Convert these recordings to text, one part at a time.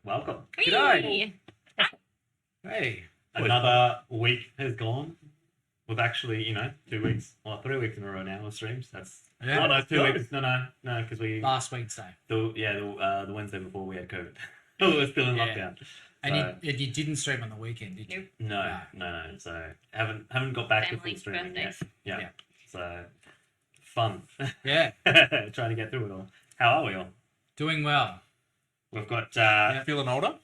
Welcome. G'day. Hey. Another week has gone. We've actually, 2 weeks, 3 weeks in a row now of streams. That's Yeah. no, 2 weeks. No, because we Last Wednesday. the Wednesday before we had COVID. We were still in Yeah. lockdown. And you didn't stream on the weekend, did you? No. So haven't got back to Family full streaming yet. birthdays. Yeah. So fun. Yeah. Trying to get through it all. How are we all? Doing well. We've got Feeling older?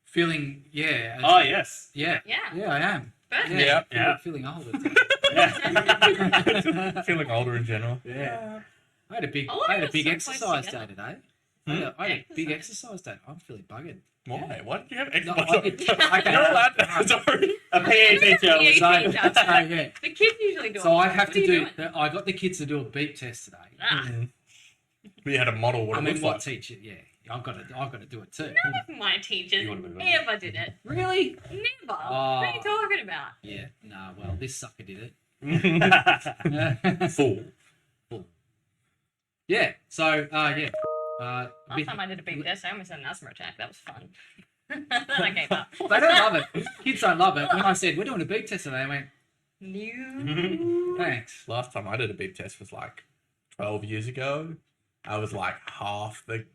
Feeling, yeah. Oh yes. Yeah. Yeah. Yeah, I am. Birthday. Yeah. Yeah. Feeling older. Feeling older in general. Yeah. I had a big, Oh, I had a we're big so exercise close day together. today. I had a big exercise day. I'm feeling buggered. Why? Why did you have No, exercise? I You're allowed to. Sorry. A PE teacher. PE So, teacher. yeah. The kids usually do it. So I have What to are you do. doing? I got the kids to do a beep test today. Ah, We had a model what I it mean, looks what like. teacher? Yeah, I've got to do it too. none of my teachers You wanna move on? ever did it. Really? Never. What Oh. are you talking about? Yeah. Nah. Well, this sucker did it. Full. Yeah. So, yeah. Last bit- time I did a beep test, I almost had an asthma attack. That was fun. Then I gave up. They don't love it. Kids don't love it. When I said we're doing a beep test today, they went, No. "Thanks." Last time I did a beep test was like 12 years ago. I was like probably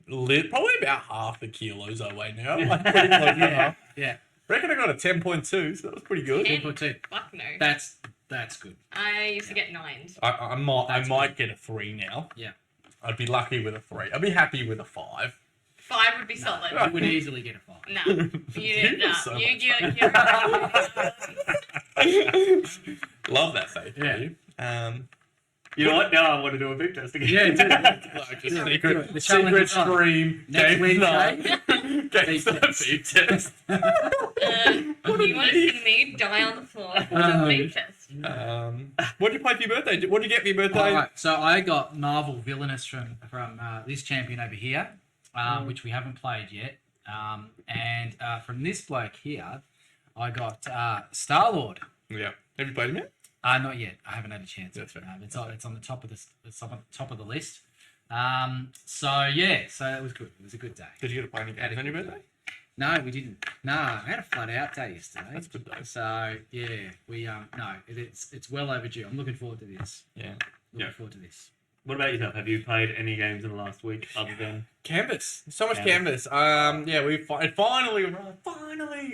about half the kilos I weigh now. Like pretty close to half. Yeah. Reckon I got a 10.2, so that was pretty good. 10.2. Fuck no. That's good. I used to get 9s. I might get a 3 now. Yeah. I'd be lucky with a 3. I'd be happy with a 5. 5 would be solid. You would easily get a 5. No. You did were not. so You're much Love that faith for Yeah. you. You know what? Now I want to do a big test again. Yeah, do it. Like a Yeah, do secret, it. The challenge secret is on. stream, Next GamesNight, Beep GamesNight beep test. you want to see me die on the floor with a beep test? What did you play for your birthday? What did you get for your birthday? All right. So I got Marvel Villainous from this champion over here, which we haven't played yet. And from this bloke here, I got Star-Lord. Yeah. Have you played him yet? Not yet. I haven't had a chance. That's fair. It's on the top of the list. So yeah, so it was good. It was a good day. Did you get to play any games on your birthday? No, we didn't. No, I had a flat out day yesterday. That's good though. So yeah, we no, it's well overdue. I'm looking forward to this. Yeah. Looking forward to this. What about yourself? Have you played any games in the last week other than? Canvas. So much Canvas. Canvas. Yeah, it finally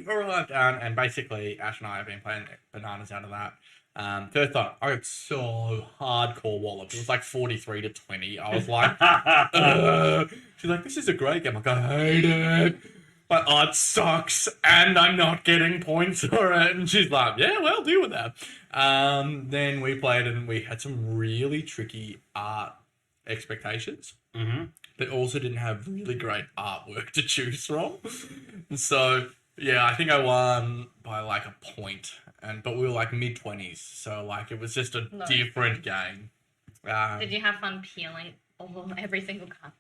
arrived. And basically, Ash and I have been playing bananas out of that. First time, I got so hardcore walloped. It was like 43-20. I was like, she's like, this is a great game. I'm like, I hate it. My art sucks and I'm not getting points for it. And she's like, yeah, well, deal with that. Then we played and we had some really tricky art expectations. Mm-hmm. But also didn't have really great artwork to choose from. So, yeah, I think I won by like a point. But we were like mid-20s. So, like, it was just a No. different game. Did you have fun peeling every single card?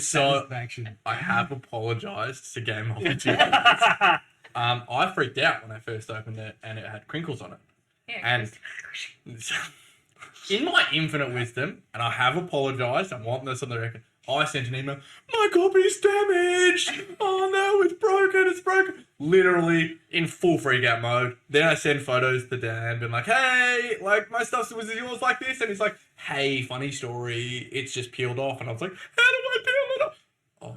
So, Satisfaction. I have apologized to Game Multitude. I freaked out when I first opened it and it had crinkles on it. Yeah, And in my infinite wisdom, and I have apologized, I want this on the record, I sent an email, my copy's damaged! Oh no, it's broken! Literally in full freak out mode. Then I send photos to Dan, being like, hey, like my stuff was yours like this, and he's like, hey, funny story, it's just peeled off. And I was like, how do I peel it off? Oh.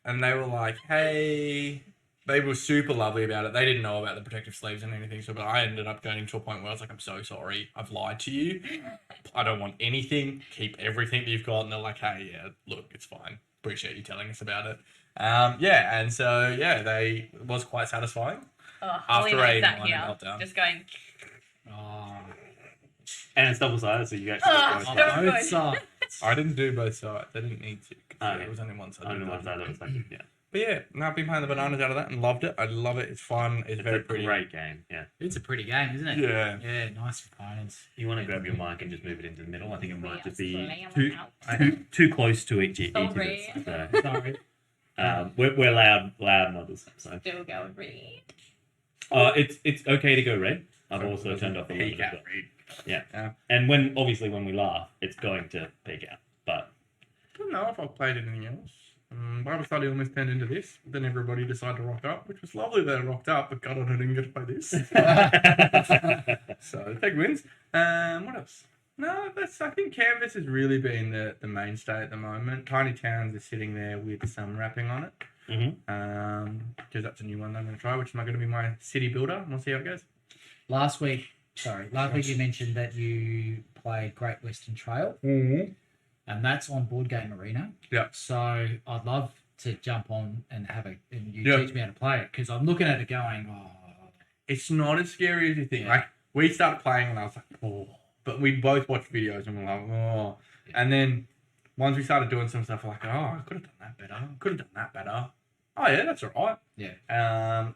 And they were like, hey, they were super lovely about it. They didn't know about the protective sleeves and anything. So, but I ended up going to a point where I was like, I'm so sorry. I've lied to you. I don't want anything. Keep everything that you've got. And they're like, hey, yeah, look, it's fine. Appreciate you telling us about it. Yeah. And so, yeah, it was quite satisfying. Oh, Holly After knows a that minor here. meltdown. Just going. Oh, And it's double-sided, so you actually Oh, get both no. sides. both sides. I didn't do both sides. I didn't need to. 'Cause Okay. it was only one side. Only one side that was like, yeah. But yeah, no, I've been playing the bananas out of that and loved it. I love it. It's fun. It's very It's a pretty. great game, yeah. It's a pretty game, isn't it? Yeah. Yeah, nice components. You want to grab your mic and just move it into the middle. I think it might just be Slam out. too close to each of Sorry. us. So, Sorry. we're loud mothers. So Still go read. it's okay to go red. I've also turned off the Peek limit. out. Yeah. Yeah. And when we laugh, it's going to peek out. But don't know if I've played anything else. Bible study almost turned into this. Then everybody decided to rock up, which was lovely that I rocked up, but God, I didn't get to play this. So take wins. What else? No, I think Canvas has really been the mainstay at the moment. Tiny Towns is sitting there with some wrapping on it. Because that's a new one that I'm going to try, which is going to be my city builder. And we'll see how it goes. Last week you mentioned that you played Great Western Trail, and that's on Board Game Arena. Yeah. So I'd love to jump on and you Yeah. teach me how to play it, because I'm looking at it going, It's not as scary as you think. Yeah. Like, we started playing and I was like, oh. But we both watched videos and we're like, oh. Yeah. And then once we started doing some stuff, we're like, oh, I could have done that better. Could have done that better. Oh, yeah, that's all right. Yeah.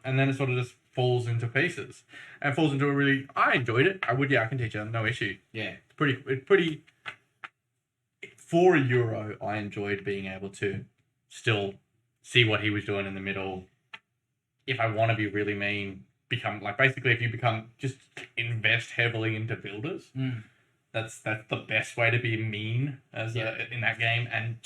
And then it sort of just falls into pieces. And falls into a really... I enjoyed it. I can teach you, no issue. Yeah. It's pretty... For a Euro, I enjoyed being able to still see what he was doing in the middle. If I want to be really mean, basically if you just invest heavily into builders, that's the best way to be mean in that game and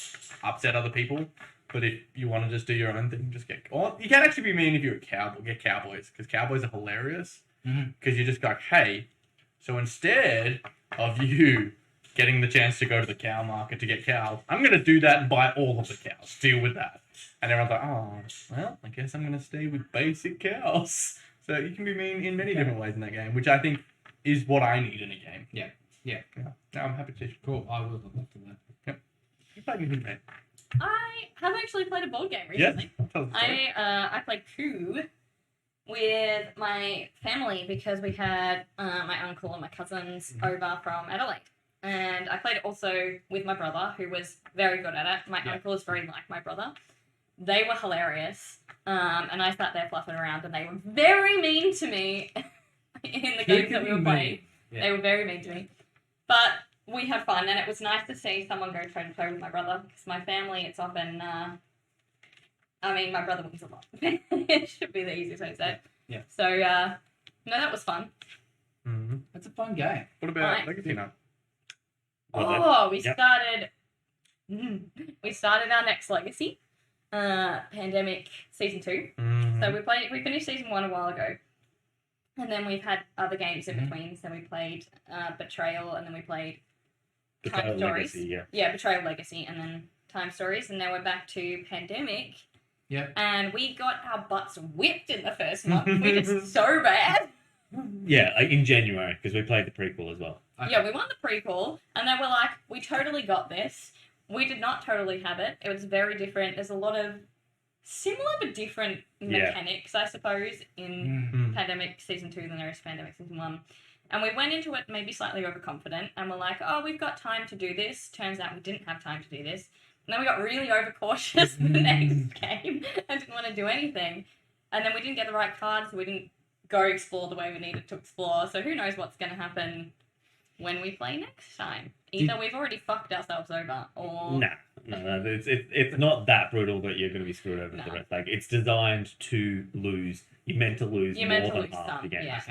upset other people. But if you want to just do your own thing, just you can actually be mean if you're a cowboy. Get cowboys, because cowboys are hilarious. Because you just go, hey, so instead of you getting the chance to go to the cow market to get cows, I'm going to do that and buy all of the cows. Deal with that. And everyone's like, oh, well, I guess I'm going to stay with basic cows. So you can be mean in many different ways in that game, which I think is what I need in a game. Yeah. No, I'm happy to. Cool. I will look to that. Yep. You played anything, mate? I have actually played a board game recently. Tell us the story. I played Coup with my family because we had my uncle and my cousins over from Adelaide. And I played it also with my brother, who was very good at it. My uncle is very like my brother. They were hilarious. And I sat there fluffing around, and they were very mean to me in the games that we were playing. Yeah. They were very mean to me. But we had fun, and it was nice to see someone go try to play with my brother, because my family, it's often... my brother wins a lot. It should be the easiest way to say it. Yeah. So, no, that was fun. Mm-hmm. It's a fun game. What about Right. Legacy now? We started our next Legacy, Pandemic Season 2. Mm-hmm. So we finished Season 1 a while ago. And then we've had other games in between. So we played Betrayal, and then we played Time Stories. Legacy, Betrayal Legacy, and then Time Stories. And now we're back to Pandemic. Yeah. And we got our butts whipped in the first month. We did so bad. Yeah, in January, because we played the prequel as well. Okay. Yeah, we won the prequel, and then we're like, we totally got this. We did not totally have it. It was very different. There's a lot of similar but different mechanics, I suppose, in Pandemic Season 2 than there is Pandemic Season 1. And we went into it maybe slightly overconfident, and we're like, oh, we've got time to do this. Turns out we didn't have time to do this. And then we got really overcautious the next game and didn't want to do anything. And then we didn't get the right cards, so we didn't go explore the way we needed to explore. So who knows what's going to happen when we play next time. Either we've already fucked ourselves over, or... No. It's not that brutal that you're going to be screwed over the rest. Like, it's designed to lose. You're meant to lose more than half the game. Yeah.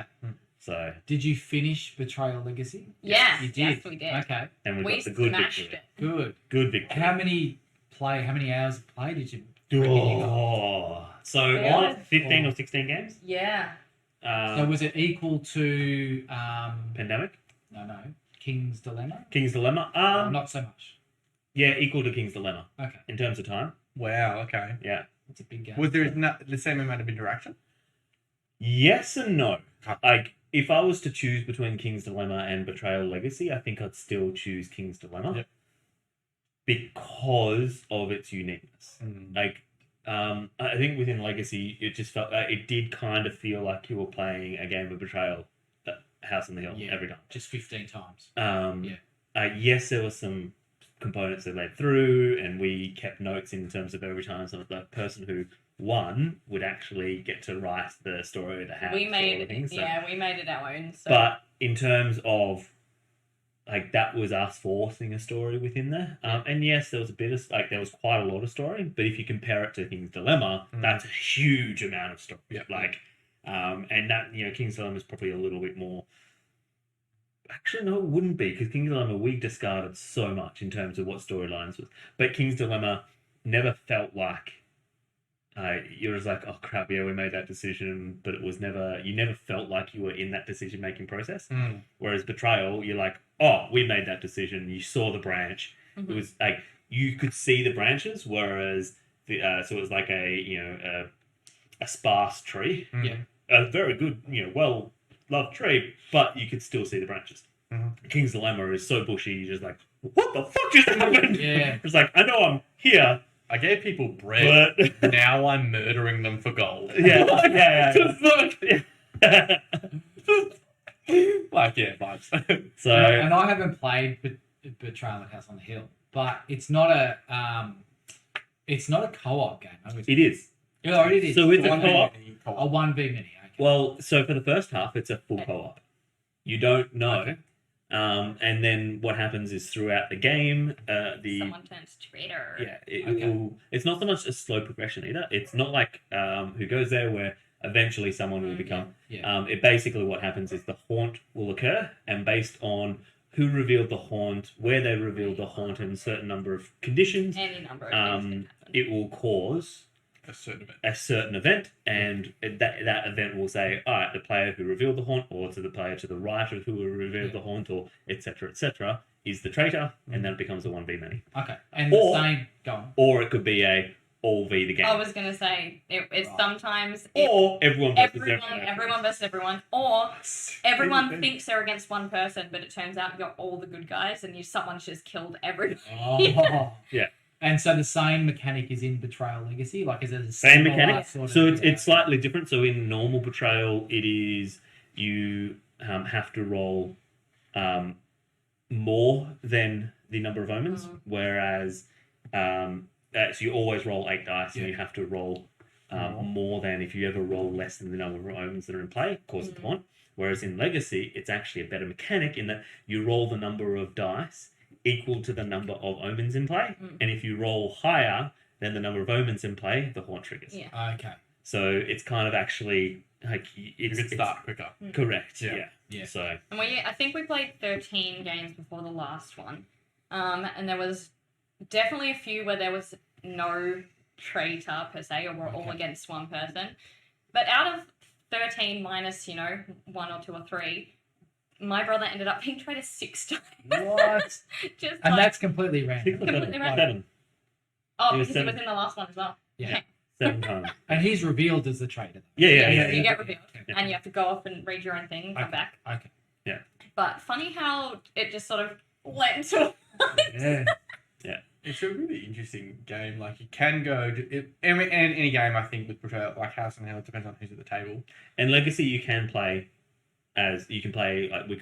So... Did you finish Betrayal Legacy? Yes, You did? yes, we did. Okay. And We got the good smashed victory. it. Good victory. How many hours of play did you reckon you got? Oh. So, Yeah. what? 15 or 16 games? Yeah. So was it equal to Pandemic? No, King's Dilemma? King's Dilemma? Not so much. Yeah, equal to King's Dilemma. Okay. In terms of time. Wow, okay. Yeah. That's a big game. Was there the same amount of interaction? Yes and no. Like, if I was to choose between King's Dilemma and Betrayal Legacy, I think I'd still choose King's Dilemma. Yep. Because of its uniqueness. Like, I think within Legacy, it just felt like it did kind of feel like you were playing a game of Betrayal, House on the Hill, every time. Just 15 times. Yes, there were some components that led through, and we kept notes in terms of every time the person who won would actually get to write the story of the house. We made sort of thing, it. We made it our own. So. But in terms of like, that was us forcing a story within there. And yes, there was a bit of, like, there was quite a lot of story, but if you compare it to King's Dilemma, that's a huge amount of story. Yep. Like, and that, King's Dilemma is probably a little bit more Actually, no, it wouldn't be because King's Dilemma we discarded so much in terms of what storylines was. But King's Dilemma never felt like you're just like, oh crap, yeah, we made that decision, but it was never. You never felt like you were in that decision making process. Whereas Betrayal, you're like, oh, we made that decision. You saw the branch. It was like you could see the branches, whereas so it was like a sparse tree. Yeah. A very good, well loved tree, but you could still see the branches. King's Dilemma is so bushy, you're just like, what the fuck just happened? Yeah. It's like, I know I'm here, I gave people bread. but Now I'm murdering them for gold. yeah. Like, yeah, vibes. So And I haven't played Betrayal at House on the Hill, but it's not a co-op game. it is. Oh, it is. So it's a One co-op. mini a co-op. 1v mini. Okay. Well, so for the first half, it's a full co-op. You don't know. Okay. And then what happens is throughout the game, Someone turns traitor. yeah, Okay. it's not so much a slow progression either. It's not like Who Goes There, where eventually someone will become. Yeah. It basically what happens is the haunt will occur, and based on who revealed the haunt, where they revealed the haunt, and a certain number of conditions, Any number of things can happen. it will cause A certain event. a certain event, and that event will say, all right, the player who revealed the haunt, or to the player to the right of who revealed the haunt, or etc., is the traitor, and then it becomes a 1v many. Okay. And Or- the same. Go on. Or it could be a all v the game. I was gonna say it's Right. sometimes Or everyone versus everyone versus everyone, or everyone thinks they're against one person, but it turns out you're all the good guys, and someone's just killed everyone. Oh. Yeah. And so the same mechanic is in Betrayal Legacy? Like, is it the Same similar mechanic. Sort of, So it's slightly different. So in normal Betrayal, it is you have to roll more than the number of omens, whereas so you always roll 8 dice, and you have to roll more than if you ever roll less than the number of omens that are in play, causes the haunt. Whereas in Legacy, it's actually a better mechanic in that you roll the number of dice equal to the number of omens in play, and if you roll higher than the number of omens in play, the haunt triggers. Yeah. Okay. So it's kind of actually like You could start quicker. correct. Yeah. Yeah. So And I think we played 13 games before the last one, and there was definitely a few where there was no traitor per se, or we're all against one person. But out of 13 minus, 1 or 2 or 3, my brother ended up being traitor 6 times. What? Just And like, that's completely random. Completely random. 7. oh, it was because he 7. was in the last one as well. Yeah. 7 times. And he's revealed as the traitor. Yeah. You get revealed, Yeah. and you have to go off and read your own thing and come Okay. back. Okay. But funny how it just sort of led to. Yeah. It's a really interesting game. Like, you can go... And any game, I think, with Betrayal, like House on the Hill, it depends on who's at the table. And Legacy, you can play we could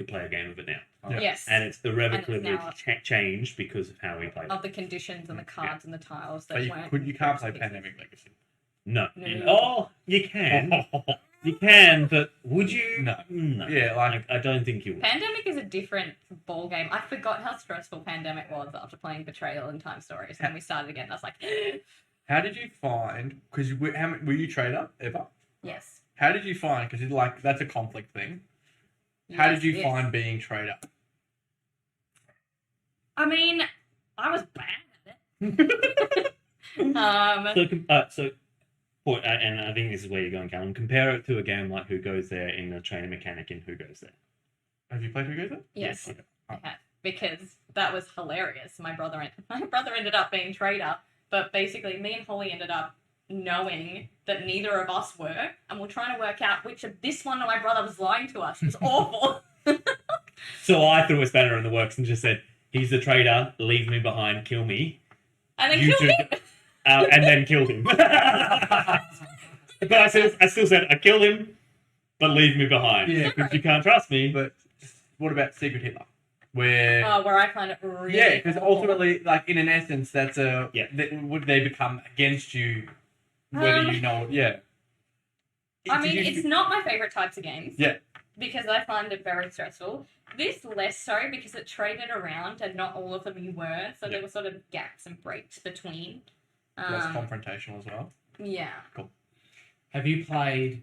play a game of it now, Yes. and it's irrevocably now- changed because of how we played it. Of the conditions and the cards and the tiles that But you can't play Pandemic Legacy. No. No. Oh, you can. You can, but would you? No. No. Yeah, like... I don't think you would. Pandemic is a different ball game. I forgot how stressful Pandemic was after playing Betrayal and Time Stories, and then we started again. And I was like, How did you find... Because were you trader ever? yes. How did you find... Because that's a conflict thing. How did you Yes. find being trader? I mean, I was bad at it. And I think this is where you're going, Callum. Compare it to a game like Who Goes There in the training mechanic in Who Goes There. Have you played Who Goes There? Yes. Okay. I had, because that was hilarious. My brother ended up being traitor, but basically me and Holly ended up knowing that neither of us were, and we're trying to work out which of this one or my brother was lying to us. It was awful. So I threw a spanner in the works and just said, "He's the traitor. Leave me behind. Kill me." And then You killed two- him. And then killed him. But I still said, I killed him, but leave me behind. Yeah, because you can't trust me. But what about Secret Hitler? Where... Where I find it really Yeah, because awful. ultimately, like, in an essence, that's a... Yeah. Would they become against you, whether you know... Yeah. I mean, Did you- it's not my favourite types of games. Yeah. Because I find it very stressful. This less so because it traded around and not all of them you were, so there were sort of gaps and breaks between. Less confrontational as well. Yeah. Have you played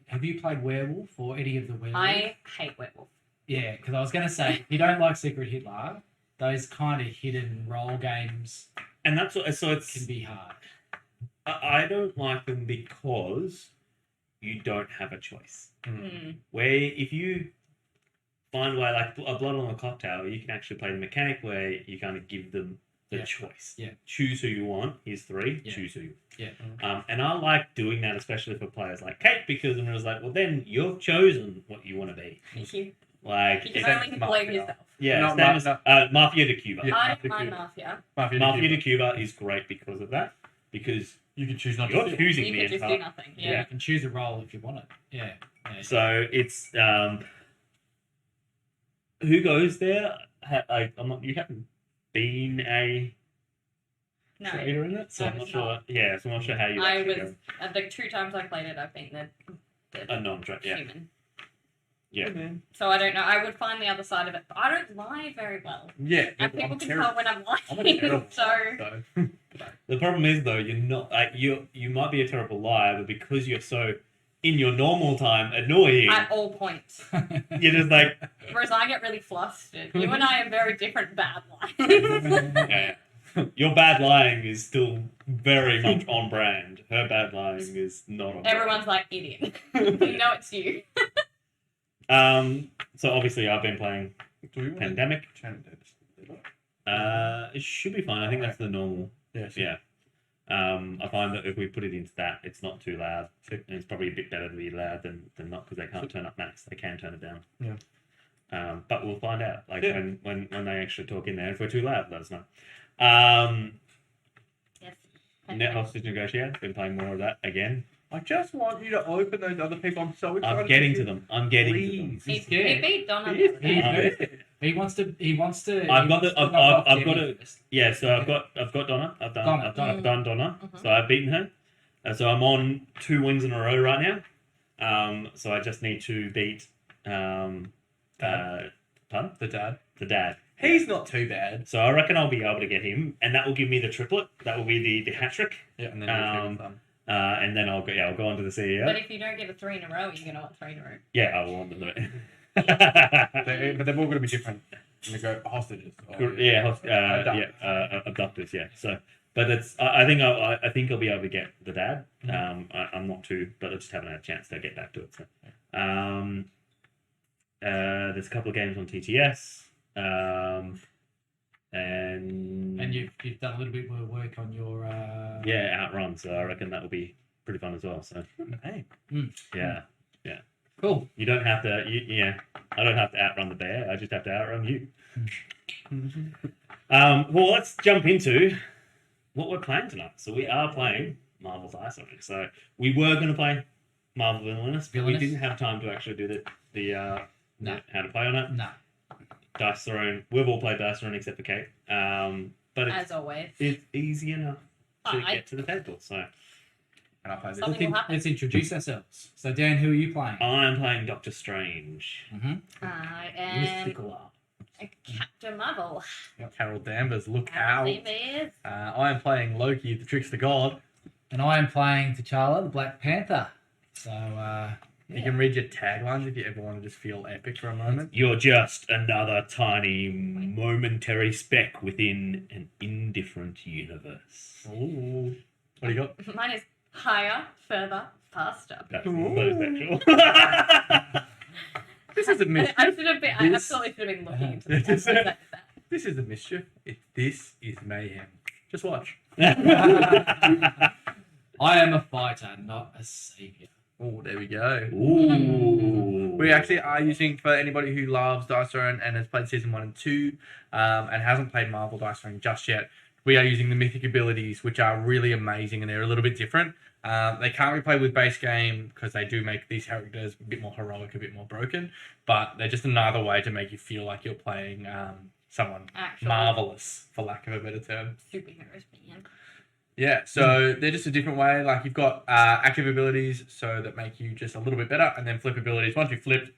Werewolf or any of the Werewolf? I hate Werewolf. Yeah, because I was going to say, if you don't like Secret Hitler, those kind of hidden role games And that's what, so can it's be hard. I don't like them because you don't have a choice. Mm. Where if you find a way like a Blood on the Cocktail, you can actually play the mechanic where you kind of give them the Yeah. choice. Yeah. Choose who you want. Here's 3. Yeah. Choose who you Yeah. And I like doing that, especially for players like Kate, because it was like, well, then you've chosen what you want to be. You, Like, you it's- can only blame Mafia. yourself. yeah, No, it's Mafia de Cuba. Yeah. I Mafia don't mind Cuba. Mafia. Mafia de Cuba is great because of that. Because You can choose not you're to. choosing You the can just do entire. nothing. Yeah. Yeah. You can choose a role if you want it. Yeah. So it's who goes there? I'm not. You haven't been a No. trader in it, so I I'm not was sure. not. Yeah, so I'm not sure how you. I actually was the 2 times I played it. I think that go. A non-trade. Yeah, human. yeah. So I don't know. I would find the other side of it. But I don't lie very well, Yeah. and people I'm can terrible. tell when I'm I'm a lying. terrible So liar, so. The problem is though, you're not. You might be a terrible liar, but because you're so in your normal time annoying, at all points. you're just like, Whereas I get really flustered. You and I are very different bad liars. yeah. Your bad lying is still very much on brand. Her bad lying is not on brand. Everyone's like idiot. You know it's you. So obviously I've been playing Do we want Pandemic. to change that? It should be fine. I think that's the normal. Yes. Yeah. I find that if we put it into that, it's not too loud. And it's probably a bit better to be loud than not because they can't turn up max. They can turn it down. Yeah. But we'll find out. Like Yeah. when they actually talk in there. If we're too loud, let us know. Yes. Net hostage negotiator. Been playing more of that again. I just want you to open those other people. I'm so excited. I'm getting to them. I'm getting to them. Please. He's He scared. beat Donna. He is the other day. scared. He wants to. I've got the- I've got it. it. Yeah. So I've got Donna. I've Donna. done Donna. Mhm. So I've beaten her. So I'm on 2 wins in a row right now. So I just need to beat pardon? The dad. The dad. He's not too bad. So I reckon I'll be able to get him, and that will give me the triplet. That will be the hat trick. Yeah, and then And then I'll go on to the CEO. But if you don't get a 3 in a row, you're gonna want 3 in a row. Yeah, I will want them to. but they're all going to be different. And they go hostages. Abductors. Yeah. So, but it's. I think I'll be able to get the dad. I'm not too, but I just haven't had a chance to get back to it. So, there's a couple of games on TTS. And you've done a little bit more work on your Outrun. So I reckon that will be pretty fun as well. So Hey. yeah. cool. You don't have to. I don't have to outrun the bear. I just have to outrun you. Well, let's jump into what we're playing tonight. So we are playing Marvel's Ice Arena. So we were going to play Marvel Villainous, but we Villainous? didn't have time to actually do the No. how to play on it. No. Dice Throne. We've all played Dice Throne except for Kate. But As always. it's easy enough to I- get to the table. So And I play this. Something will happen. Let's introduce ourselds. So Dan, who are you playing? I'm playing Doctor Strange. Mm-hmm. I am Mystical art. Captain Marvel. Carol Danvers, look out. Bears. I am playing Loki, the trickster god. And I am playing T'Challa, the Black Panther. So You can read your taglines if you ever want to just feel epic for a moment. You're just another tiny, momentary speck within an indifferent universe. Ooh. What do you got? Mine is higher, further, faster. That's Ooh. so sexual. This is a mischief. I absolutely This- should have been looking into This this. is- This is a mischief. This is mayhem. Just watch. I am a fighter, not a savior. Oh, there we go. Ooh. We actually are using, for anybody who loves Dice Throne and has played Season 1 and 2 and hasn't played Marvel Dice Throne just yet, we are using the mythic abilities, which are really amazing and they're a little bit different. They can't be played with base game because they do make these characters a bit more heroic, a bit more broken, but they're just another way to make you feel like you're playing someone Actually, marvelous, for lack of a better term. superheroes, man. Yeah, so they're just a different way. Like you've got active abilities, so that make you just a little bit better, and then flip abilities. Once you flipped,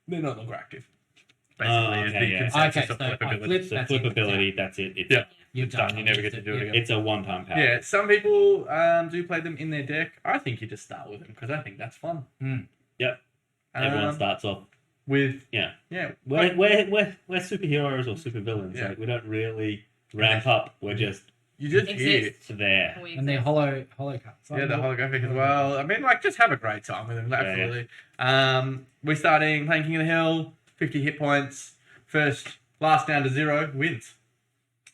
they're no longer active. Basically, is the okay, yeah. consensus Okay, of so flip I abilities. flipped- So That's flip it. ability, that's it. It's, Yeah. You're done. You never get to do it again. it's a one-time power. Yeah, some people do play them in their deck. I think you just start with them because I think that's fun. Mm. Yep. Everyone Um, starts off with Yeah. yeah. We're superheroes or supervillains. Yeah. Like we don't really ramp up. We're just You just hear. Exist. there. We And they're exist. hollow cards. Yeah, the holographic as well. I mean, like, just have a great time with them. Yeah, Absolutely. We're starting playing King of the Hill. 50 hit points. Last down to 0 wins.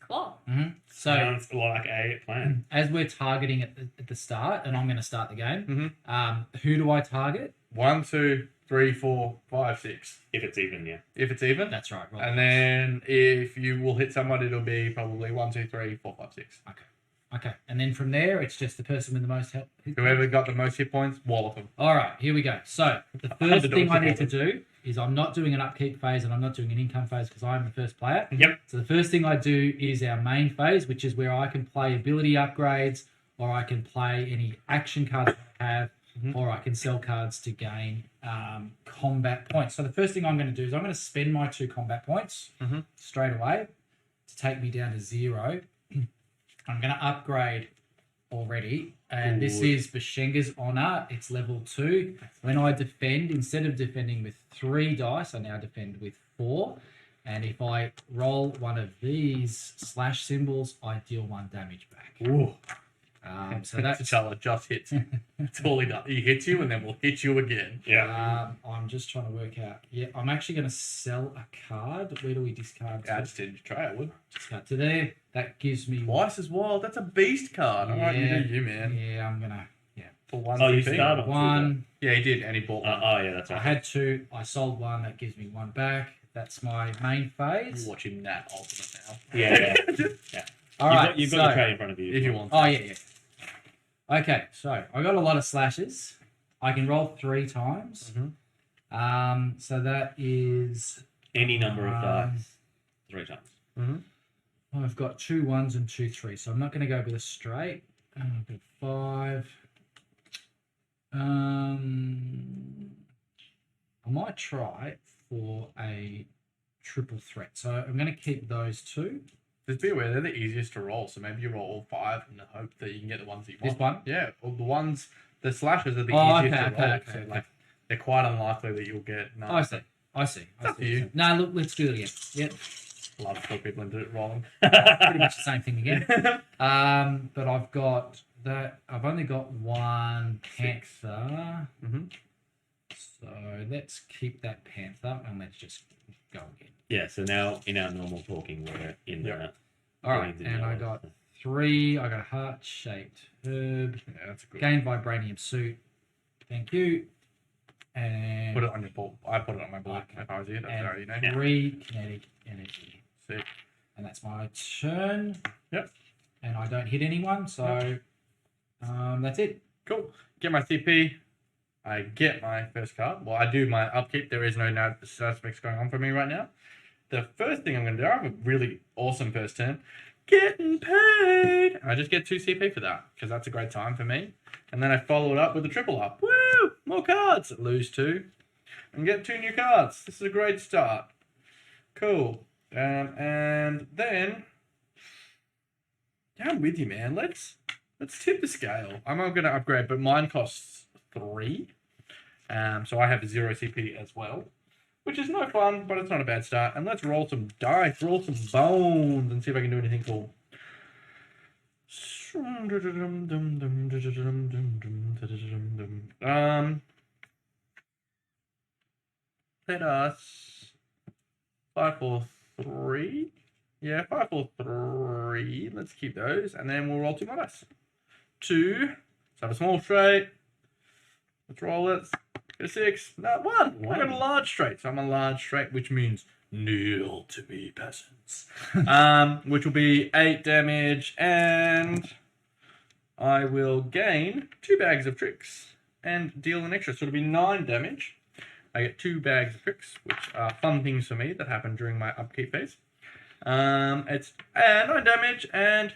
Cool. So Sounds like a plan. as we're targeting at the start, and I'm going to start the game. Mhm. Who do I target? 1, 2, 3, 4, 5, 6. If it's even, yeah. If it's even. That's right. Roll. And then if you will hit someone, it'll be probably 1, 2, 3, 4, 5, 6. Okay. And then from there, it's just the person with the most help. Whoever got the most hit points, wallop them. All right, here we go. So the first thing I need to do is I'm not doing an upkeep phase and I'm not doing an income phase because I'm the first player. Yep. So the first thing I do is our main phase, which is where I can play ability upgrades or I can play any action cards I have or I can sell cards to gain combat points. So the first thing I'm going to do is I'm going to spend my 2 combat points straight away to take me down to 0. I'm going to upgrade already. And this is Bashenga's Honor. It's level 2. When I defend, instead of defending with 3 dice, I now defend with 4. And if I roll one of these slash symbols, I deal 1 damage back. Ooh. So that's... T'Challa just hits. That's all he does. He hits you and then we'll hit you again. Yeah. I'm just trying to work out. Yeah, I'm actually going to sell a card. Where do we discard? I just didn't try it, would. Discard to there. That gives me... Twice as wild. That's a beast card. All right, you do you, man. Yeah, I'm going to... For 1 Oh, you CP. started 1. Yeah, he did, and he bought one. Oh, yeah, that's I right. had 2. I sold 1. That gives me 1 back. That's my main phase. You're watching that ultimate now. Yeah. All right. You've got your tray in front of you. If you want. Oh, yeah. Okay, so I got a lot of slashes. I can roll 3 times. So that is... Any number of dice. 3 times. I've got 2 1s and 2 3s, so I'm not going to go with a straight. I've got 5. I might try for a triple threat. So I'm going to keep those 2. Just be aware, they're the easiest to roll, so maybe you roll all 5 and hope that you can get the ones that you want. This one? Yeah, all the ones, the slashes are the Oh, easiest okay, to roll, okay, so okay. like, they're quite unlikely that you'll get none. Oh, I see. up to you. No, look, let's do it again. Yep, Love to put people into it rolling. pretty much the same thing again. But I've got that. I've only got 1 panther. So let's keep that panther and let's just go again. Yeah, so now in our normal talking, we're in the... All right, greens and I yellows. got 3. I got a heart-shaped herb. Yeah, that's a good Gain vibranium suit. Thank you. And Put it on your board. I put it on my board Okay. if I was you. That's And how you know. Yeah. 3 kinetic energy. Sick. And that's my turn. Yep. And I don't hit anyone, so that's it. Cool. Get my CP. I get my first card. Well, I do my upkeep. There is no aspects going on for me right now. The first thing I'm going to do, I have a really awesome first turn. Getting paid. I just get 2 CP for that because that's a great time for me. And then I follow it up with a triple up. Woo! More cards. Lose 2 and get 2 new cards. This is a great start. Cool. And then, yeah, I'm with you, man. Let's tip the scale. I'm not going to upgrade, but mine costs 3. So I have 0 CP as well, which is no fun, but it's not a bad start. And let's roll some dice, roll some bones, and see if I can do anything cool. Let us 5, 4, 3. Yeah, 5, 4, 3. Let's keep those, and then we'll roll 2 more dice. 2. Let's have a small straight. Let's roll it. Get a 6. No, 1. I got a large straight, so I'm a large straight, which means kneel to me, peasants. Which will be 8 damage, and I will gain 2 bags of tricks and deal an extra, so it'll be 9 damage. I get 2 bags of tricks, which are fun things for me that happen during my upkeep phase. It's 9 damage and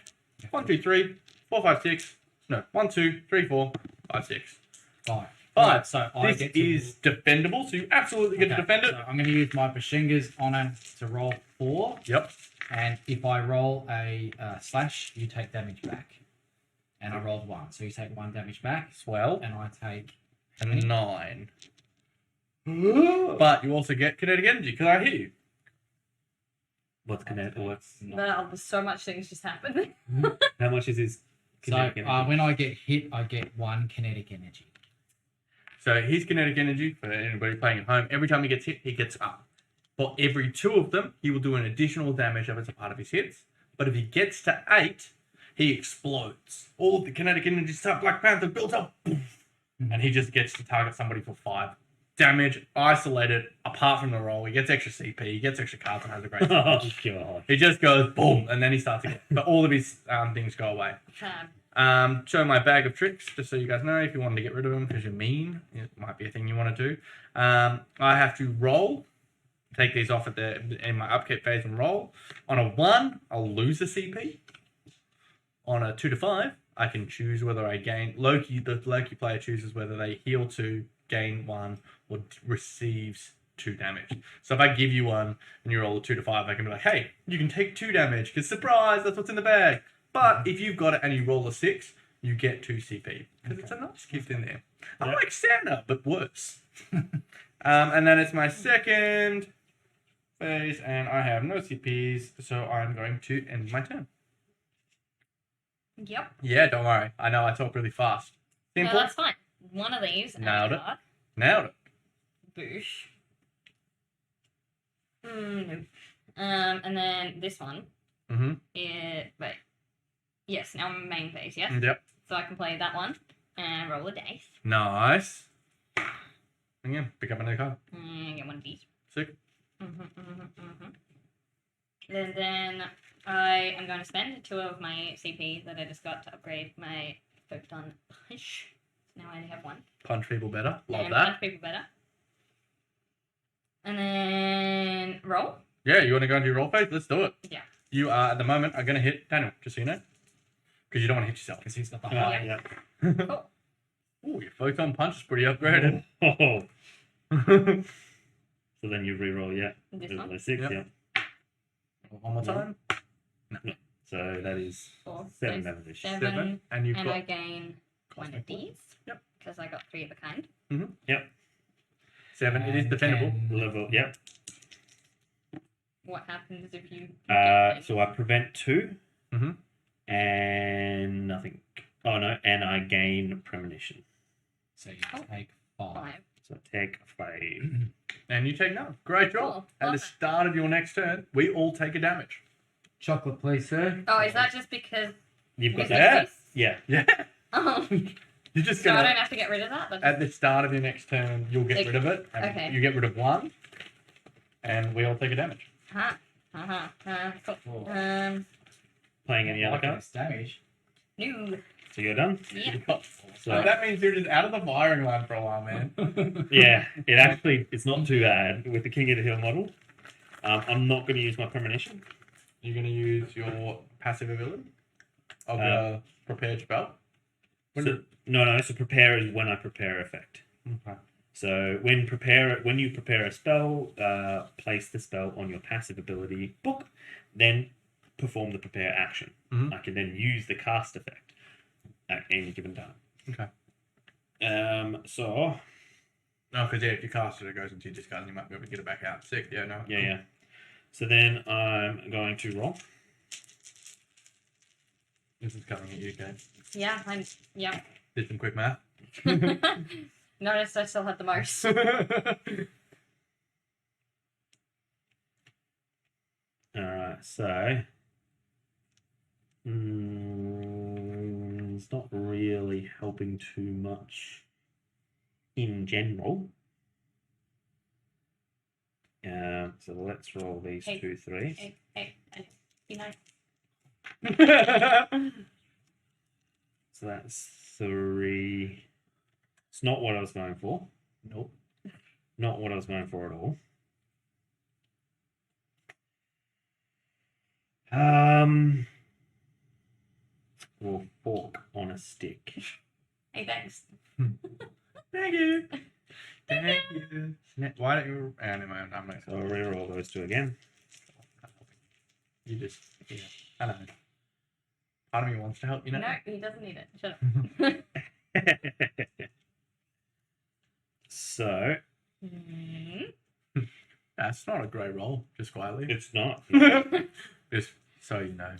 1, 2, 3, 4, 5, 6. No, 1, 2, 3, 4, 5, 6. 5. 5. Right, so I This get to... is defendable, so you absolutely get to defend it. So I'm going to use my Bashenga's Honor to roll 4. Yep. And if I roll a slash, you take damage back. And I rolled 1, so you take 1 damage back. Swell. And I take... And 9. But you also get kinetic energy because I hit you. What's kinetic? What's There's so much things just happened. how much is his So kinetic energy? when I get hit, I get 1 kinetic energy. So his kinetic energy, for anybody playing at home, every time he gets hit, he gets up. For every 2 of them, he will do an additional damage as a part of his hits. But if he gets to 8, he explodes. All of the kinetic energy stuff, Black Panther builds up. And he just gets to target somebody for 5 damage, isolated, apart from the roll. He gets extra CP, he gets extra cards, and has a great Oh time. god. He just goes boom, and then he starts again. But all of his things go away. Show my bag of tricks, just so you guys know, if you wanted to get rid of them because you're mean, it might be a thing you want to do. I have to roll, take these off in my upkeep phase and roll. On a 1, I'll lose a CP. On a 2 to 5, I can choose whether I gain the Loki player chooses whether they heal 2, gain 1, or receives 2 damage. So if I give you 1 and you roll a 2 to 5, I can be like, hey, you can take 2 damage because surprise, that's what's in the bag. But if you've got it and you roll a 6, you get 2 CP because it's a nice gift in there. I'm like Santa, but worse. And then it's my second phase, and I have no CPs, so I'm going to end my turn. Yep. Yeah, don't worry. I know I talk really fast. No, Simple. that's fine. One of these. Nailed it. card. Nailed it. Boosh. No. And then this one. Mm-hmm. Wait. Yes, now I'm main phase, yes? Yep. So I can play that one and roll a dice. Nice. And yeah, pick up another card. And get one of these. Sick. And then I am going to spend 2 of my CP that I just got to upgrade my Photon Punch. So now I only have 1. Punch people better. Love and that. Punch people better. And then roll. Yeah, you want to go into your roll phase? Let's do it. Yeah. You are, at the moment, are going to hit Daniel, just so you know. Because you don't want to hit yourself. Because he's got the Yeah. height. Yeah. Cool. Ooh, your Photon Punch is pretty upgraded. Oh. So then you re-roll, yeah. This There's one. only 6, Yep. yeah. One more time. So that is 4, 7 6, damage. 7. And you've And I got gain 1 of these. Yep. Because I got 3 of a kind. 7. It is defendable. Level, yep. What happens if you... So I prevent 2. Mhm. And nothing. Oh no, and I gain premonition. So you take 5. 5. So I take 5. And you take none. Great job. Cool. At the Love it. start of your next turn, we all take a damage. Chocolate, please, sir. Oh, is that just because... You've got Is that? it this? Yeah. Yeah. Oh, You're just so I going don't to... have to get rid of that? But At the start of your next turn, you'll get Like- rid of it. And okay. You get rid of 1. And we all take a damage. Cool. Playing any other Okay, cards? damage. No. So you're done? Yeah. So that means you're just out of the firing line for a while, man. Yeah. It's not too bad with the King of the Hill model. I'm not going to use my premonition. You're going to use your passive ability of the prepared spell. No. So prepare is when I prepare effect. Okay. So when you prepare a spell, place the spell on your passive ability book, then perform the prepare action. Mhm. I can then use the cast effect at any given time. Okay. So No, because if you cast it, it goes into your discard and you might be able to get it back out. Sick. Yeah, no. yeah. So then I'm going to roll. This is coming at you, Kate. Yeah, yeah. Did some quick math. Noticed I still had the most. Alright, so it's not really helping too much in general. So let's roll these Hey. 2 3s. Hey, you know. So that's 3. It's not what I was going for. Nope. Not what I was going for at all. Or fork on a stick. Hey, thanks. Thank you. Thank you. Why don't you... never mind. I'm not... So I'll reroll those 2 again. You just... Yeah. I know. Part of me wants to help, you know? No, he doesn't need it. Shut up. So Mhm. That's not a great roll, just quietly. It's not. Just so you know.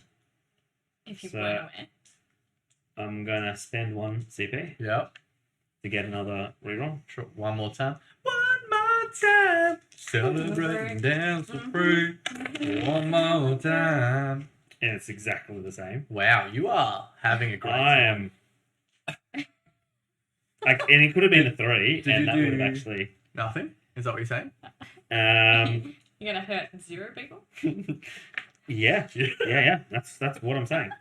If you So- weren't aware. I'm gonna spend 1 CP Yep. to get another reroll. Sure. One more time. One more time. Celebrate and dance for free. One more time. And it's exactly the same. Wow, you are having a great I time. am. Like, and it could have been a 3, Did you and that would do- have actually. Nothing? Is that what you're saying? You're gonna hurt 0 people? Yeah. That's what I'm saying.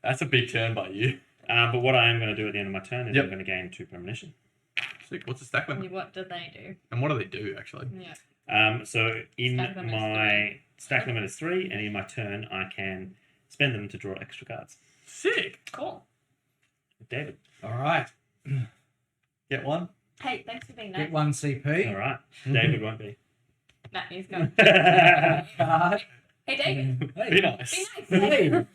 That's a big turn by you. But what I am going to do at the end of my turn is Yep. I'm going to gain 2 premonition. Sick. What's the stack limit? What do they do? And what do they do, actually? Yeah. So in Stack limit is my stack limit is 3, and in my turn I can spend them to draw extra cards. Sick. Cool. David. All right. Get one. Hey, thanks for being Get nice. 1 CP. All right. David won't be. Nah, he's gone. Card. Hey, David. Hey. Be nice. Be nice. Hey.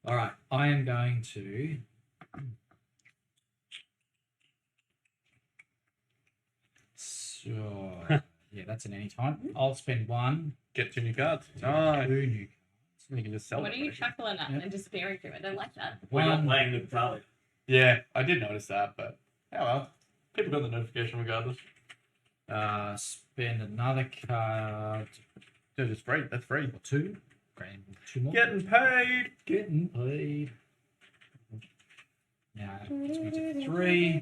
All right. I am going to. So yeah, that's an any time. I'll spend 1. Get 2 new cards. Nice. 2 new. You can just sell What are them. you chuckling at Yep. and disappearing to? I don't like that. We're not One. playing the tally. Yeah, I did notice that, but oh well. People got the notification regardless. Spend another card. They're just free. That's free. Or 2. Grand 2 more. Getting paid. Getting paid. Now it's going to 3.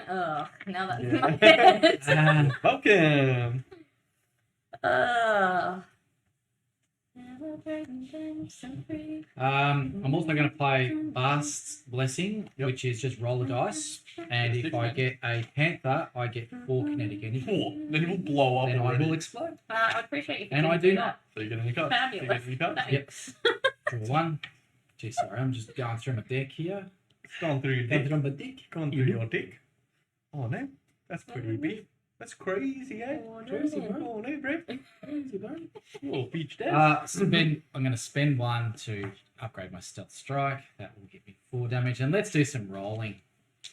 Ugh, now that's Yeah. my head. And Welcome. Ugh. I'm also going to play Bast's Blessing, Yep. which is just roll a dice. And if I get a Panther, I get 4 kinetic energy. 4. Then it will blow up Then I already. will explode. I would appreciate you. And I do not. So you get a new card. Fabulous. You get a new card. Thanks. Draw 1. Gee, sorry, I'm just going through my deck here. It's gone through your Going dick. through my deck. Gone through your dick. Oh no. That's pretty big. That's crazy, eh? Crazy, bro. Oh no, bro. Crazy, bro. Oh, beach dad. I'm going to spend 1 to upgrade my stealth strike. That will give me 4 damage. And let's do some rolling.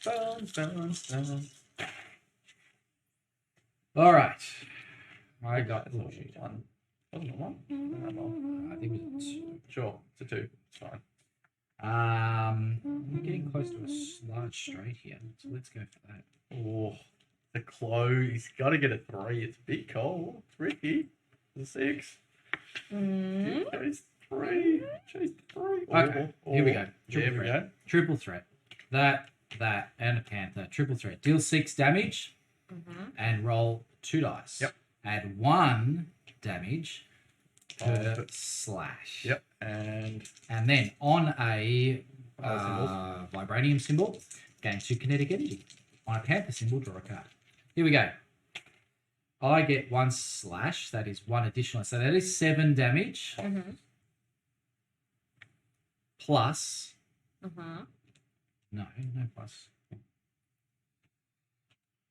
Bones, bones, bones. All right. I got That's not a 1. Wasn't it 1? I think it was 2. Sure, it's a 2. It's fine. I'm getting close to a large straight here, so let's go for that. Oh, the close. He's got to get a 3. It's a bit cold. It's risky. It's a 6. Mm. Chase 3. Chase 3. Okay, here we go. There Triple we threat. go. Triple threat. That, and a panther. Triple threat. Deal 6 damage and roll 2 dice. Yep. Add 1 damage per Oh, slash. Yep, and And then on a Symbol. vibranium symbol, gain 2 kinetic energy. On a panther symbol, draw a card. Here we go. I get 1 slash. That is 1 additional. So that is 7 damage plus. No plus.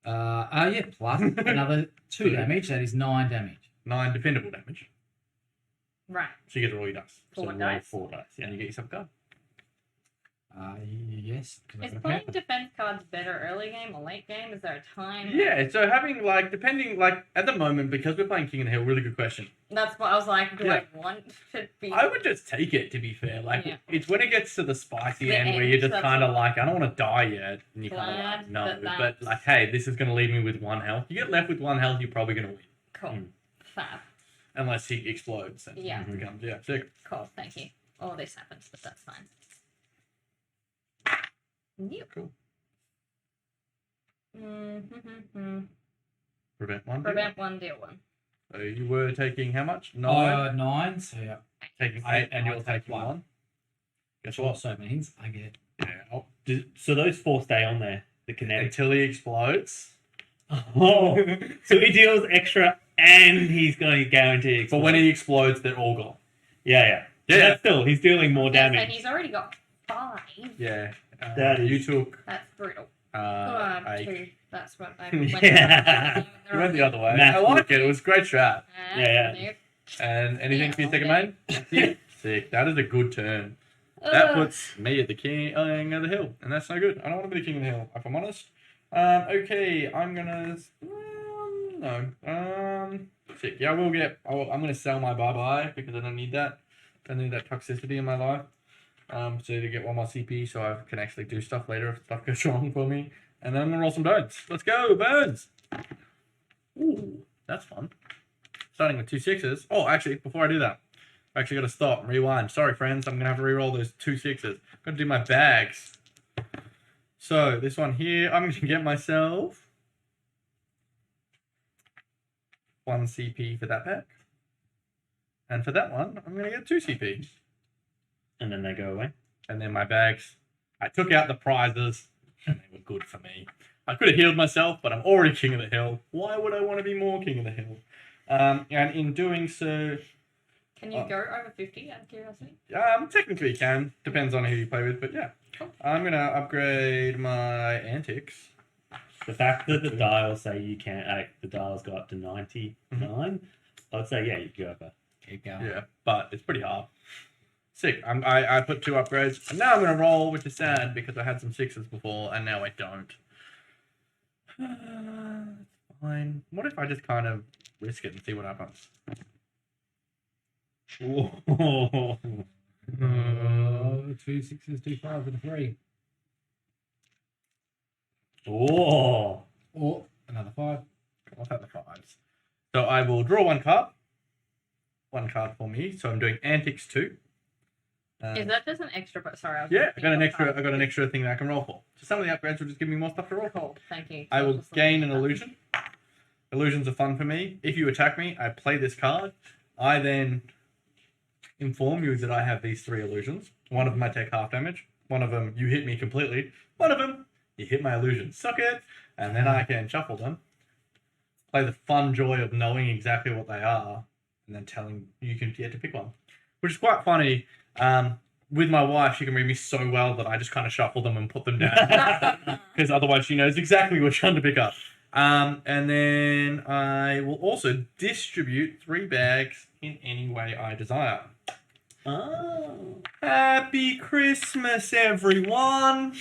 Yeah, plus another 2 damage. That is 9 damage. 9 dependable damage. Right. So you get to roll your dice. So Four roll dice. 4 dice. And you get yourself a card. Yes. 'cause I've Is got a playing panther. defense cards better early game or late game? Is there a time? Yeah, so having like depending like at the moment because we're playing King of the Hill, really good question. That's what I was like. Do Yeah. I want to be? I would just take it to be fair. Like Yeah. it's when it gets to the spicy The end where end, you're just that's kind of what- like I don't want to die yet, and you kind of Glad like no, that but that's- like hey, this is gonna leave me with 1 health. You get left with 1 health, you're probably gonna win Cool. Fab. unless he explodes. And Yeah. it becomes sick. Cool. Thank you. All this happens, but that's fine. Yep. Cool. Mm-hmm. Prevent 1. Prevent 1, deal 1. So you were taking how much? 9. 9. So yeah. Taking I- 8, and I you're take taking 1. 1. Guess Which what? also means I get. Yeah. So those 4 stay on there. The kinetic. Until he explodes. Oh, so he deals extra, and he's going to guarantee. But when he explodes, they're all gone. yeah. Yeah. That's still he's dealing more Yeah, so damage. he's already got 5. Yeah. That is- you took That's brutal. 8. 2. That's what I went. Yeah. You went the other way. Math I like it. It was a great strat. Yeah. Yep. And anything Yeah, for your second okay. main? Yeah. Sick. That is a good turn. That puts me at the king of the hill, and that's no good. I don't want to be the king of the hill, if I'm honest. Okay, I'm gonna. No. Sick. Yeah, I'm gonna sell my bye because I don't need that. Don't need that toxicity in my life. So to get one more CP so I can actually do stuff later if stuff goes wrong for me. And then I'm gonna roll some bones. Let's go, bones! Ooh, that's fun. Starting with 2 6s. Oh, actually, before I do that, I actually gotta stop and rewind. Sorry, friends, I'm gonna have to re-roll those 2 6s. I'm gonna do my bags. So this one here, I'm gonna get myself 1 CP for that pack. And for that one, I'm gonna get 2 CP. And then they go away. And then my bags, I took out the prizes, and they were good for me. I could have healed myself, but I'm already King of the Hill. Why would I want to be more King of the Hill? And in doing so... Can you go over 50 out of curiosity? Technically you can. Depends on who you play with, but yeah. Cool. I'm going to upgrade my antics. The fact that the dials say you can't, the dials go up to 99, I'd say, yeah, you can go over. Keep going. Yeah, but it's pretty hard. Sick. I put 2 upgrades, and now I'm going to roll, which is sad, because I had some 6s before, and now I don't. Fine. What if I just kind of risk it and see what happens? Whoa. 2 6s, 2 5s, and a 3. Oh. Or another 5. I'll take the 5s. So I will draw 1 card. 1 card for me. So I'm doing antics 2. Is that just an extra? Sorry, Yeah, I got an extra thing that I can roll for. So some of the upgrades will just give me more stuff to roll for. Thank you. I will gain an illusion. Illusions are fun for me. If you attack me, I play this card. I then inform you that I have these 3 illusions. One of them I take half damage. One of them you hit me completely. One of them you hit my illusion. Suck it. And then I can shuffle them. Play the fun joy of knowing exactly what they are. And then telling you can get to pick one. Which is quite funny. With my wife, she can read me so well that I just kind of shuffle them and put them down. Because otherwise she knows exactly which one to pick up. And then I will also distribute 3 bags in any way I desire. Oh. Happy Christmas, everyone!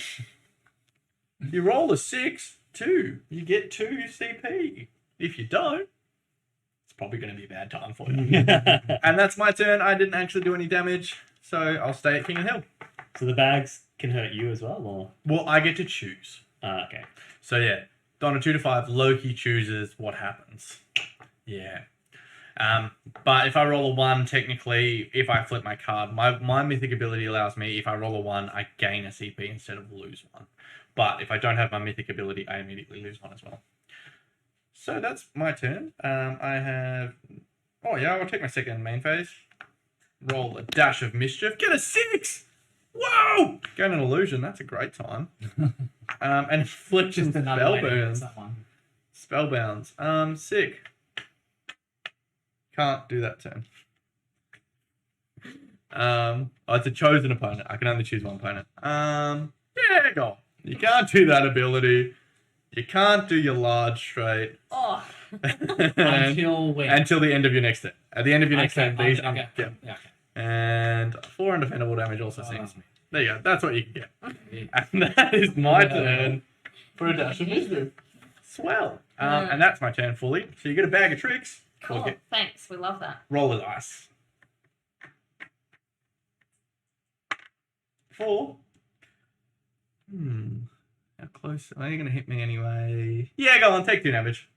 You roll a 6, 2. You get 2 CP. If you don't, it's probably going to be a bad time for you. And that's my turn. I didn't actually do any damage, so I'll stay at King of the Hill. So the bags can hurt you as well, or? Well, I get to choose. Okay. So yeah, on a 2 to 5, Loki chooses what happens. Yeah. But if I roll a 1, technically, if I flip my card, my mythic ability allows me, if I roll a 1, I gain a CP instead of lose 1. But if I don't have my mythic ability, I immediately lose 1 as well. So that's my turn. I have... Oh yeah, I'll take my second main phase. Roll a dash of mischief. Get a 6! Whoa! Gain an illusion. That's a great time. And affliction spellbounds. Spellbounds. Sick. Can't do that turn. Oh, it's a chosen opponent. I can only choose 1 opponent. Yeah, go. You can't do that ability. You can't do your large straight. Oh. Until when? Until the end of your next turn. At the end of your next turn, these. Okay. Yeah. Okay. And 4 undefendable damage also seems. me. There you go. That's what you can get. And that is my turn for a dash of mischief. Swell. And that's my turn fully. So you get a bag of tricks. Cool. Okay. Thanks. We love that. Roll the dice. 4. How close? Are you going to hit me anyway? Yeah, go on. Take 2 damage.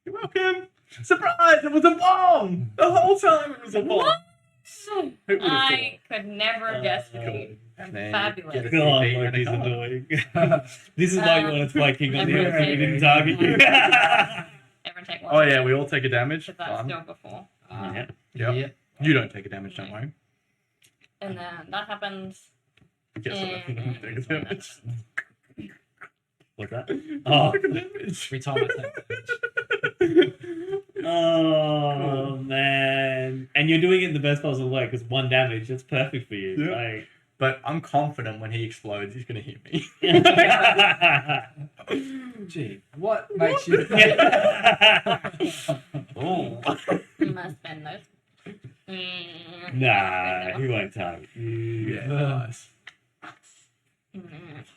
You're welcome. Surprise! It was a bomb! The whole time it was a bomb. What? Who would have I could never have guessed with you. And then Fabulous. get a God, CP and a Loki's card. annoying. This is why you wanted to play King of the Hill, so we didn't Everyone target you. Everyone take 1. Oh yeah, we all take a damage. But that's Fun. still before. Yeah. Yep. Yeah. You don't take a damage, don't worry. And then that happens. Guess what? I don't take a damage. What's that? Oh. Take a damage. Every time I take damage. Oh, man. And you're doing it in the best possible way, because 1 damage, that's perfect for you. Yeah. Like... But I'm confident when he explodes, he's going to hit me. Gee, what makes you... Oh. You must spend those. Nah, he won't target you. Yeah, nice.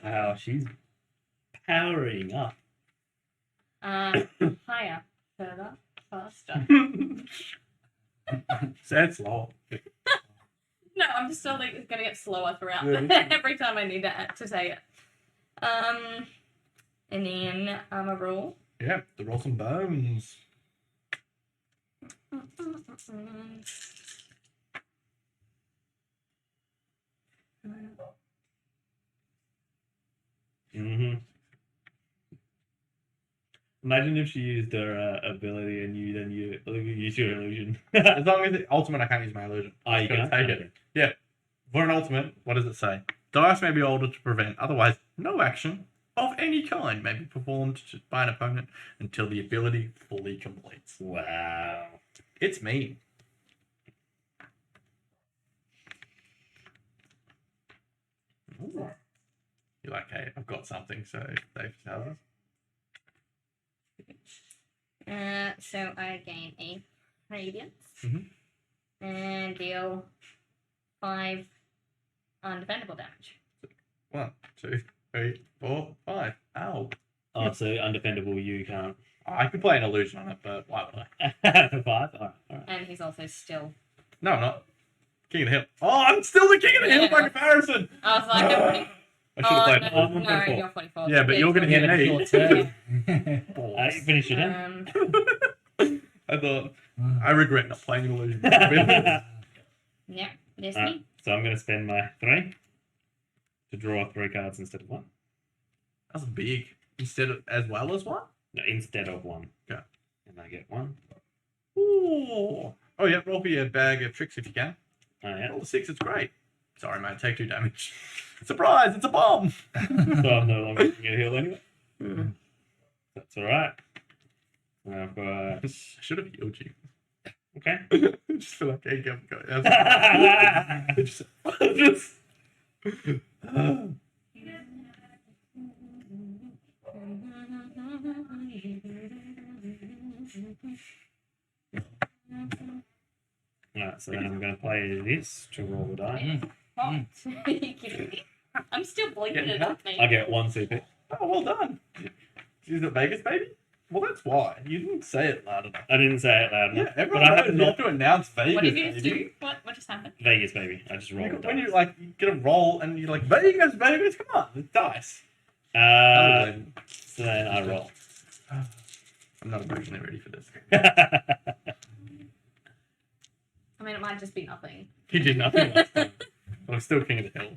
Wow, she's powering up. Higher. Further, faster. Say it slow. No, I'm just slowly it's gonna get slower throughout Yeah. every time I need to say it. And then a roll. Yeah, the roll some bones. Mm-hmm. Imagine if she used her ability and you then use your illusion. As long as it, ultimate, I can't use my illusion. Oh, you Just gotta can't? take it. Yeah. For an ultimate, what does it say? Dice may be altered to prevent, otherwise, no action of any kind may be performed by an opponent until the ability fully completes. Wow. It's mean. Ooh. You're like, hey, I've got something, so safe houses. So I gain a radiance Mhm. and deal 5 undefendable damage. 1, 2, 3, 4, 5. Ow. Oh, so undefendable, you can't. I could play an illusion on it, but why would I? For 5? Alright. And he's also still. No, I'm not. King of the Hill. Oh, I'm still the King of the Hill by comparison. I was like, I'm pretty. I should have played. no, I'm no, 44. you're 44. Yeah, but you're gonna Yeah, hit me. your turn. You finished your turn? I thought, I regret not playing illusion. Yep, this Alright, me. so I'm going to spend my 3 to draw 3 cards instead of 1. That's big. Instead of as well as one? No, instead of 1. Okay. And I get 1. Ooh. Oh yeah, roll for your bag of tricks if you can. Oh, yeah. Roll a 6, it's great. Sorry, mate, take 2 damage. Surprise, it's a bomb. So I'm no longer going to heal anyway. That's alright. I've got... I should have healed you. Okay. Just feel like I can't go. Just... Alright, so then I'm going to play this to roll the die. What? Are you kidding me? I'm still blinking it up, mate. I get 1 CP. Oh, well done. Is it Vegas, baby? Well, that's why. You didn't say it loud enough. I didn't say it loud Yeah, enough. everyone but I knows have not to announce Vegas, What did you just baby. do? What just happened? Vegas, baby. I just rolled the When dice. you like you get a roll and you're like Vegas, baby, come on, it's dice. So then I roll. I'm not emotionally ready for this. I mean, it might just be nothing. He did nothing last time, but I'm still king of the hill.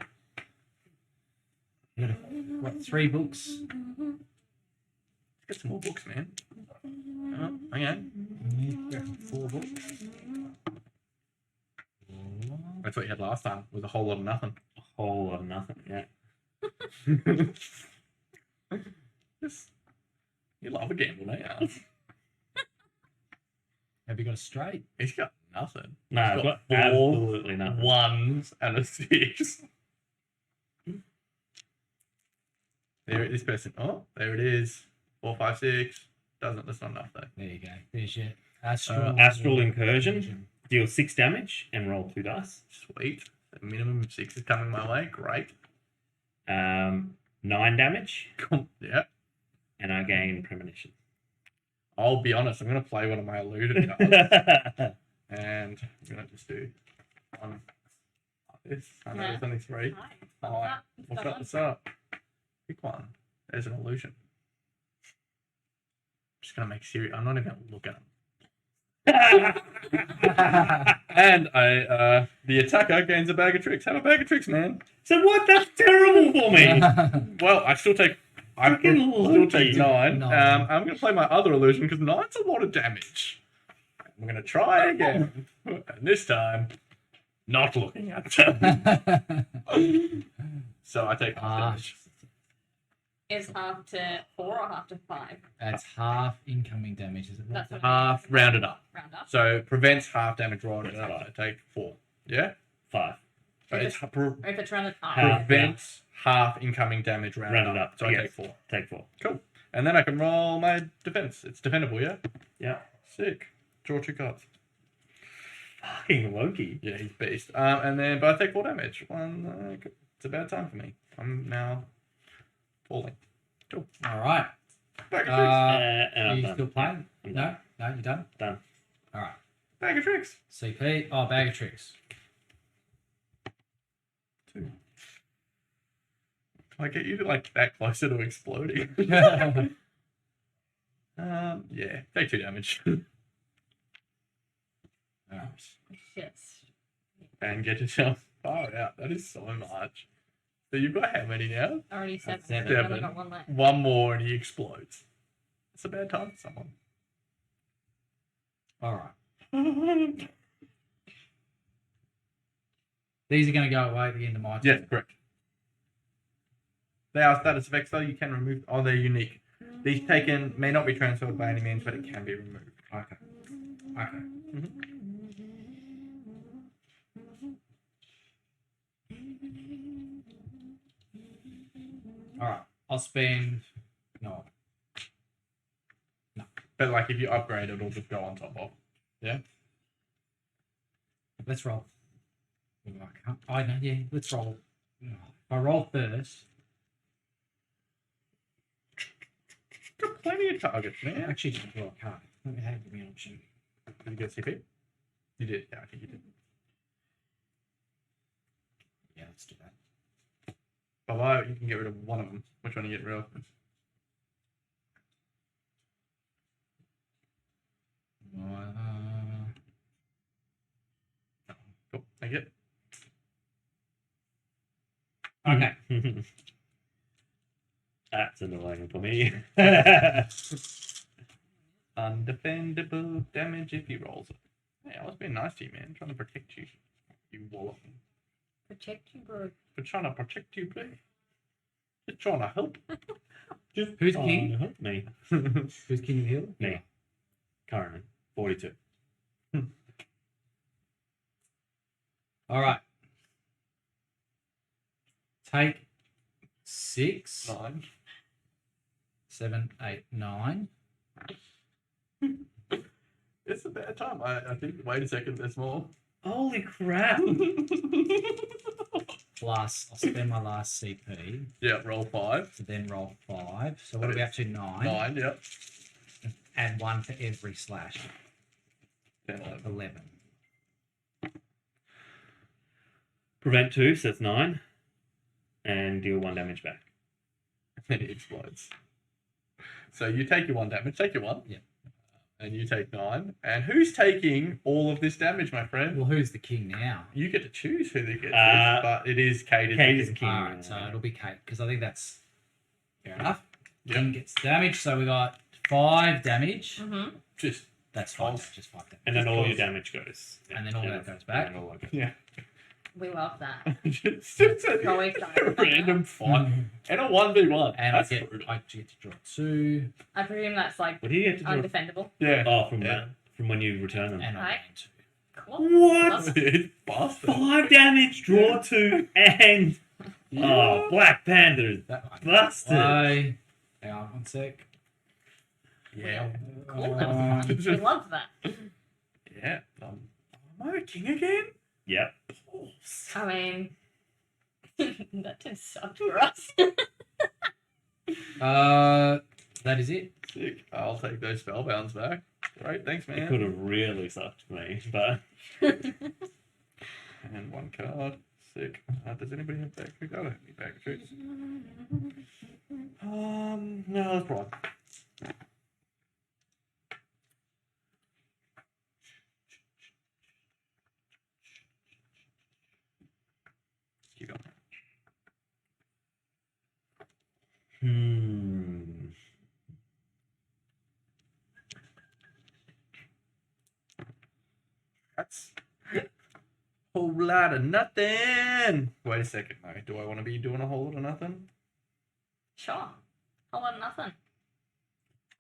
You got what, 3 books? Get some more books, man. Oh, okay. 4 books. That's what you had last time. Was a whole lot of nothing. A whole lot of nothing, yeah. Just, you love a gamble, don't you? Have you got a straight? He's got nothing. No, I've He's got four absolutely nothing. 1s and a 6. There, this person. Oh, there it is. 4, 5, 6. That's not enough though. There you go. There's your astral. Astral Incursion. Deal 6 damage and roll 2 dice. Sweet. A minimum of 6 is coming my way. Great. 9 damage, Cool. Yeah. and I gain Premonition. I'll be honest. I'm gonna play one of my illusion cards, and I'm gonna just do one like this. I know there's only 3. Hi. Hi. What's up? What's up? Pick one. There's an illusion. Just gonna make serious. I'm not even gonna look at them. And the attacker gains a bag of tricks. Have a bag of tricks, man. So what? That's terrible for me. Well, I still take. I Fucking still take lucky. 9. Nine. I'm gonna play my other illusion because 9's a lot of damage. I'm gonna try again, and this time, not looking at them. So I take half damage. Is half to 4 or half to 5? That's half incoming damage, is it? That's what Half rounded up. round up. So prevents half damage rolled That's up. I take 4. Yeah. 5. So If it's Or if it's rounded up. Half. prevents half incoming damage rounded, Rounded up. So I Yes. take 4. Take 4. Cool. And then I can roll my defense. It's defendable, yeah? Yeah. Sick. Draw 2 cards. Fucking Loki. Yeah, he's beast. And then, but I take 4 damage. It's a bad time for me. I'm now falling. Cool. All right. Back Uh, And Are I'm you done. still playing? I'm No? done. No, you done? Done. All right. Bag of tricks. CP. Oh, bag of tricks. 2. Can I get you to like that closer to exploding? Yeah. Take 2 damage. All right. Yes. And get yourself. Oh yeah, that is so much. So you've got how many now? Already 7. Seven. I've only got 1 left. 1 more and he explodes. It's a bad time for someone. All right. These are going to go away at the end of my turn. Yes, correct. They are status effects though. You can remove. Oh, they're unique. These taken may not be transferred by any means, but it can be removed. Okay. Okay. All right. I'll spend. No. But like if you upgrade it, it'll just go on top of. Yeah. Let's roll. I know. Yeah. Let's roll. If I roll first. Got plenty of targets, I man. actually didn't draw a card. Let me give me an option. Did you get CP? You did. Yeah, I think you did. Yeah, let's do that. Bye-bye. You can get rid of one of them. Which one are you getting rid of? Cool. Thank you. Okay. That's annoying for me. Undefendable damage if he rolls it. Hey, I was being nice to you, man. Trying to protect you. You wallop. Protect you, bro. We're trying to protect you, please. Just trying to help. Just Who's trying king? to help me. Who's King of Hill? Me. Currently. 42. All right. Take 6, 9. 7, 8, 9. It's a bad time. I think. Wait a second. There's more. Holy crap. Plus, I'll spend my last CP Yeah. Roll 5. to then roll 5. So what are we up to? 9. 9. Yep. Add 1 for every slash. 10, 11. 11. Prevent 2, so that's 9. And deal 1 damage back. Then he explodes. So you take your 1 damage. Take your 1. Yeah. And you take 9. And who's taking all of this damage, my friend? Well, who's the king now? You get to choose who they get this, but it is Kate. Kate is king. All right, so it'll be Kate because I think that's fair enough. Yep. King gets damage, so we got 5 damage. Mm-hmm. Just That's 5 False. damage, just 5 damage. And then all your Close. damage goes. And then all that goes back. And then all that goes yeah. We love that. Just Always a random fight and a 1v1. And That's I get brutal. to draw 2, I presume that's like What do you get to do? undefendable. Yeah. Oh, from Yeah. that. From when you return them. and I Right. gain 2. Cool. What? It's bastard. 5 damage, draw 2, and... Oh, Black Panther is That one. busted. Play. Hang on, 1 sec. Yeah. Cool. That was fun. We love that. Yeah. Am I the king again? Yep. I mean, that did suck for us. That is it. Sick. I'll take those spellbounds back. Great. Thanks, It man. could have really sucked for me, but... And 1 card. Sick. Does anybody have back? We got any back tricks? No, that's right. Keep going. That's a whole lot of nothing. Wait a second, though. Do I want to be doing a whole lot of nothing? Sure. Whole lot of nothing.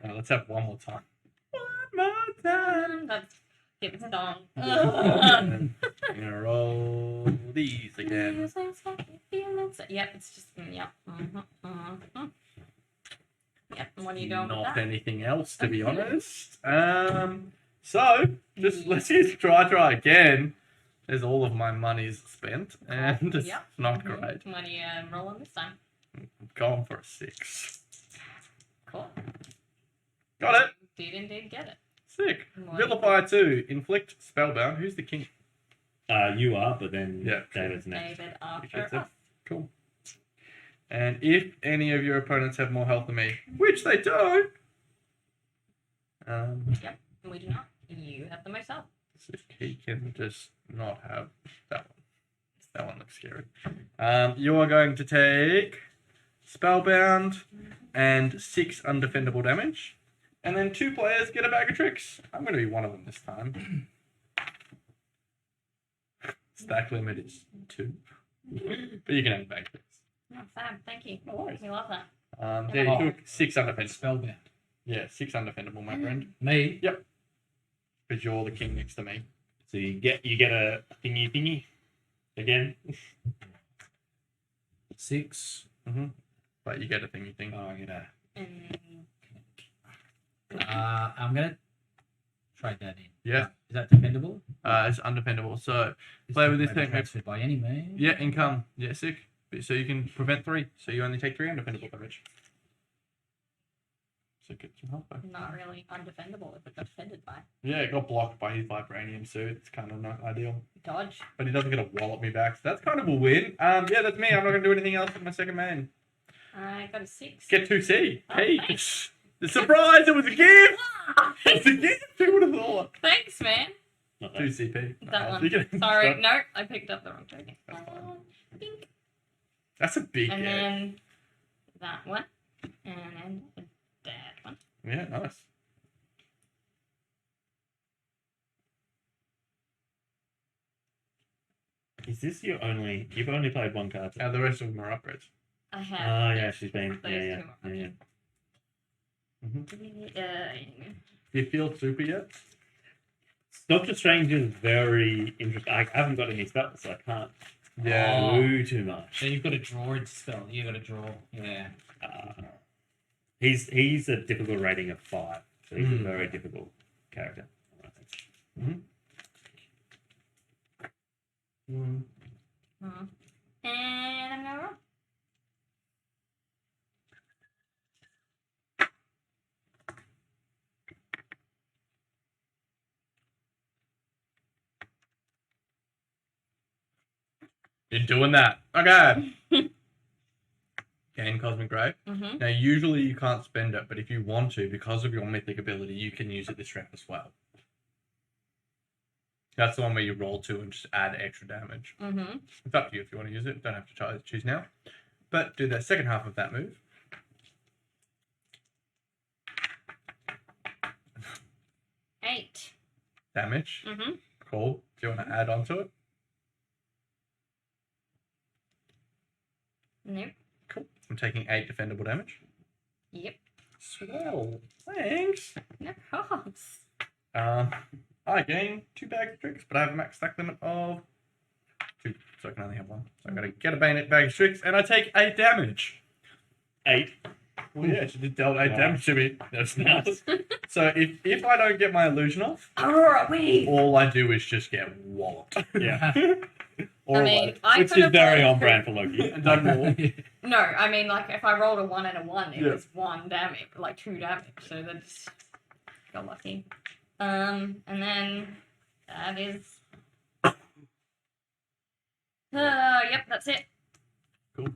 Let's have one more time. One more time. That's Kit's song. I'm gonna roll these again. Yep, it's just yep. Yep. And what are you doing with Not that? anything else, to be honest. So just let's just try again. There's all of my money's spent, and it's Yep. not great. What are you rolling this time? I'm going for a 6. Cool. Got it. Did indeed get it. Sick. Like- Vilify 2. Inflict spellbound. Who's the king? You are, but then Yeah. David's next. David after Gets us. it. Cool. And if any of your opponents have more health than me, which they don't, Yep, we do not. You have the most health. so he can just not have that one. That one looks scary. You are going to take spellbound and 6 undefendable damage, and then 2 players get a bag of tricks. I'm going to be one of them this time. Stack limit is 2, but you can have a bag of tricks. No, fab, thank you. No worries. We love that. Yeah, you took 6 undefendable. Spellbound. Yeah, 6 undefendable, my friend. Me? Because you're the king next to me. So you get a thingy again. 6. But you get a thingy thing. Oh, I get a. And I'm gonna trade that in. Yeah. Is that dependable? It's undefendable. So play with this Maybe technique. transferred by any means. Yeah, income. Yeah, sick. So you can prevent 3. So you only take 3 undefendable damage. So get some help back. not really undefendable if it got defended by. Yeah, it got blocked by his vibranium suit. It's kind of not ideal. Dodge. But he doesn't get to wallop me back. So that's kind of a win. Yeah, that's me. I'm not going to do anything else with my second main. I got a 6. Get 2C. Oh, Hey. thanks. The surprise! It was a gift! It's a gift! Who would have thought? Thanks, man. Not 2 CP. That one. You can- Sorry, no, I picked up the wrong token. That's fine. Bink. That's a big And get. then that one. And then that one. Yeah, nice. Is this your only? You've only played one card. Now the rest of them are upgrades. I Oh have. yeah, she's been. Those Yeah. two. Do you feel super yet? Doctor Strange is very interesting. I haven't got any spells, so I can't Yeah. do too much. So you've got to draw into spell. You've got to draw. Yeah. He's a difficult rating of 5, so he's a Mm. very difficult character. And I'm gonna roll. You're doing that. Okay. Gain Cosmic Ray. Mm-hmm. Now, usually you can't spend it, but if you want to, because of your mythic ability, you can use it this round as well. That's the one where you roll 2 and just add extra damage. Mm-hmm. It's up to you if you want to use it. Don't have to choose now. But do the second half of that move. 8. Damage. Mm-hmm. Cool. Do you want to add on to it? Nope. Cool. I'm taking 8 defendable damage. Yep. Swell. Thanks. No problems. I gain 2 bags of tricks, but I have a max stack limit of 2, so I can only have 1. So I gotta get a bag of tricks, and I take 8 damage. 8. Well, yeah, she did dealt 8 Wow. damage to me. That's Nice. So if I don't get my illusion off, Aurora wave. all I do is just get walloped. Yeah. Or I mean, like, I Which could is have very rolled on brand for Loki. and done more. No, I mean, like, if I rolled a 1 and a 1, it Yeah. was 1 damage, like 2 damage, so that's got lucky. And then that is. Yep, that's it. Cool.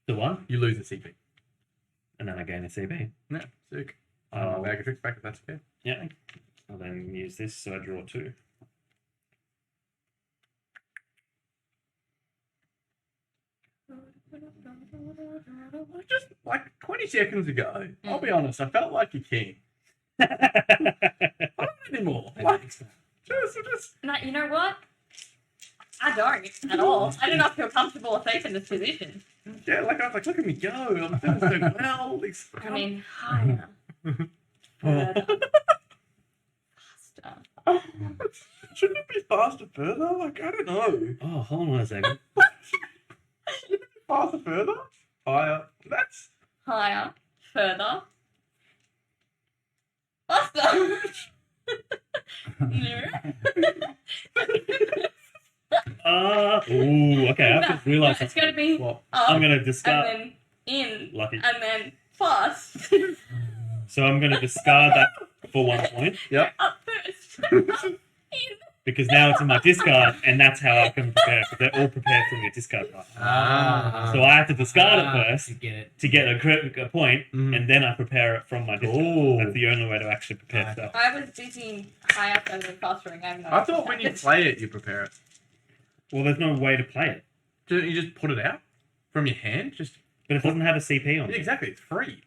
The one, You lose a CP. and then I gain a CB. Yeah, sick. Oh. Bag of tricks back if that's okay. Yeah. I'll then use this, so I draw 2. Just like 20 seconds ago, I'll be honest, I felt like a king. I don't anymore. Like, just No, you know what? I don't at all. I do not feel comfortable or safe in this position. yeah, like I was like, look at me go. I'm doing so well. I mean, higher. Further. Faster. Shouldn't it be faster further? Like, I don't know. Oh, hold on a second. Shouldn't it be faster further? Higher. That's Higher. Further. Faster. No. Ooh, okay. I've just realised It's going to be what? up I'm going to and discard. then in Lucky. and then fast. So I'm going to discard that for 1 point Up first. because now it's in my discard, and that's how I can prepare because they're all prepared from your discard pile. So I have to discard it first You get it. to get a point, Mhm. and then I prepare it from my discard. Ooh. That's the only way to actually prepare stuff. I was busy high up over the fostering. I thought when you play it, you prepare it. Well, there's no way to play it, Don't you just put it out from your hand? Just but it doesn't have a CP on yeah, it. exactly. It's free.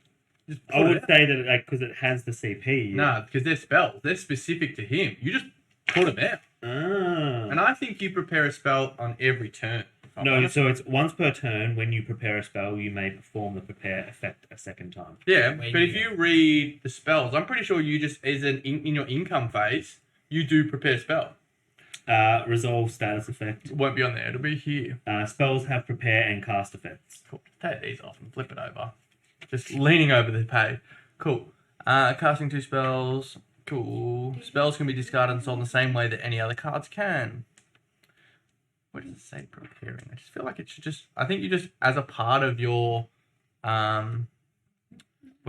Just I put would it out. say that because it has the CP. No, because they're spells. They're specific to him. You just put them out. Ah. And I think you prepare a spell on every turn. if I'm No, honest. so it's once per turn. When you prepare a spell, you may perform the prepare effect a second time. Yeah, When but if you- you read the spells, I'm pretty sure you just, as in your income phase, you do prepare spell. Resolve status effect. It won't be on there. It'll be here. Spells have prepare and cast effects. Cool. Take these off and flip it over. Just leaning over the page. Cool. Casting 2 spells. Cool. Spells can be discarded and sold in the same way that any other cards can. What does it say preparing? I just feel like it should just... I think you just, as a part of your... when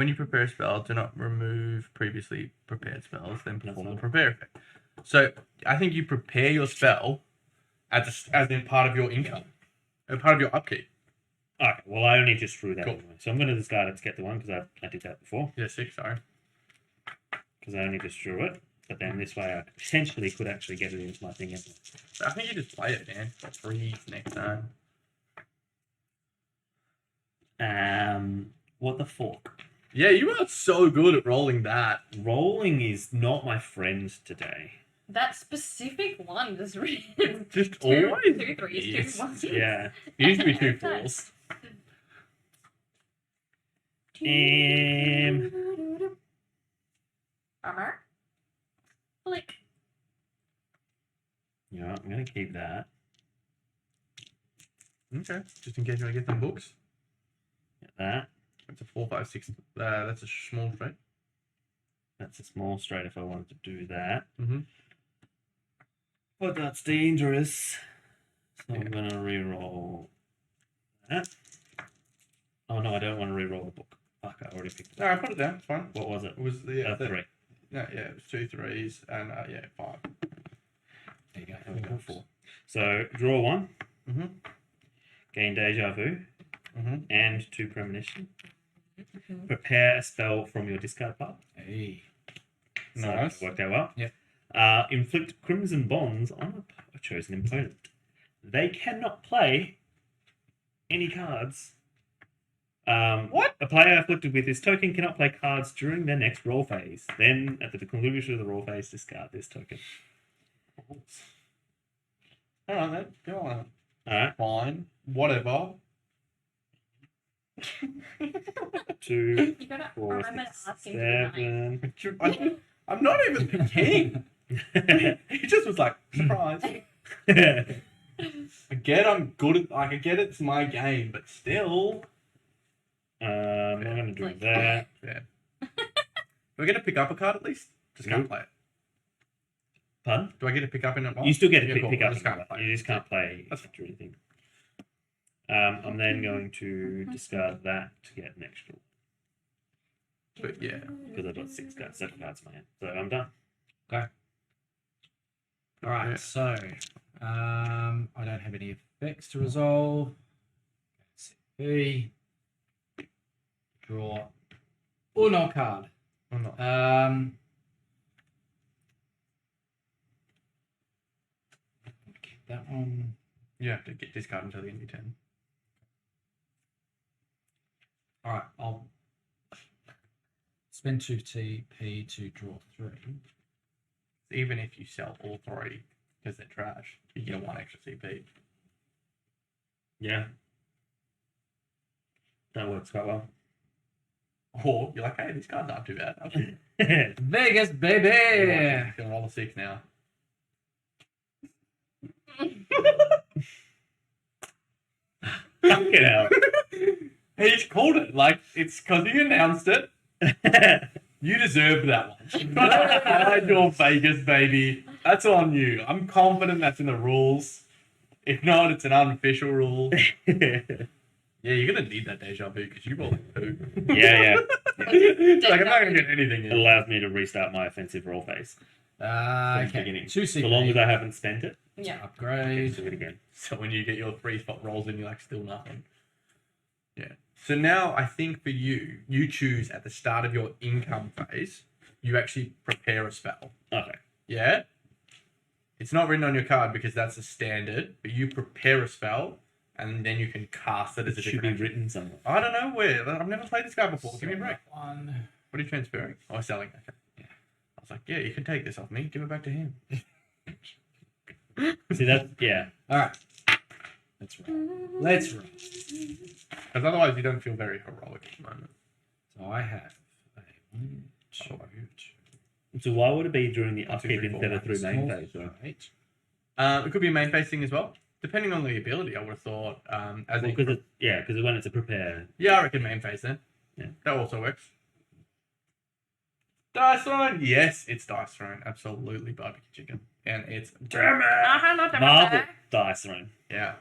you prepare a spell, do not remove previously prepared spells, then perform the prepare effect. So, I think you prepare your spell as in part of your income. Part of your upkeep. Okay, well, I only just threw that Cool. anyway. So I'm going to discard it to get the one because I did that before. Yeah, 6, sorry. Because I only just drew it. But then this way I potentially could actually get it into my thing anyway. I think you just play it, man. Freeze next time. What the fuck? Yeah, you are so good at rolling that. Rolling is not my friend today. That specific one just really. Just two, always 2 3s, is. 2 1s. Yeah. Usually 2 4s. Armor. Flick. Yeah, I'm going to keep that. Okay, just in case you want to get them books. Get that. That's a 4, 5, 6. That's a small straight. That's a small straight if I wanted to do that. Mm-hmm. But that's dangerous. So Yeah. I'm going to re-roll that. Oh no, I don't want to re-roll the book. Fuck, I already picked it No, up. I put it down. It's fine. What was it? It was the 3. No, yeah, it was 2 3s and 5. There you go. There we go, 4. So draw 1, Mm-hmm. gain deja vu, Mm-hmm. and 2 premonition. Prepare a spell from your discard pile. Hey. So Nice. that worked out well. Yep. Inflict crimson bonds on a chosen opponent. They cannot play any cards. What? A player afflicted with this token cannot play cards during their next roll phase. Then, at the conclusion of the roll phase, discard this token. Alright then, go on. Alright. Fine. Whatever. 2, You gotta 4, remember to 6, ask him to be nice. 7. I'm not even the king. He just was like, surprise. I get I'm good at, like, I get it's my game, but still. I'm going to do that. Yeah. Do I get to pick up a card at least? Just can't Nope. play it. Pardon? Do I get to pick up in it? You still get to Yeah, pick, cool. pick I up. just can't and play. You just can't play That's or anything. I'm then going to discard that to get an extra. But yeah. Because I've got 7 cards in my hand. So I'm done. All right, Yeah. so I don't have any effects to resolve. CP. Draw. Uno card. Or not. Keep that one. You have to get this card until the end of your turn. All right, I'll spend 2 TP to draw 3. Even if you sell all 3 because they're trash, you get 1 extra CP. Yeah. That works quite well. Or you're like, hey, these cards aren't too bad. Vegas, baby! Gonna roll a 6 now. Fucking hell. He's called it. Like, it's because he announced it. You deserved that one. You gotta hide your Vegas, baby. That's on you. I'm confident that's in the rules. If not, it's an unofficial rule. Yeah, you're gonna need that deja vu because you rolled a 2. Yeah. Like I'm not gonna get anything It in. allows me to restart my offensive roll phase. From the Okay. beginning. 2 So long as CP. I haven't spent it, Yeah. I can Upgrade. do it again. So when you get your 3 spot rolls in, you're like still nothing. Yeah. So now I think for you, you choose at the start of your income phase, you actually prepare a spell. Okay. Yeah? It's not written on your card because that's a standard, but you prepare a spell and then you can cast it as It a should different be action. written somewhere. I don't know where. I've never played this guy before. Give me a break. One. What are you transferring? Oh, selling. Okay. Yeah. I was like, yeah, you can take this off me. Give it back to him. See that? Yeah. All right. Let's roll. Let's roll. Because otherwise you don't feel very heroic at the moment. So I have a 1, 2, So why would it be during the 1, 2, upkeep 3, 4, instead of through main small phase? Right? eight. It could be a main phase thing as well. Depending on the ability, I would have thought. As a, Because when it's a prepare. yeah, I reckon main phase then. Yeah. That also works. Dice throne? Yes, it's dice throne. Absolutely barbecue chicken. And it's damn it. Not that Marble much. dice thrown. Yeah.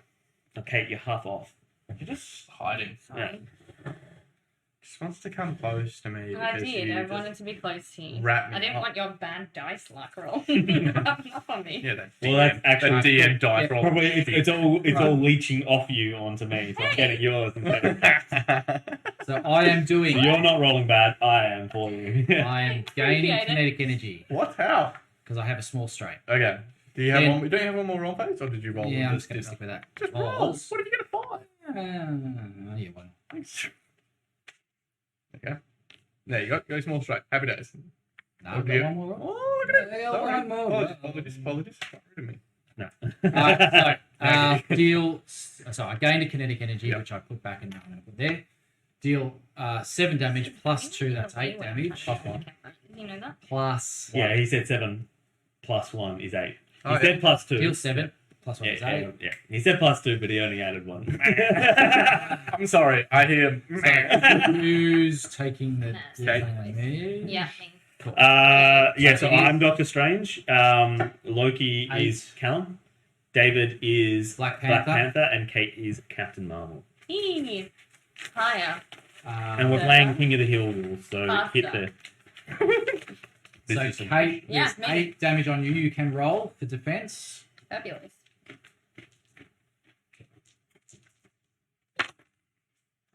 Okay, you're half off. You're just hiding. Sorry. Just wants to come close to me. I because did. you I just wanted to be close to you. wrap me I didn't up. want your bad dice luck roll. Rubbing off on me. Yeah, that Well, that's actually- that DM dice roll. Probably it's all leeching off you onto me, so I'm getting yours instead of So I am So doing. you're not rolling bad, I am for you. I am gaining Appreciate it. kinetic energy What? How? because I have a small straight. Okay. Do you have Then- one? Don't you have one more roll phase, or did you roll? Yeah, I'm just just going to stick with that. Just Oh, roll. What if you get a 5? yeah, one. Okay. There you go small straight. Happy days. No, Oh, I've got dear. one more roll. Oh, look at it. Yeah, Sorry. one more. Apologies. Got rid of me. No. Alright, so deal. So I gained a kinetic energy, Yeah. which I put back in. I'm going to put there. Deal 7 damage plus 2. That's 8 damage. Plus 1. You know that? Plus Yeah, he said 7 plus 1 is 8. He Oh, said plus 2. deal 7 plus 1 is 8. Yeah. He said plus 2, but he only added 1. I'm sorry. I hear. So who's taking the Okay. me? Yeah, me. Cool. So I'm Doctor Strange. Loki is Callum. David is Black Black Panther. Panther, and Kate is Captain Marvel. Eee. Higher. And we're Yeah. playing King of the Hill rules, so hit Faster. the. So This is Kate, Yeah, there's me. 8 damage on you. You can roll for defense. Fabulous.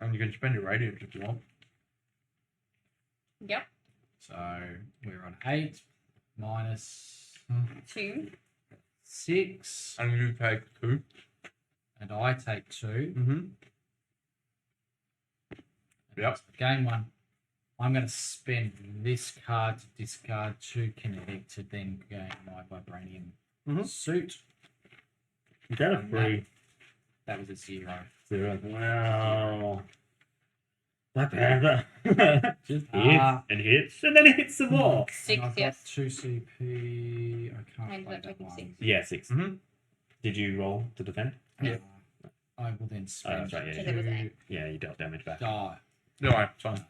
And you can spend your radiance if you want. Yep. So we're on 8 minus 2. 6, And you take 2. and I take 2. Mm-hmm. Yep. Game 1. I'm going to spend this card to discard 2 kinetic to then gain my vibranium Mhm. suit. Is that a free That was a 0. 0? Wow. Black Panther. Just hits and hits, and then it hits some more. 6, And I've got yes. 2 CP. I can't And play that that making one. 6. Yeah, 6. Mhm. Did you roll to defend? Yeah. I will then spend that's right, yeah, yeah. It was 2 Yeah, you dealt damage back. die. No, it's fine.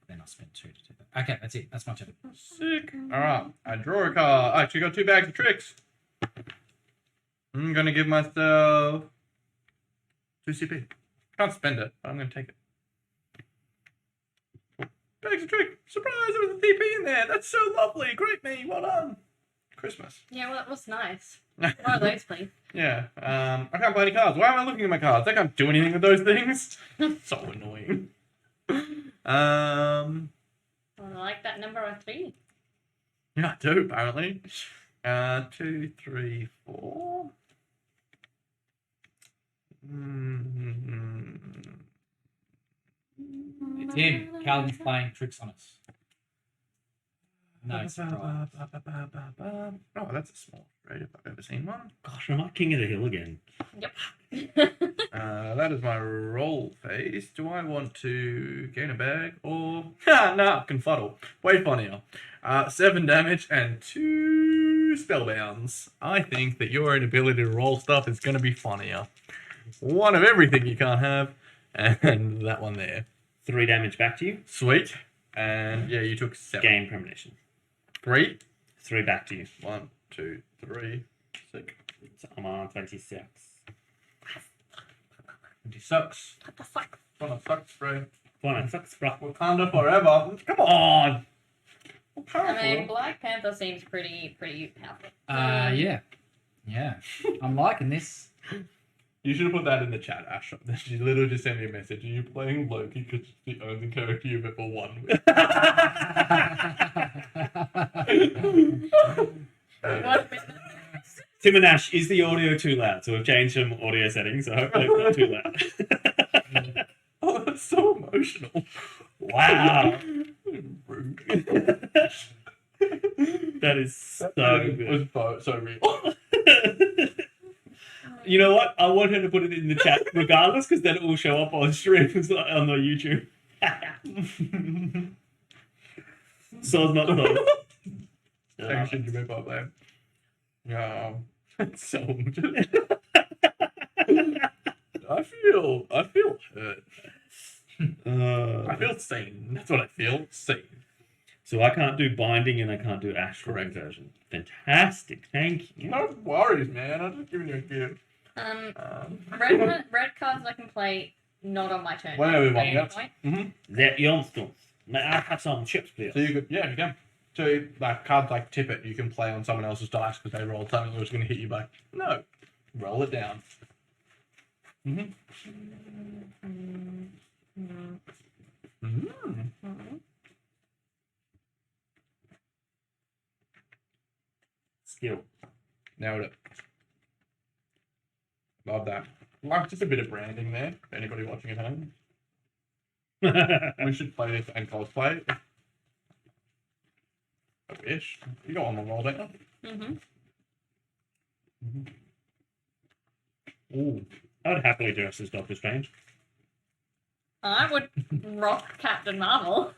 Then I'll spend 2 to do that. Okay, that's it. That's my turn. Sick. Alright. I draw a card. I actually got 2 bags of tricks. I'm gonna give myself 2 CP. Can't spend it, but I'm gonna take it. Bags of trick. Surprise, there was a TP in there. That's so lovely. Great me. Well done. Christmas. Yeah, well, it was nice. More of those, please. Yeah. I can't play any cards. Why am I looking at my cards? I can't do anything with those things. So annoying. Well, I like that number on 3. Yeah, I do, apparently. 2, 3, 4. It's him. Calvin's playing tricks on us. No surprise. Oh, that's a small trade if I've ever seen one. Gosh, I'm at King of the Hill again. Yep. That is my roll phase. Do I want to gain a bag or... no, confuddle. Way funnier. 7 damage and 2 spellbounds. I think that your inability to roll stuff is going to be funnier. One of everything you can't have, and that one there. 3 damage back to you. Sweet. And yeah, you took 7. Gain premonition. 3. 3 back to you. 1, 2, 3, 6. So I'm on 26. 26. What the fuck? Gonna suck spray. Fine, sucks, bro. Wakanda forever. Come on. I mean, Black Panther seems pretty powerful. Yeah. I'm liking this. You should have put that in the chat, Ash. She literally just sent me a message. Are you playing Loki because it's the only character you've ever won with? What? Tim and Ash, is the audio too loud? So we've changed some audio settings, so hopefully it's not too loud. Oh, that's so emotional. Wow. Rude. That is so It good. was so real. You know what? I want her to put it in the chat regardless, because then it will show up on stream on the YouTube. So's not so. Section you move up there. Yeah. So I feel hurt. I feel seen. That's what I feel. Seen. So I can't do binding and I can't do Ash correct version. Fantastic, thank you. No worries, man. I'm just giving you a gift. Red cards I can play not on my turn. Whenever we at want, any yeah. point. That youngsters. May I have some chips, please? So you could, yeah, you can. So like cards like tip it, you can play on someone else's dice because they rolled something that was going to hit you back. No, roll it down. Skill. Nailed it. Love that. Like just a bit of branding there. For anybody watching at home, we should play this and cosplay. I wish. You go on the roll down. Ooh. I would happily dress as Doctor Strange. I would rock Captain Marvel.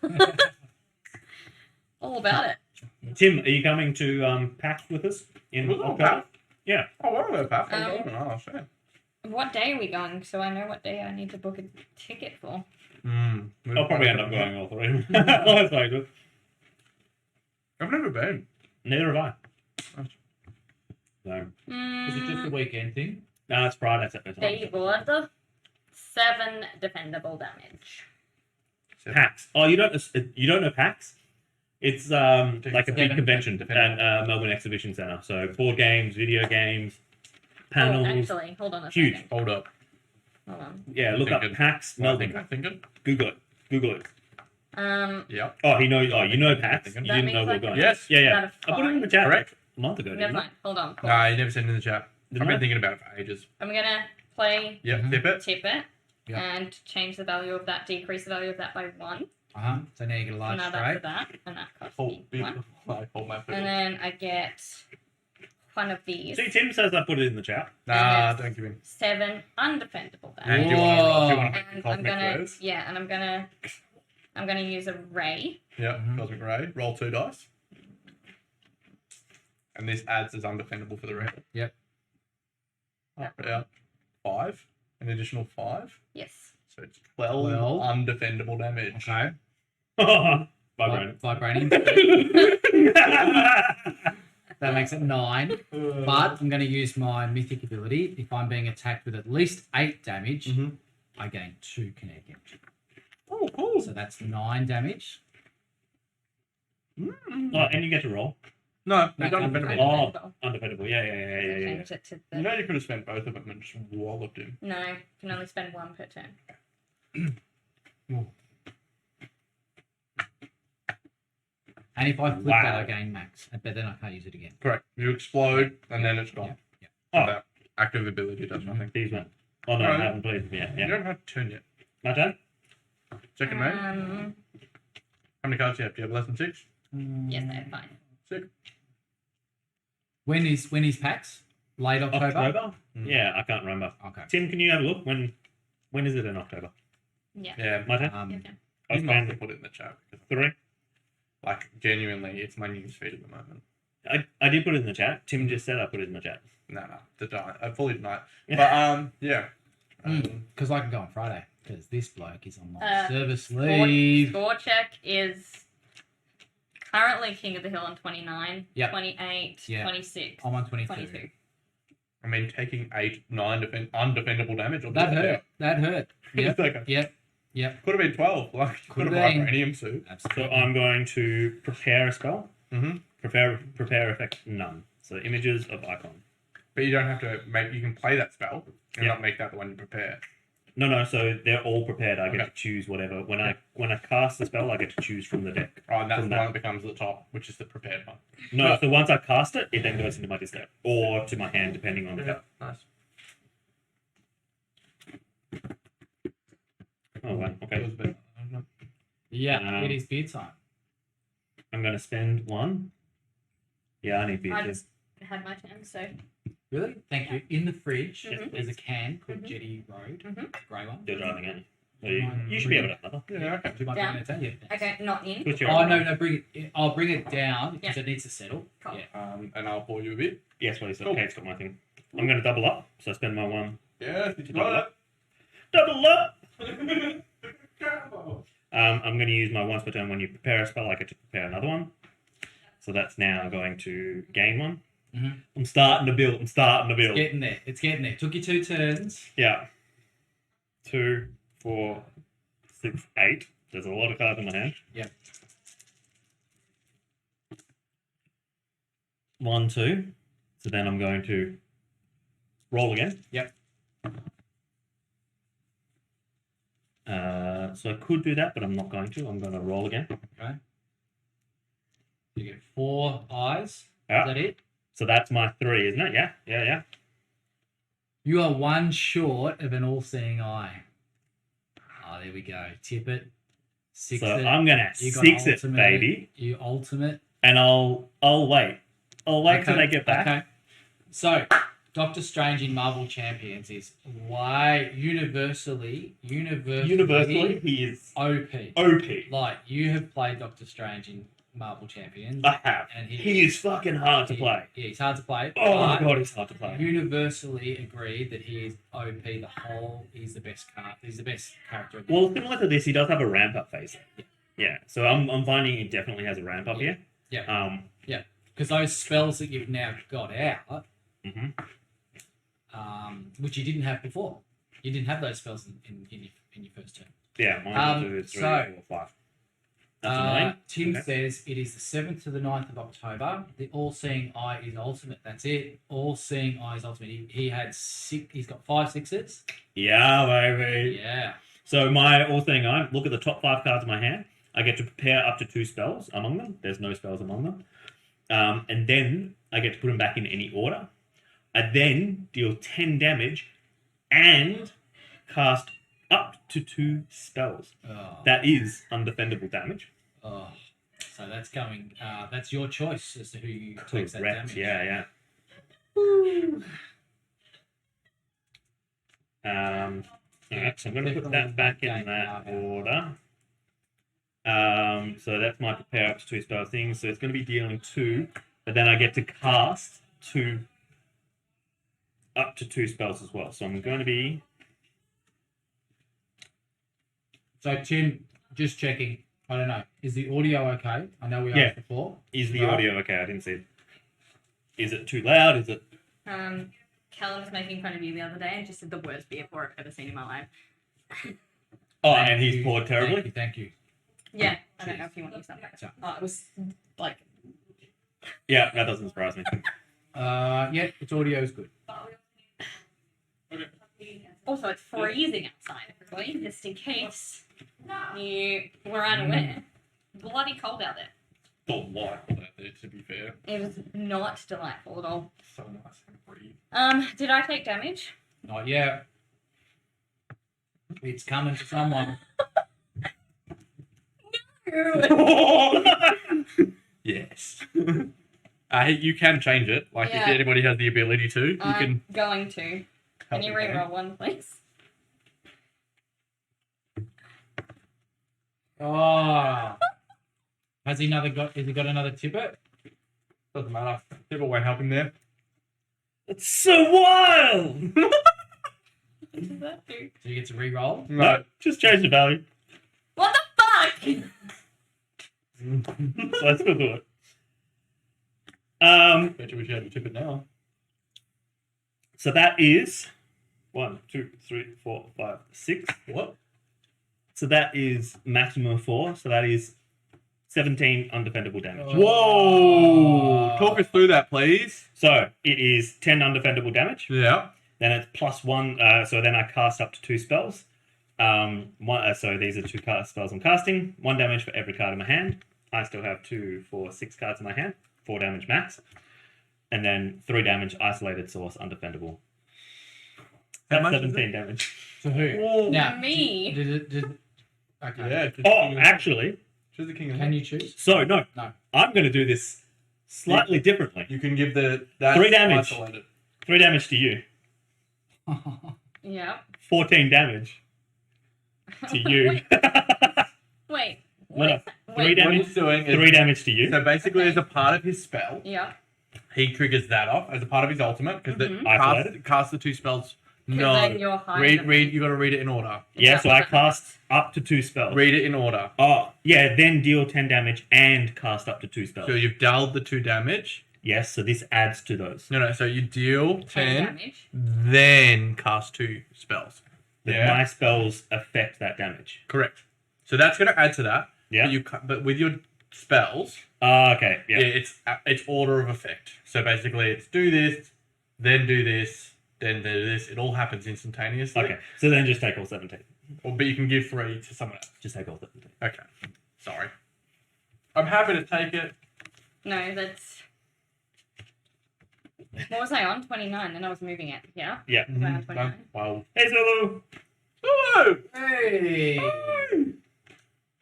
All about it. Tim, are you coming to PAX with us in Was it on October? PAX? Yeah. Oh, I don't know, Pat. Oh, shit. What day are we going? So I know what day I need to book a ticket for. I'll probably end up going all three. That's very good. I've never been. Neither have I. So, Is it just a weekend thing? no, it's Friday. It's Keyboard, 7 defendable damage. PAX. Oh, you don't know PAX? It's like a big Seven convention defendable. at Melbourne Exhibition Centre. So board games, video games, panels. Oh, actually, hold on a Huge. second. Hold up. Hold on. Yeah, look up Thinking. PAX I Melbourne. think it. Google it. Yeah. Oh, he knows. Oh, you know PAX. You That didn't means know we were I can going. Yes. Yeah, yeah. Out of I put it in the 5. chat Correct. a month ago. Never Didn't I? mind. Hold on. Nah, you never sent it in the chat. Didn't I've been I? thinking about it for ages. I'm gonna play Yep, Mhm. tip it. tip it Yeah. and change the value of that, decrease the value of that by 1. So now you get a large Another for straight. that, and that costs Oh, me big. 1. Like, hold my And foot. then I get one of these. See, Tim says I put it in the chat. Nah, don't give him. 7 undefendable And damage. do you want to roll? And I'm Cosmic gonna Rays? and I'm gonna use a ray. Yeah, Mhm. Cosmic Ray. Roll 2 dice. And this adds as undefendable for the red. Yep. Yeah. 5. An additional 5. Yes. So it's 12 Well. undefendable damage. Okay. Vibrating. Vibrating. That makes it 9. But I'm going to use my mythic ability. If I'm being attacked with at least 8 damage, Mhm. I gain 2 kinetic energy. Oh, cool. So that's 9 damage. Oh, and you get to roll. No, No, you don't defend him. Oh, undefendable. Yeah. Change it to the... You know you could have spent both of them and just walloped him. No, you can only spend 1 per turn. And if I flip Wow. that, I gain max. But then I can't use it again. Correct. You explode and then it's gone. Yeah. Oh, That active ability does nothing. these one. Oh no, I haven't played them yet. You Yeah. don't have to turn yet. My turn? Second mate. Um, How many cards do you have? Do you have less than 6? yes, they're fine. 6. When is PAX? Late October? October? Mm. Yeah, I can't remember. Okay. Tim, can you have a look? When is it in October? Yeah. Yeah. My turn? Okay. I You was might have playing to put it in the chat. 3. Like, genuinely, it's my news feed at the moment. I did put it in the chat. Tim just said I put it in the chat. No, the diet. I fully deny it. But, yeah. Because I can go on Friday. Because this bloke is on my service Score, leave. score check is currently King of the Hill on 29, Yep. 28, Yeah. 26, I'm on 22. 22. I mean, taking 8, 9 undefendable damage. On That this hurt. That hurt. It's Yep. like Yep. could have been 12. Like, could have been. vibranium suit. So Absolutely. I'm going to prepare a spell. Mm-hmm. Prepare effect none. So images of icon. But you don't have to make. You can play that spell and Yeah. not make that the one you prepare. No. So they're all prepared. I get Okay. to choose whatever. When I cast the spell, I get to choose from the deck. Oh, and that's From the that. one that becomes at the top, which is the prepared one. No. So once I cast it, it then goes into my discard or to my hand, depending on the card. Nice. Oh wow. It Okay. was a bit- Yeah, it is beer time. I'm gonna spend 1. Yeah, I need beer I too. just had my turn, so Really? Thank you. In the fridge, Mhm. there's a can called Mhm. Jetty Road, Mhm. grey one. You're driving, aren't you? Mine- You should be able to have another. Yeah, okay. Do you mind Down. bringing it down? Yeah. thanks. okay, not in. Switch your Oh other no, one. no, bring it. I'll bring it down because Yeah. it needs to settle. Cool. Yeah. And I'll pour you a bit. Yes, please. Cool. Okay, it's got my thing. I'm gonna double up. So I spend my 1. Yeah, you Double up. Double up. I'm going to use my once per turn. When you prepare a spell, I get to prepare another one. So that's now going to gain 1. Mhm. I'm starting to build. It's getting there. It's getting there. Took you 2 turns. Yeah. 2, 4, 6, 8. There's a lot of cards in my hand. Yep. 1, 2. So then I'm going to roll again. Yep. So I could do that, but I'm not going to. I'm going to roll again. Okay. You get 4 eyes. Yeah. Is that it? So that's my 3, isn't it? Yeah. Yeah. You are 1 short of an all-seeing eye. Oh, there we go. Tip it. Six So it. I'm going to You got 6 it, ultimate. baby. You ultimate. And I'll wait. I'll wait till they get back. Okay. So, Doctor Strange in Marvel Champions is why universally Universally, he is OP. OP. Like, you have played Doctor Strange in Marvel Champions. I have. And He is fucking hard to play. Yeah, he's hard to play. Oh my but god, he's hard to play. universally agreed that he is OP. He's the best card. He's the best character. Well, similar to this, he does have a ramp up phase. Yeah. So I'm finding he definitely has a ramp up here. Yeah. Because those spells that you've now got out, Mhm. Which you didn't have before. You didn't have those spells in your first turn. Yeah, 1, 2, 3, so- 4, 5. That's annoying. Tim Okay. says it is the 7th to the 9th of October. The All-Seeing Eye is ultimate. That's it. All-Seeing Eye is ultimate. He had 6. He's got 5 6s. Yeah, baby. Yeah. So my all thing, I look at the top 5 cards in my hand. I get to prepare up to 2 spells among them. There's no spells among them. And then I get to put them back in any order. I then deal 10 damage and cast up to 2 spells. Oh, That is undefendable damage. oh. So that's going. That's your choice as to who you takes that Correct. damage. Yeah. Alright, so I'm going to put that back in that order. So that's my prepare up to 2 spell thing. So it's going to be dealing 2, but then I get to cast 2 up to 2 spells as well. So I'm going to be So Tim, just checking. I don't know. Is the audio okay? I know we Yeah. asked before. is the Right. audio okay? I didn't see it. Is it too loud? Is it? Callum was making fun of you the other day and just said the worst beer pour I've ever seen in my life. Oh, Thank and he's you, poured terribly. Thank you. Yeah, I don't know if you want to use that. So- Oh, it was like. Yeah, that doesn't surprise me. Yeah, its audio is good. Also, it's freezing outside, everybody, just in case you were unaware. Bloody cold out there. Delightful out there, to be fair. It was not delightful at all. So nice and breathe. Did I take damage? Not yet. It's coming to someone. Yes. You can change it. Like, Yeah. if anybody has the ability to, you I'm can going to. Can help you them out. reroll one, please? Oh. Has he got another tippet? Doesn't matter. People won't help him there. It's so wild. What does that do? So you get to re-roll. No, just change the value. What the fuck? So I still do it. Bet you wish you had to tip it now. So that is 1, 2, 3, 4, 5, 6. What? So that is maximum of 4. So that is 17 undefendable damage. Whoa! Talk us through that, please. So it is 10 undefendable damage. Yeah. Then it's +1. So then I cast up to 2 spells. So these are 2 spells I'm casting. 1 damage for every card in my hand. I still have 2, 4, 6 cards in my hand. 4 damage max. And then 3 damage isolated source undefendable. How That's much is 17 damage. To who? Whoa. Now, Me. Okay. Yeah. Oh, actually, Choose the king. Can you choose? so no. No. I'm going to do this slightly differently. You can give that 3 damage. isolated. 3 damage to you. Yeah. 14 damage to you. Wait. No, no. 3 What damage. he's doing is 3 damage to you. so basically, as a part of his spell, Yeah. he triggers that off as a part of his ultimate because Mhm. cast the 2 spells. 'Cause No, then you're higher than read. me. You got to read it in order. Yeah, so I cast up to 2 spells. Read it in order. Oh, yeah, then deal 10 damage and cast up to 2 spells. So you've dealt the 2 damage. Yes, so this adds to those. No, so you deal 10 10, damage. then cast 2 spells. But Yeah. my spells affect that damage. Correct. So that's going to add to that. Yeah. But with your spells, Okay, yeah, it's order of effect. So basically, it's do this, then do this, then do this. It all happens instantaneously. Okay, so then just take all 17. But you can give 3 to someone else. Just take all 17. Okay. Sorry. I'm happy to take it. No, that's. What was I on? 29, then I was moving it. Yeah? Yeah. Was I on 29? Wow. Hey, Zulu! Hello. Hey!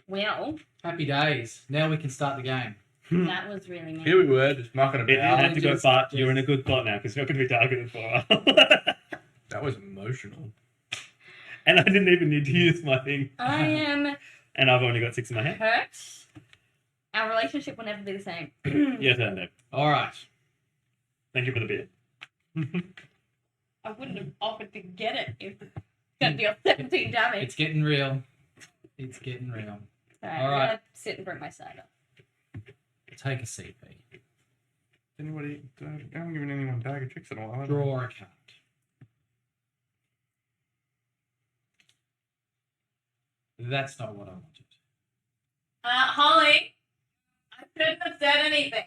Well, Happy days. Now we can start the game. that was really mean. Here we were, just mucking It about. had to go just- far. just- You're in a good spot now because you're not going to be targeted for a while. That was emotional. And I didn't even need to use my thing. I am And I've only got 6 in my hand. hurt. Our relationship will never be the same. Your turn, Dave. All right. Thank you for the beer. I wouldn't have offered to get it if got deal 17 damage. It's getting real. It's getting real. Alright, all I'm right. gonna sit and bring my cider. Take a CP. Anybody? I haven't given anyone bag of tricks in a while. have I? Draw a card. That's not what I wanted. Holly, I shouldn't have said anything.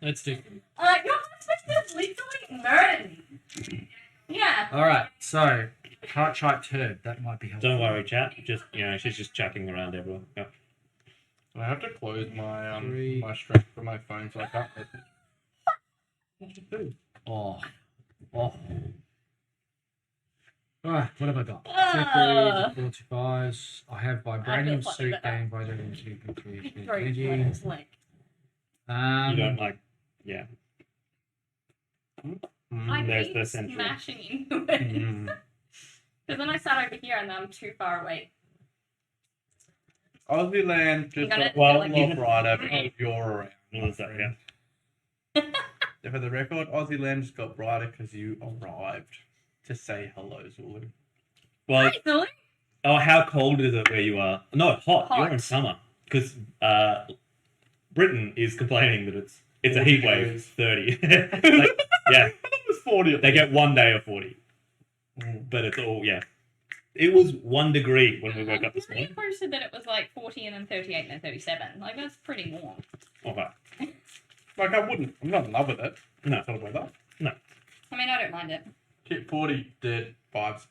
Let's do. Your husband just literally murdered me. Yeah. All right. So, heart type turd. That might be helpful. Don't worry, chat. Just, she's just chucking around everyone. Yeah. I have to close my Three. my strap for my phone so I can't message. Oh. Oh. All right. What have I got? Ah. 2 3s, 4 5s. I have vibranium funny suit about that. gain vibranium suit Very energy. close, like. You don't like, yeah. I There's keep the central. smashing into it. Mm. Because then I sat over here and I'm too far away. Aussie land just gonna got well, well, even- right because you're around. What was that? Yeah. For the record, Aussie land just got brighter because you arrived to say hello, Zulu. Well, Hi, Zoe. oh, how cold is it where you are? No, hot. Hot. You're in summer because Britain is complaining that it's a heat wave. 30. Like, yeah, It was 40. they get 1 day of 40, but it's all It was 1 degree when we woke up this You morning. posted that it was like 40 and then 38 and then 37. Like, that's pretty warm. Okay. Like, I wouldn't. I'm not in love with it. No. Sort of weather. I mean, I don't mind it. Hit 40, dead, vibes.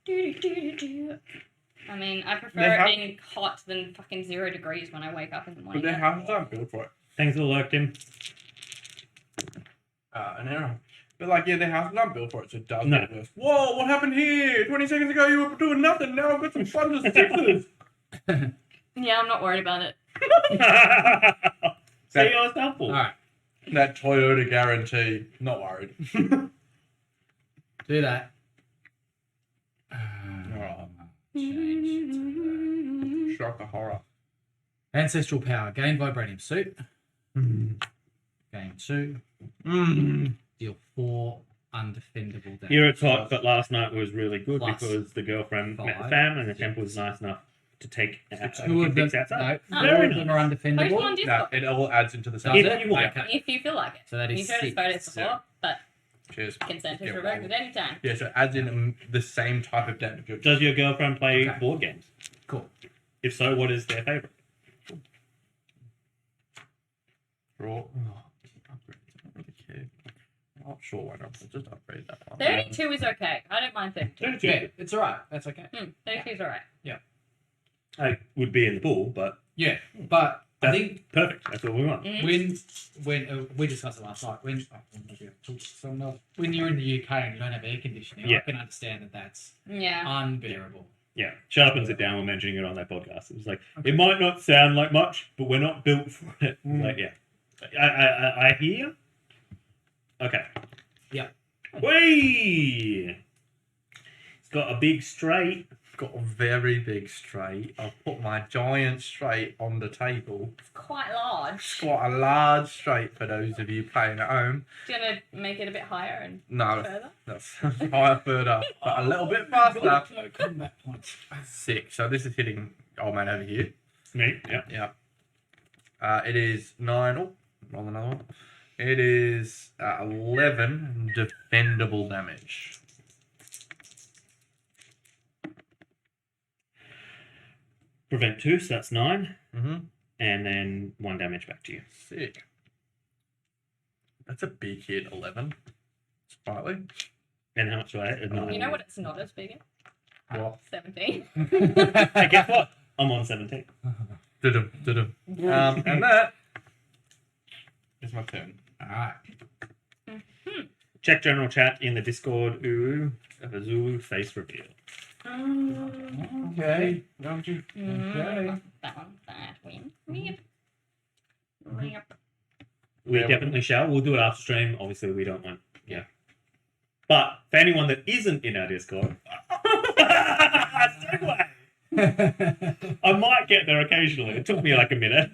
Do. I mean, I prefer They it have- being hot than fucking 0 degrees when I wake up in the morning. But their houses aren't built for it. Thanks for the lurk, Tim. An error. But, like, yeah, their houses aren't built for it, so it does No. get worse. Whoa, what happened here? 20 seconds ago, you were doing nothing. Now I've got some sponges sixes. Yeah, I'm not worried about it. See, I was helpful. All right. That Toyota guarantee. Not worried. Do that. Alright. Change. Shock the horror. Ancestral power. Gain vibranium suit. Gain 2. Deal 4 undefendable damage. Here it's hot, but last night was really good Plus because the girlfriend met the 5. fam and the temp was nice enough to take Two of them, outside. no, Very two of them nice. are Post undefendable. on No, Discord it all adds into the Does same. If it? you want. Okay. if you feel like it. So that is You've heard us six. vote it before, Yeah. but Cheers. consent is Yeah, revoked well. at any time. Yeah, so it adds in the same type of damage. Does your girlfriend play Okay. board games? Cool. If so, what is their favorite? Draw. Really care. I'm not sure why not. I'll just upgrade that one. 32 is okay. I don't mind 32. Yeah, it's all right. That's okay. 32 is alright. I would be in the pool, but Yeah, but I that's think perfect. That's what we want. when we discussed it last night, when you're in the UK and you don't have air conditioning, Yeah. I can understand that that's Yeah. unbearable. Yeah, shut up and sit down. We're mentioning it on that podcast. It was like it might not sound like much, but we're not built for it. Like, yeah, I hear. Okay. Yeah. Whee! It's got a big straight. Got a very big straight. I've put my giant straight on the table. It's quite large. It's quite a large straight for those of you playing at home. Do you want to make it a bit higher and No, further? that's higher further, but a little bit faster. No combat points. 6. So this is hitting old man over here. Me, yeah. Yeah. It is 9. Oh, roll another one. It is 11 defendable damage. Prevent 2, so that's 9, Mm-hmm. and then 1 damage back to you. Sick. That's a big hit, 11. Slightly. And how much do I add? You know what it's not as big as? What? 17. Hey, guess what? I'm on 17. Dudum, dudum. And that is my turn. All right. Check general chat in the Discord. Ooh, of a Zulu face reveal. Okay. Don't you? Okay. That one. That win. Yep. Yep. We Yeah, definitely shall. We'll do it after stream. Obviously, we don't want. Yeah. But for anyone that isn't in our Discord, segue. I might get there occasionally. It took me like a minute.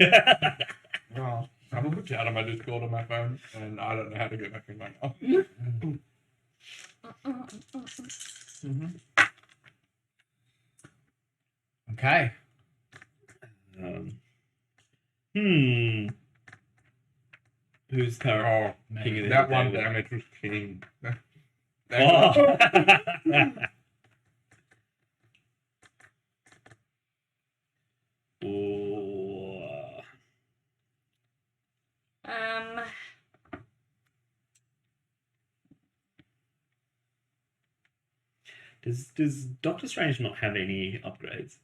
Oh, I'm looked out of my Discord on my phone, and I don't know how to get back in my now. Okay. Who's current? Me. King of the That Hill one table? damage was king. Oh. Ooh. Does Doctor Strange not have any upgrades?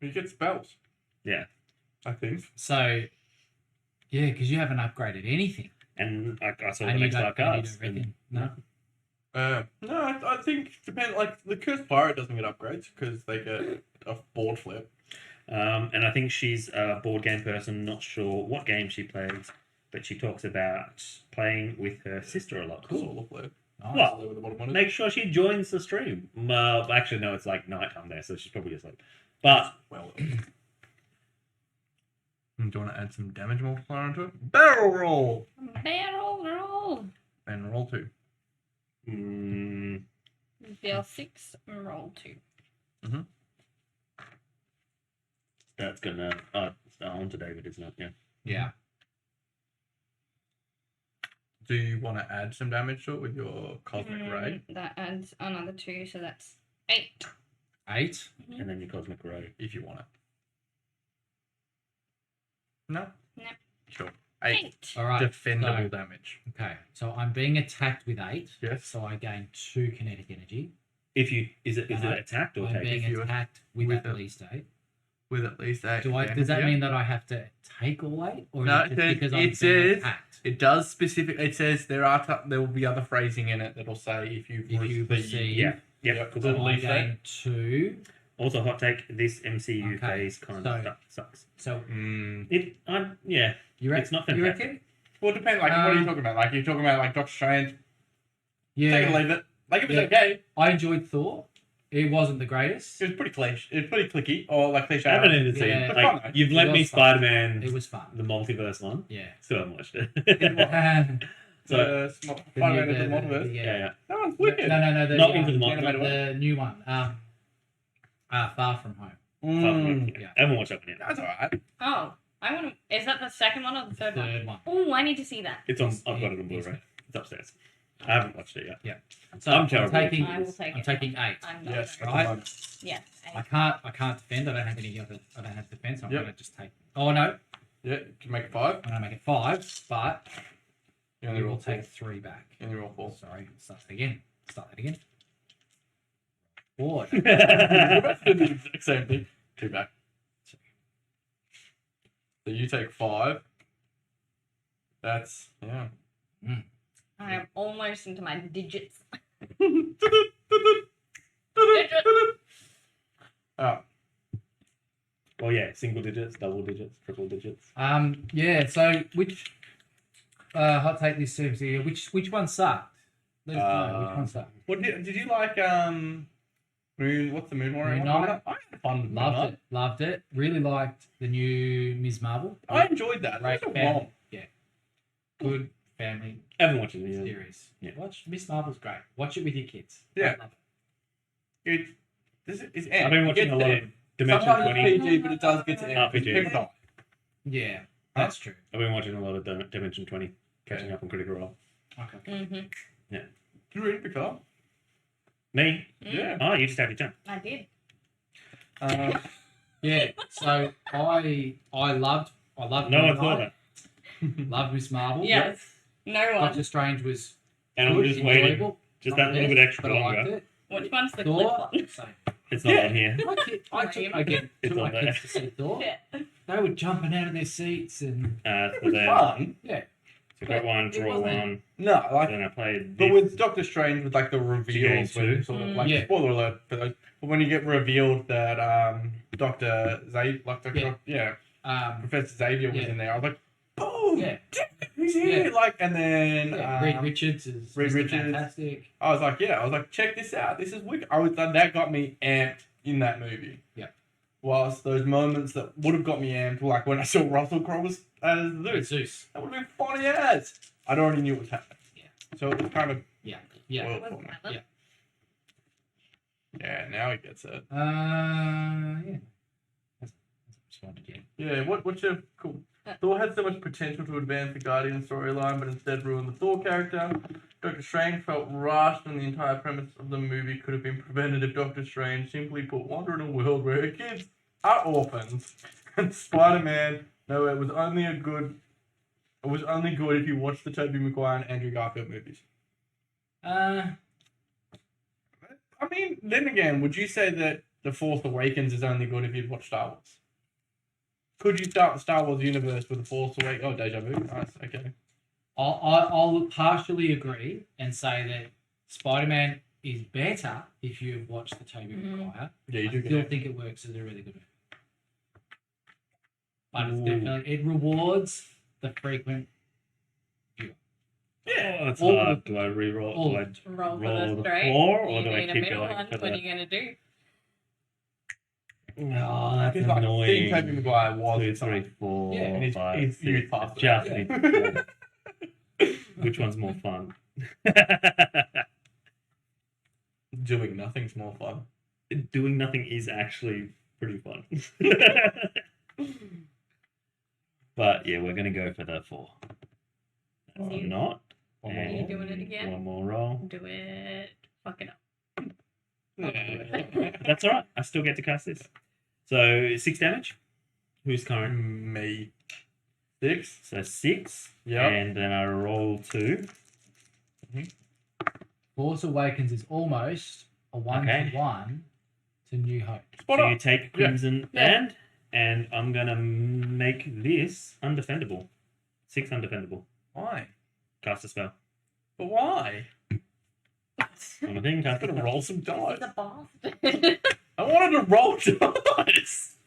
You get spells, Yeah, I think. So, yeah, because you haven't upgraded anything. and I saw And the you next don't, five and you cards. don't reckon, no. No, I think depend like the Cursed Pirate doesn't get upgrades because they get a board flip. And I think she's a board game person. Not sure what game she plays, but she talks about playing with her sister a lot. Cool. Solar flip. Nice. Well, Where the bottom one is. make sure she joins the stream. Actually, no, it's like nighttime there, so she's probably asleep. But Well, do you want to add some damage multiplier onto it? Barrel roll Barrel roll. and roll 2. Deal 6, roll 2. that's gonna it's on to David, isn't it? Yeah. Yeah. Do you want to add some damage to it with your Cosmic Ray? That adds another 2, so that's 8. 8. And then your Cosmic Ray. If you want it. No? No. Sure. 8. All right. Defendable so- damage. Okay. So I'm being attacked with 8. Yes. So I gain 2 kinetic energy. If you is it Uh-huh. attacked or I'm take? being if you- attacked with with at a- least 8. With at least 8. Does that mean that I have to take all 8? Or No, is it it just because I'm says- being attacked? It does specific. It says there will be other phrasing in it that'll say if you receive- Yeah. Yeah. Yep. Cool. So- So I least gain 2. Also, hot take. This MCU Okay, phase kind of so- sucks. So It. Yeah. you It's not You fantastic. reckon? Well, it depends. Like, what are you talking about? Like, you're talking about like Doctor Strange. Yeah. Take it or leave it. Like, it was Yeah. okay. I enjoyed Thor. It wasn't the greatest. It was pretty cliche. It was pretty clicky, or like cliche. I haven't even seen. Yeah. Like Fun, you've It lent me was fun. Spider-Man, It was fun. the multiverse one. Yeah. Still haven't watched it. the So Spider-Man into the multiverse. yeah, yeah. That one's No, wicked. no, the, Not into the animated one. the new one. Far From Home. Yeah. I haven't watched that one yet. That's alright. Oh, I want to. Is that the second one or the third one? Third one. Oh, I need to see that. It's on. I've got it on Blu-ray. It's upstairs. I haven't watched it yet. So I'm I'm terrible. taking. I will take I'm it. taking 8. I'm not. Yes, Right. Yeah. I can't defend. I don't have any other. I don't have defense. I'm Yep. gonna just take. Oh no, Yeah, you can make it 5. I'm gonna make it 5, but You we only will roll 4. take 3 back. You only roll 4. Sorry, start that again. 4. We're about to do the exact same thing. 2 back. So you take 5. That's, yeah. I am almost into my digits. Oh, Well, yeah, single digits, double digits, triple digits. Yeah. So which hot take this seems here? Which one sucked? Let us know which one sucked. what did you like? Moon. What's the Moon Warrior? Moon one? Knight. I had fun with Moon Knight. Loved it. Really liked the new Ms. Marvel. I enjoyed that. Great It was a family. romp. Good family Haven't watched it yet. series. Yeah. Watch Ms. Marvel's great. Watch it with your kids. Yeah. I love It's I've been watching a lot of Dimension Sometimes 20. it's PG, but it does get to end. PG. People die. it. Yeah, that's true. I've been watching a lot of Dimension 20, catching up on Critical Role. Okay. Mm-hmm. Did you read it, Picard? Me? Yeah. Oh, you just have your jump. I did. Yeah. So I loved No one Moon thought Knight, that. loved Ms. Marvel. Yes. No one. Doctor Strange was And I'm good, just waiting. enjoyable. Just Not that little the bit best, extra but I liked longer. it. Which one's the Thor. clip one? Same. It's not on here. My kid, I took It's my on there. kids to see Thor. Yeah. They were jumping out of their seats and So It was then, fun. yeah. so got one, It draw wasn't- one. No, like, Then I played but this. with Doctor Strange, with like the reveals, Game when two. sort of Mm. like Yeah. spoiler alert for those, but when you get revealed that Doctor Professor Xavier was Yeah. in there, I was like, boom, Yeah. he's here, Yeah. like, and then Yeah, Reed Richards is Reed Mr. Richards. Fantastic. I was like, check this out, this is wicked. That got me amped in that movie. Yeah. Whilst those moments that would have got me amped, like when I saw Russell Crowe as Zeus, Zeus. that would have been funny as. I already knew what was happening. Yeah. So it was kind of Yeah. spoiled It for was me. violent. Yeah, now he gets it. Yeah. That's responded yet. Yeah, what's your cool? Thor had so much potential to advance the Guardian storyline, but instead ruined the Thor character. Doctor Strange felt rushed, and the entire premise of the movie could have been prevented if Doctor Strange simply put Wanda in a world where her kids are orphans. And Spider-Man, no, it was only good if you watched the Tobey Maguire and Andrew Garfield movies. I mean, then again, would you say that The Force Awakens is only good if you've watched Star Wars? Could you start the Star Wars universe with The Force Awakens? Oh, deja vu. Nice, okay. I'll partially agree and say that Spider-Man is better if you've watched the Tobey Maguire. Yeah, you I do still get it. think it works as a really good movie. But it's Ooh. definitely, it rewards the frequent viewer. Yeah. Oh, it's All hard. Do I re-roll? all Do I Roll for roll the the straight. floor, or You do I need a keep middle going one. for What are the... you gonna do? Oh, that's It's like, seeing annoying. Tobey Maguire was 2, exciting. 3, 4, Yeah, and it's 5, youth 6. past Just that. need- Which one's more fun? Doing nothing's more fun. Doing nothing is actually pretty fun. But yeah, we're gonna go for the 4. Or You- not. One Are you And doing it again? One more roll. Do it. Fuck it up. Yeah. That's alright. I still get to cast this. So 6 damage. Who's current? Me. 6. So 6. Yeah. And then I roll 2. Force Awakens is almost a 1-to-1 to New Hope. Spot So on. you take Crimson Yeah. Band, and I'm gonna make this undefendable. 6 undefendable. Why? Cast a spell. But why? On a thing, I'm cast a gonna spell. roll some dice. The bastard. I wanted to roll dice.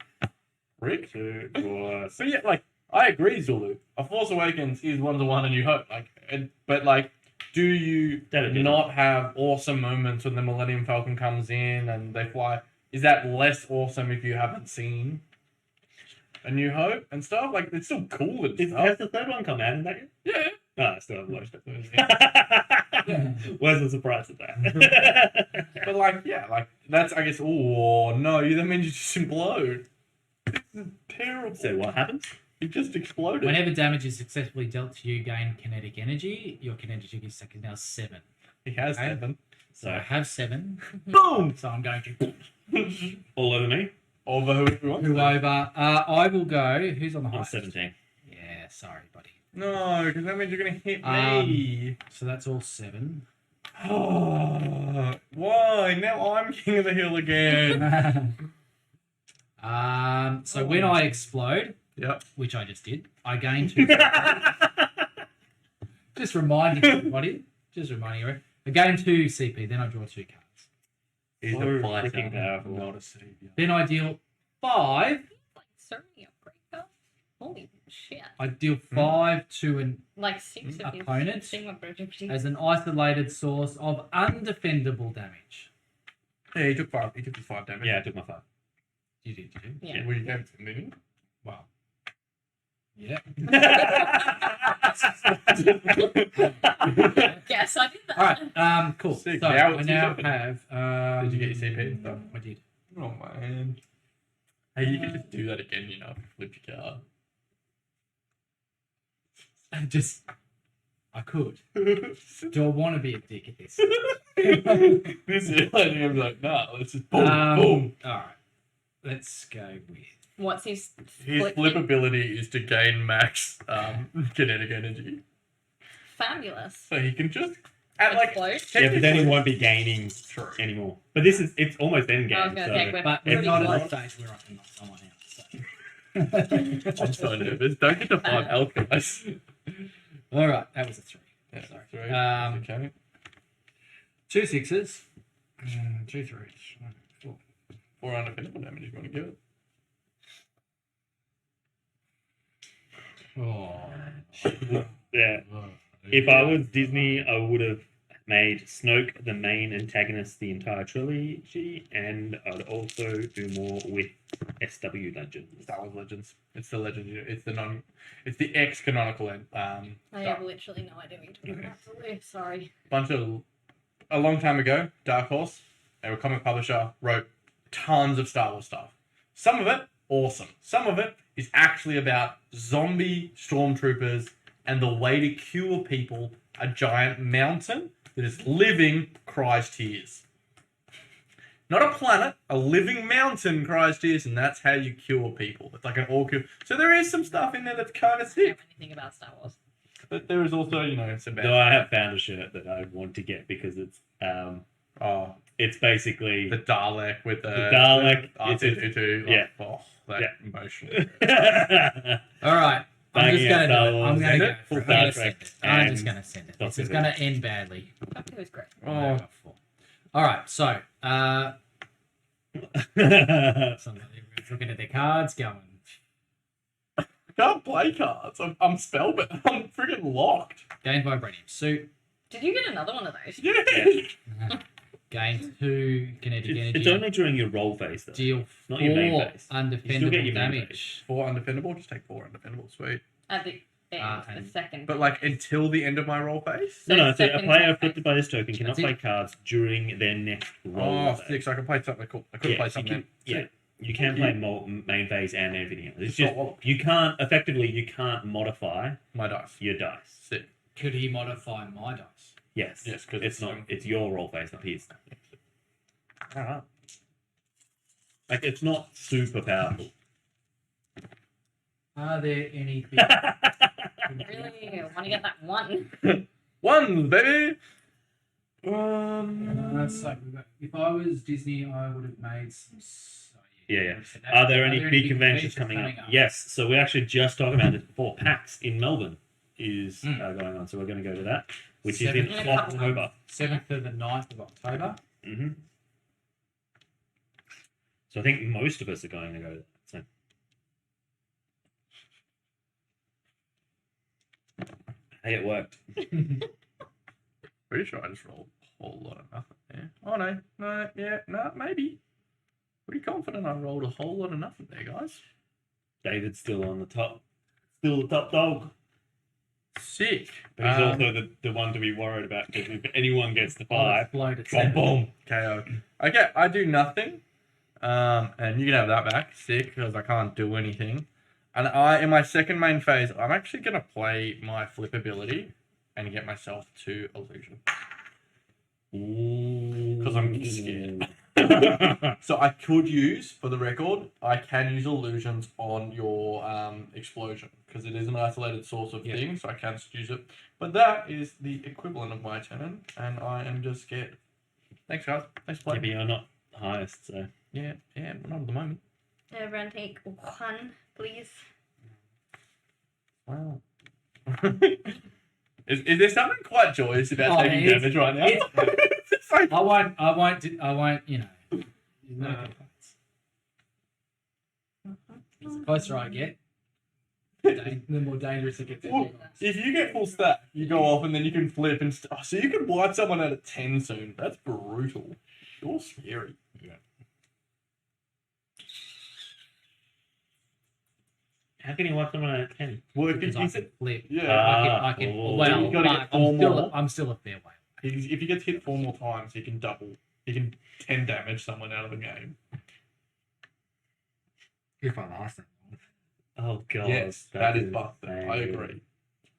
Rick. 2, 4, So yeah, like I agree, Zulu. A Force Awakens is 1-to-1 and New Hope. But like, do you That it not have awesome moments when the Millennium Falcon comes in and they fly? Is that less awesome if you haven't seen A New Hope and stuff? Like, it's still cool and Has stuff. the third one come out in that yet? Yeah. No, I still haven't watched it. Wasn't surprised at that. but like, yeah, like that's I guess. Oh no, that means you just implode. This is terrible. So what happens? It just exploded. Whenever damage is successfully dealt to you, gain kinetic energy. Your kinetic energy stack is now 7. He has Okay. 7. So I have 7. Boom. So I'm going to All over me. Over who wants who to. over. I will go. Who's on the I'm highest? 17. Yeah, sorry, buddy. No, because that means you're gonna hit Um, me. So that's all 7. Why? Now I'm king of the hill again. So when I explode, Yep. which I just did, I gain 2. Just reminding everybody. Just reminding everybody. I gain 2 CP, then I draw 2 cards. He's So a fighter. freaking powerful. Not a savior. Then I deal 5. Like certainly a breaker. Holy shit! I deal 5 to an Like 6 of his Opponent Sigma Bridge. as an isolated source of undefendable damage. Yeah, he took 5. He took his 5 damage. Yeah, I took my 5. You did. Yeah. We gave it to him, didn't you? Wow. Yeah. Yes, I did that. All right. Cool. Sick. So Now I it's now 7. have. Did you get your CP and stuff? I did. Oh man. Hey, you can just do that again, you know, if you flip your card. I could. Do I want to be a dick at this? This is letting him like, nah, let's just boom, boom. All right. Let's go with. What's his His flip ability is to gain max kinetic energy. Fabulous. So he can just at like Explode? Yeah, but then he technically- won't be gaining True. anymore. But it's almost end I was game. going So to say, we're But we're pretty not close. at the stage where I can knock someone out. So. I'm so nervous. Don't get to 5 health, guys. All right, that was a 3. Yeah, Sorry. three. Okay. 2 6s. 2 3s. 4. 4 undefendable damage if you want to give it. Oh. yeah. If I was Disney, I would have made Snoke the main antagonist the entire trilogy, and I'd also do more with SW Legends. Star Wars Legends. It's the legend. It's the ex-canonical. I have literally no idea what you're talking Okay. about. Really sorry. A long time ago, Dark Horse, they were a comic publisher, wrote tons of Star Wars stuff. Some of it awesome. Some of it is actually about zombie stormtroopers and the way to cure people. A giant mountain that is living cries tears. Not a planet, a living mountain cries tears, and that's how you cure people. It's like an all cure. So there is some stuff in there that's kind of I don't know sick. anything about Star Wars. But there is also, you know, some bad. Though I have found a shirt that I want to get because it's basically The Dalek with the Dalek, R2-D2. yeah. Oh, that Yeah. emotion. All right. I'm just Banging going out to do it. Star I'm Wars. going to Send go it. for it. Star I'm gonna Trek send it. I'm just and going to send it. Doctor This is Who. going to end badly. Doctor Who's great. I got 4. All right. So, somebody looking at their cards, going. I can't play cards. I'm spellbound. I'm freaking locked. Gain vibranium suit. Did you get another one of those? Yeah. Gain 2 kinetic energy. it's only during your roll phase though. Deal not your main 4 phase. You still get undefendable your main damage. 4 undefendable. Just take 4 undefendable. Sweet. At the end, the and- second. But like until the end of my roll phase. No. So a second player phase. afflicted by this token cannot That's it. play cards during their next roll. Oh, phase. sick. So I can play something cool. I could Yeah, play you something. can, then. yeah, you can play main phase and everything else. It's It's just not- you can't you can't modify My dice. your dice. Sick. Could he modify my dice? Yes, Yes, 'cause it's not. It's your roll phase, not his. Alright. Like it's not super powerful. Are there anything? Really? I want to get that one. One, baby. So if I was Disney, I would have made some. Yeah. Are there any big conventions coming up? Yes. So we're actually just talking about this before. PAX in Melbourne is going on, so we're going to go to that, which is in 7th October. 7th to the 9th of October. hmm So I think most of us are going to go to that. So. Hey, it worked. Pretty sure I just rolled a whole lot of nothing. Yeah. Oh no, maybe. Pretty confident I rolled a whole lot of nothing there, guys. David's still on the top. Still the top dog. Sick. But he's also the one to be worried about because if anyone gets the I'll 5, explode at boom, 7. boom. KO. Okay, I do nothing. And you can have that back. Sick, because I can't do anything. And in my second main phase, I'm actually going to play my flip ability and get myself to illusion. Because I'm scared. So I could use, for the record, I can use illusions on your explosion. Because it is an isolated source of things, so I can just use it. But that is the equivalent of my turn, and I am just scared. Thanks, guys. Thanks for Yeah, playing. but you're not highest, so. Yeah, but not at the moment. Everyone take 1, please. Wow. is there something quite joyous about taking it's- damage right now? it's- It's like, I won't, you know. There's no complaints. The closer I get, the more dangerous it gets. well, if you get full stack, you go off and then you can flip and so you can wipe someone out at 10 soon. That's brutal. You're scary. How can you wipe someone at 10? Well, if Because you I said, can flip. yeah, I can. Oh. Well, You've gotta get but four more. I'm still a fair way. if he gets hit 4 more times, he can double. He can 10 damage someone out of the game. If I last that long. Oh, God. Yes, that is is busted. I insane. agree.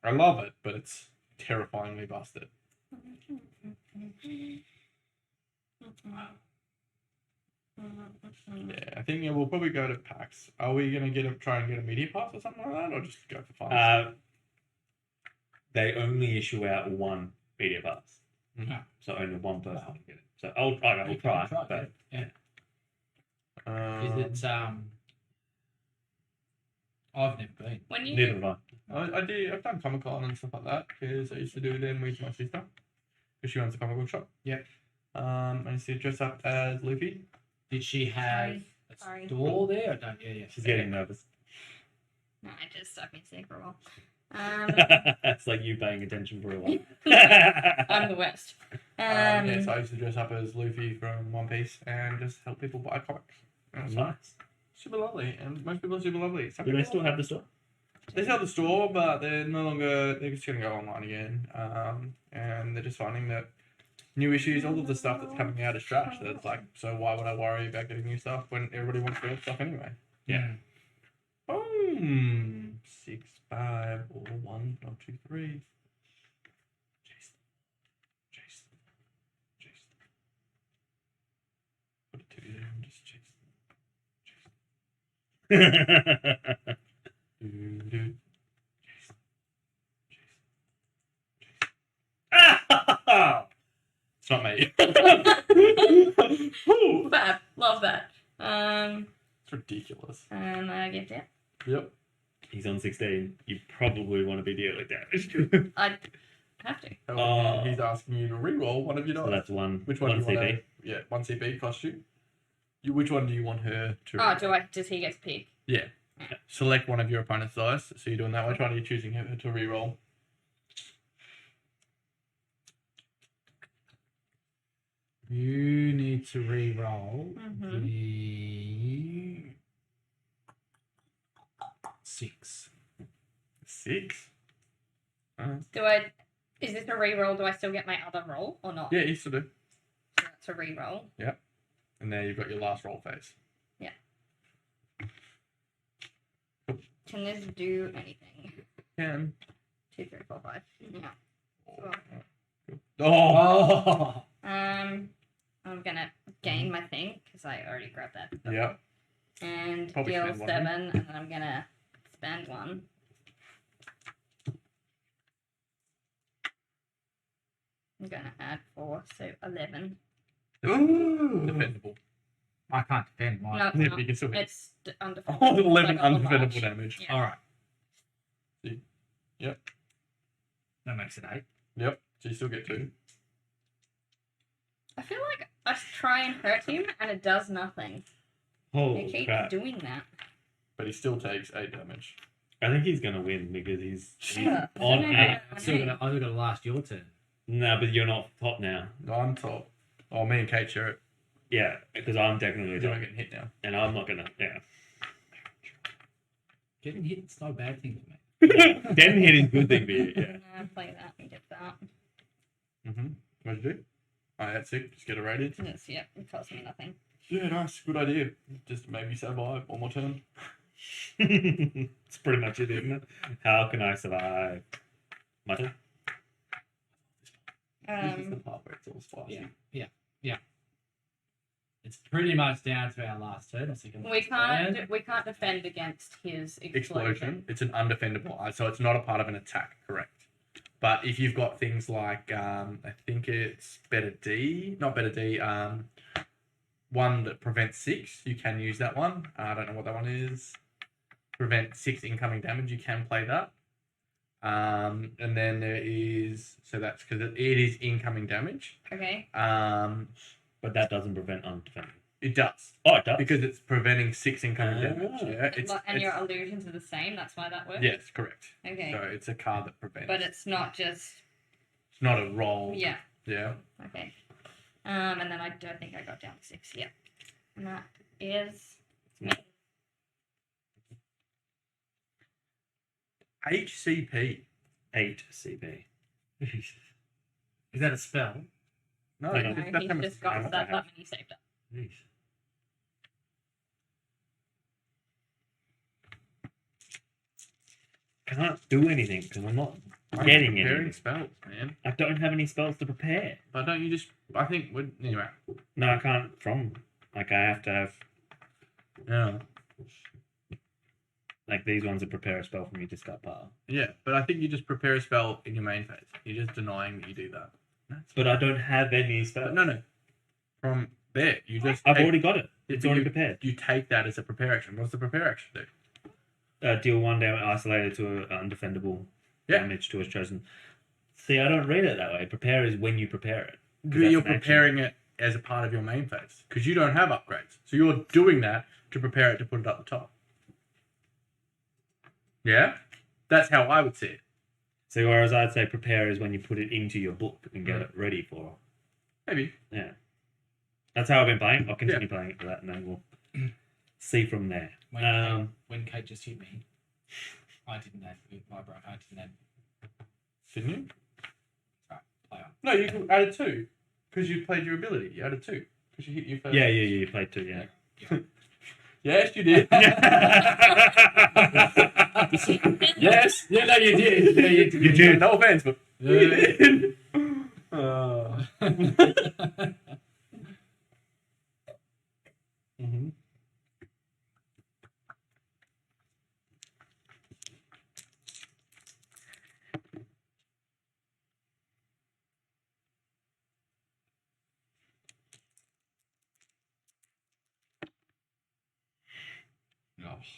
I love it, but it's terrifyingly busted. Yeah, I think we'll probably go to PAX. Are we gonna try and get a media pass or something like that, or just go for fun? They only issue out 1 media pass. Mhm. So only one person can get it. So I'll try. But Yeah. Um, Is it I've never been. When you neither have I've done Comic Con and stuff like that because I used to do them with my sister because she runs a comic book shop. Yep. I used to dress up as Luffy. Did she have Sorry. a store there? Or don't? Yeah. She's getting nervous. No, I just stuck me sick for a while. It's like you paying attention for a while. I'm the worst. Yeah, so I used to dress up as Luffy from One Piece and just help people buy comics. And it was Nice. super lovely, and most people are super lovely. Some Do they people still have the store? They still have the store, but they're no longer. They're just going to go online again, and they're just finding that new issues, all of the stuff that's coming out is trash. That's like, so why would I worry about getting new stuff when everybody wants their stuff anyway? Yeah. Boom. 6, 5, or 1, 2, 3. Jason. Put a 2 there and just Jason. Dude. It's not me. Woo. Fab. Love that. It's ridiculous. And I get that. Yep. He's on 16. You probably want to be dealing damage. I have to. Oh, he's asking you to reroll one of your So dice. that's one. Which one do you CP. want? Yeah, 1 CP cost you. Which one do you want her to? Oh, does he get to pick? Yeah. Select one of your opponent's dice. So you're doing that. Which one are you choosing her to reroll? You need to re-roll Mhm. the 6. 6. Is this a reroll? Do I still get my other roll or not? Yeah, you still do. So that's a reroll. And there you've got your last roll phase. Can this do anything? Can. 2, 3, 4, 5. Yeah. Oh. I'm gonna gain my thing because I already grabbed that. Yep. And Probably deal spend 7, one, and then I'm gonna spend 1. I'm gonna add 4, so 11. Ooh. Defendable. I can't defend mine. No, Yeah, it's but you can still not. hit. It's undefendable. Oh, 11 Like on the undefendable march. damage. Yeah. All right. Yep. That makes it 8. Yep. So you still get 2. I feel like I try and hurt him, and it does nothing. He Holy keeps crap. doing that. But he still takes 8 damage. I think he's going to win because he's Yeah. on No, 8. I'm still gonna last your turn. No, but you're not top now. No, I'm top. Oh, me and Kate share it. Yeah, because I'm technically You're top. not getting hit now. And I'm not going to, yeah. Getting hit's not a bad thing for me. 10 hit is good thing for you, yeah. Play that and get that. What'd you do? Oh, that's it. Just get a radiant. Yes, yep, it costs me nothing. Yeah, nice. Good idea. Just maybe survive one more turn. It's pretty much it, isn't it? How can I survive? My turn? This is the part where it's all spicy. Yeah. It's pretty much down to our last turn. We can't defend against his explosion. It's an undefendable, so it's not a part of an attack, correct? But if you've got things like, I think it's one that prevents 6, you can use that one. I don't know what that one is. Prevent 6 incoming damage, you can play that. And then there is, so that's because it is incoming damage. Okay. But that doesn't prevent undefendable. It does. Oh, it does. Because it's preventing 6 incoming damage. Yeah, and your illusions are the same, that's why that works? Yes, correct. Okay. So it's a card that prevents. But it's not just... It's not a roll. Yeah. Yeah. Okay. And then I don't think I got down to 6 yet. And that is... HCP. 8 CP. Is that a spell? No, No, No, he's just got that many saved up. Jeez. Can't do anything because I'm not getting preparing anything. spells, man. I don't have any spells to prepare. But don't you just? I think. Anyway. No, I can't I have to have, Yeah. like, these ones that prepare a spell from your discard pile. Yeah, but I think you just prepare a spell in your main phase. You're just denying that you do that. But I don't have any spells. No. From there, you just. I've already got it. It's but already you- prepared. You take that as a prepare action. What's the prepare action do? Deal 1 damage isolated to an undefendable Yeah. damage to a chosen. See, I don't read it that way. Prepare is when you prepare it. 'Cause But that's you're an action. preparing it as a part of your main phase because you don't have upgrades. So you're doing that to prepare it to put it up the top. Yeah, that's how I would see it. So whereas I'd say prepare is when you put it into your book and get it ready for. Maybe. Yeah. That's how I've been playing. I'll continue playing it for that and then we'll see from there. When Kate just hit me, I didn't add my bro. I didn't add Didn't you? player. No, you added 2 because you played your ability. You added 2 because you hit your first. Yeah, you played 2, yeah. Yes, you did. Yes, yeah, no, you did. Yeah, you did. You did. No offense, but you did. Mm-hmm.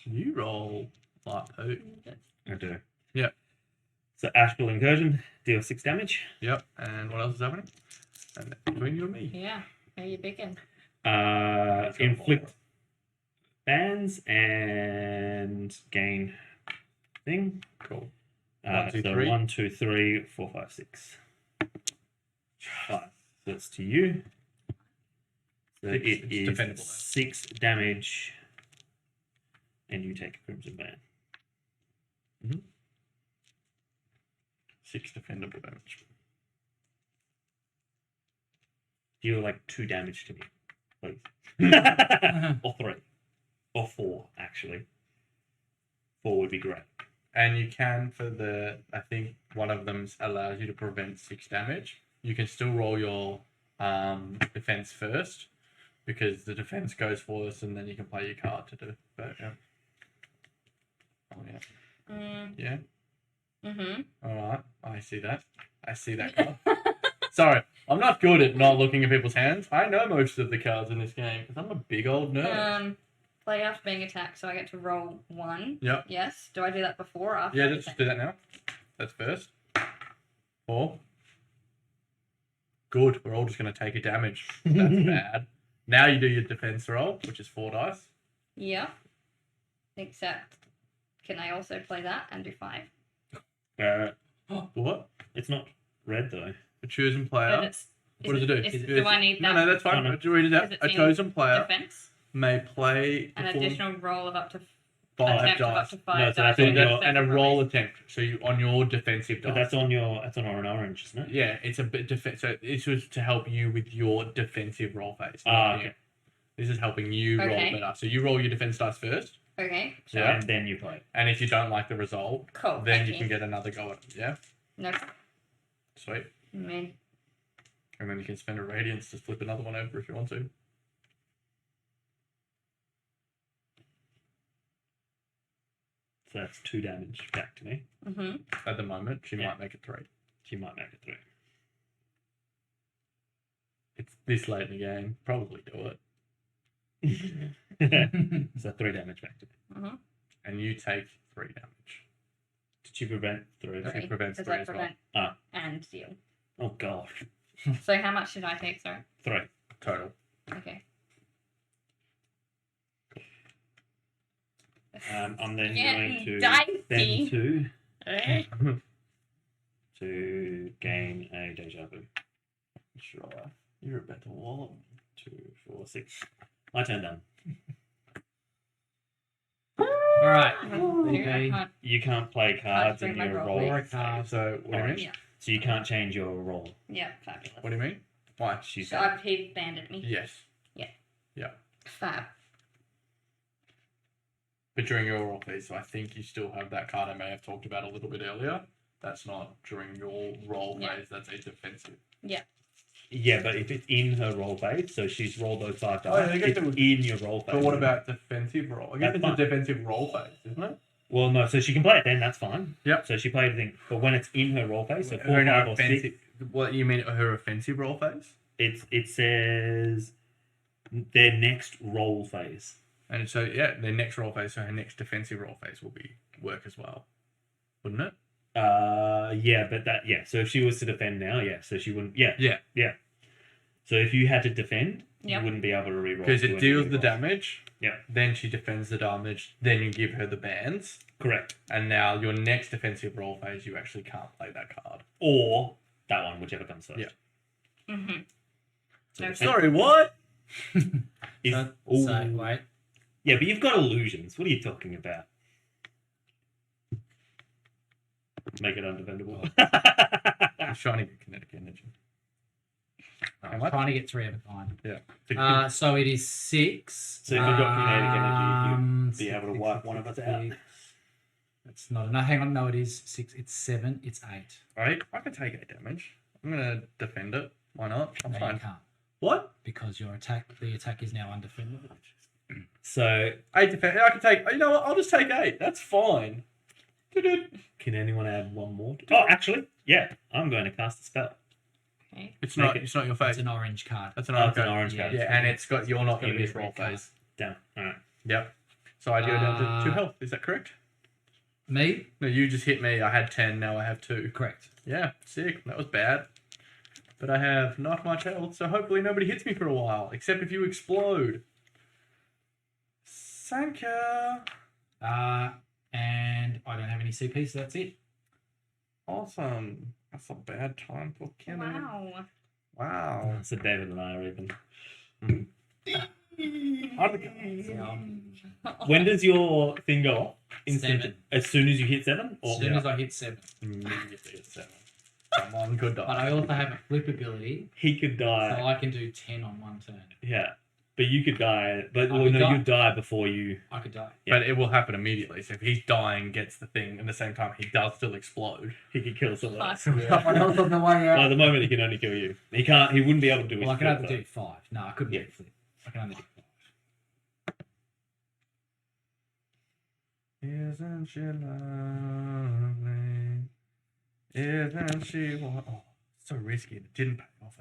You roll like who? I do. Yep. So Asheville Incursion, deal 6 damage. Yep. And what else is happening? And between you and me. Yeah. How you picking? Inflict bands and gain thing. Cool. 1, 2, 3. 1, 2, 3, 4, 5, 6. 5. So it's to you. So It's it is defendable, then. 6 damage. And you take a Crimson Band. 6 defendable damage. Deal like 2 damage to me, please. Or 3. Or 4, actually. 4 would be great. And you can, for the, I think one of them allows you to prevent 6 damage. You can still roll your defense first because the defense goes first and then you can play your card to do it. But, yeah. Oh, yeah. Yeah? Mm-hmm. All right. I see that. I see that card. Sorry. I'm not good at not looking at people's hands. I know most of the cards in this game because I'm a big old nerd. Play after being attacked, so I get to roll 1. Yep. Yes. Do I do that before or after? Yeah, let's just do that now. That's first. 4. Good. We're all just going to take a damage. That's bad. Now you do your defense roll, which is 4 dice. Yeah. Except, can I also play that and do 5? What? It's not red though. A chosen But player. it's, What does it do? do I need that No, that's fine. No, no. Read it out. Is it A in chosen player defense? may play An perform- additional roll of up to 5 attempt of up dice. to 5 No, so dice. that's on your- And a roll attempt. So you on your defensive But dice. that's on an orange, isn't it? Yeah, it's a bit so this was to help you with your defensive roll phase. Ah, not okay. you. This is helping you roll Okay. better. So you roll your defense dice first, Okay. Yeah. And then you play. and if you don't like the result, Cool. then thank you can get another go at it. Yeah, No. sweet. Man. And then you can spend a radiance to flip another one over if you want to. So that's 2 damage back to me. Mm-hmm. At the moment, she Yeah. might make it 3. She might make it 3. It's this late in the game. Probably do it. So 3 damage back to me. Mm-hmm. And you take 3 damage. Did she prevent 3? Okay. She prevents Does 3 that as well. prevent Ah. and steal? Oh gosh. So how much did I take? Sorry. 3. Total. Okay. I'm then Getting going to dicey. spend 2 Eh? to gain a deja vu. Sure. You're about to wallop me. 2, 4, 6. My turn done. All right. Dude, I Okay. can't- You can't play cards bring in my your roll. roll. Or a card. So what do you mean? Yeah. So you can't change your roll. Yeah. Fabulous. What do you mean? Why? She So said. he banded me. Yes. Fab. But during your roll phase, so I think you still have that card I may have talked about a little bit earlier. That's not during your roll Yeah. phase, that's a defensive. Yeah, but if it's in her roll phase, so she's rolled those 5 Oh, yeah, dice, I guess it's it would- in your roll phase. But what about defensive roll? I guess That's it's fine. a defensive roll phase, isn't it? Well, no, so she can play it then, that's fine. Yep. So she played the thing, but when it's in her roll phase, so 4, Her 5, or 6, offensive. What you mean her offensive roll phase? it says their next roll phase. And so yeah, their next roll phase, so her next defensive roll phase will be work as well, wouldn't it? Yeah, but so if she was to defend now, so she wouldn't, Yeah. So if you had to defend, Yep. you wouldn't be able to reroll. Because do it any deals the rerolls. damage. Yeah. Then she defends the damage. Then you give her the bands. Correct. And now your next defensive roll phase, you actually can't play that card. Or that one, whichever comes first. Yeah. Mm-hmm. So Okay. defend- Sorry, what? is- So, Ooh. wait. Yeah, but you've got illusions. What are you talking about? Make it undefendable. I'm trying to get kinetic energy. I'm much? trying to get 3 at a time. Yeah. So it is 6. So if you've got kinetic energy, you'd be six, able to six, wipe six, one of six, us out. six. It's not. No, hang on. No, it is 6. It's 7. It's 8. Right? I can take 8 damage. I'm gonna defend it. Why not? I'm No, fine. you can't What? because the attack is now undefendable. So 8 defend. I can take. You know what? I'll just take 8. That's fine. can anyone add one more? Oh, actually, yeah. I'm going to cast a spell. Okay. It's Make not. it- It's not your It's face. an orange card. That's an Oh, orange. it's an card. orange Yeah. card. Yeah, and it's got. You're not going to It'll miss be a roll red card. phase. Down. All right. Yep. So I go down to 2 Uh, health. Is that correct? Me? No, you just hit me. I had 10. Now I have 2. Correct. Yeah, sick. That was bad. But I have not much health, so hopefully nobody hits me for a while, except if you explode. Thank you. And I don't have any CP, so that's it. Awesome. That's a bad time for Kenny. Wow. Wow. So David and I are even. When does your thing go off? Instant. 7. As soon as you hit 7? As Or soon as I hit 7. Immediately at 7. Come on, good But die. I also have a flip ability, he could so die. I can do 10 on one turn. Yeah. But you could die. But I well, could no, die. you die before you. I could die. But it will happen immediately. So if he's dying, gets the thing, at the same time he does still explode. He could kill someone else. Someone else on the way Well, out. at the moment, he can only kill you. He can't. He wouldn't be able to do. Well, I his can only flip, do 5. No, I couldn't Yeah. do flip. I can only do 5. Isn't she lovely? Isn't she? Oh, so risky. It didn't pay off.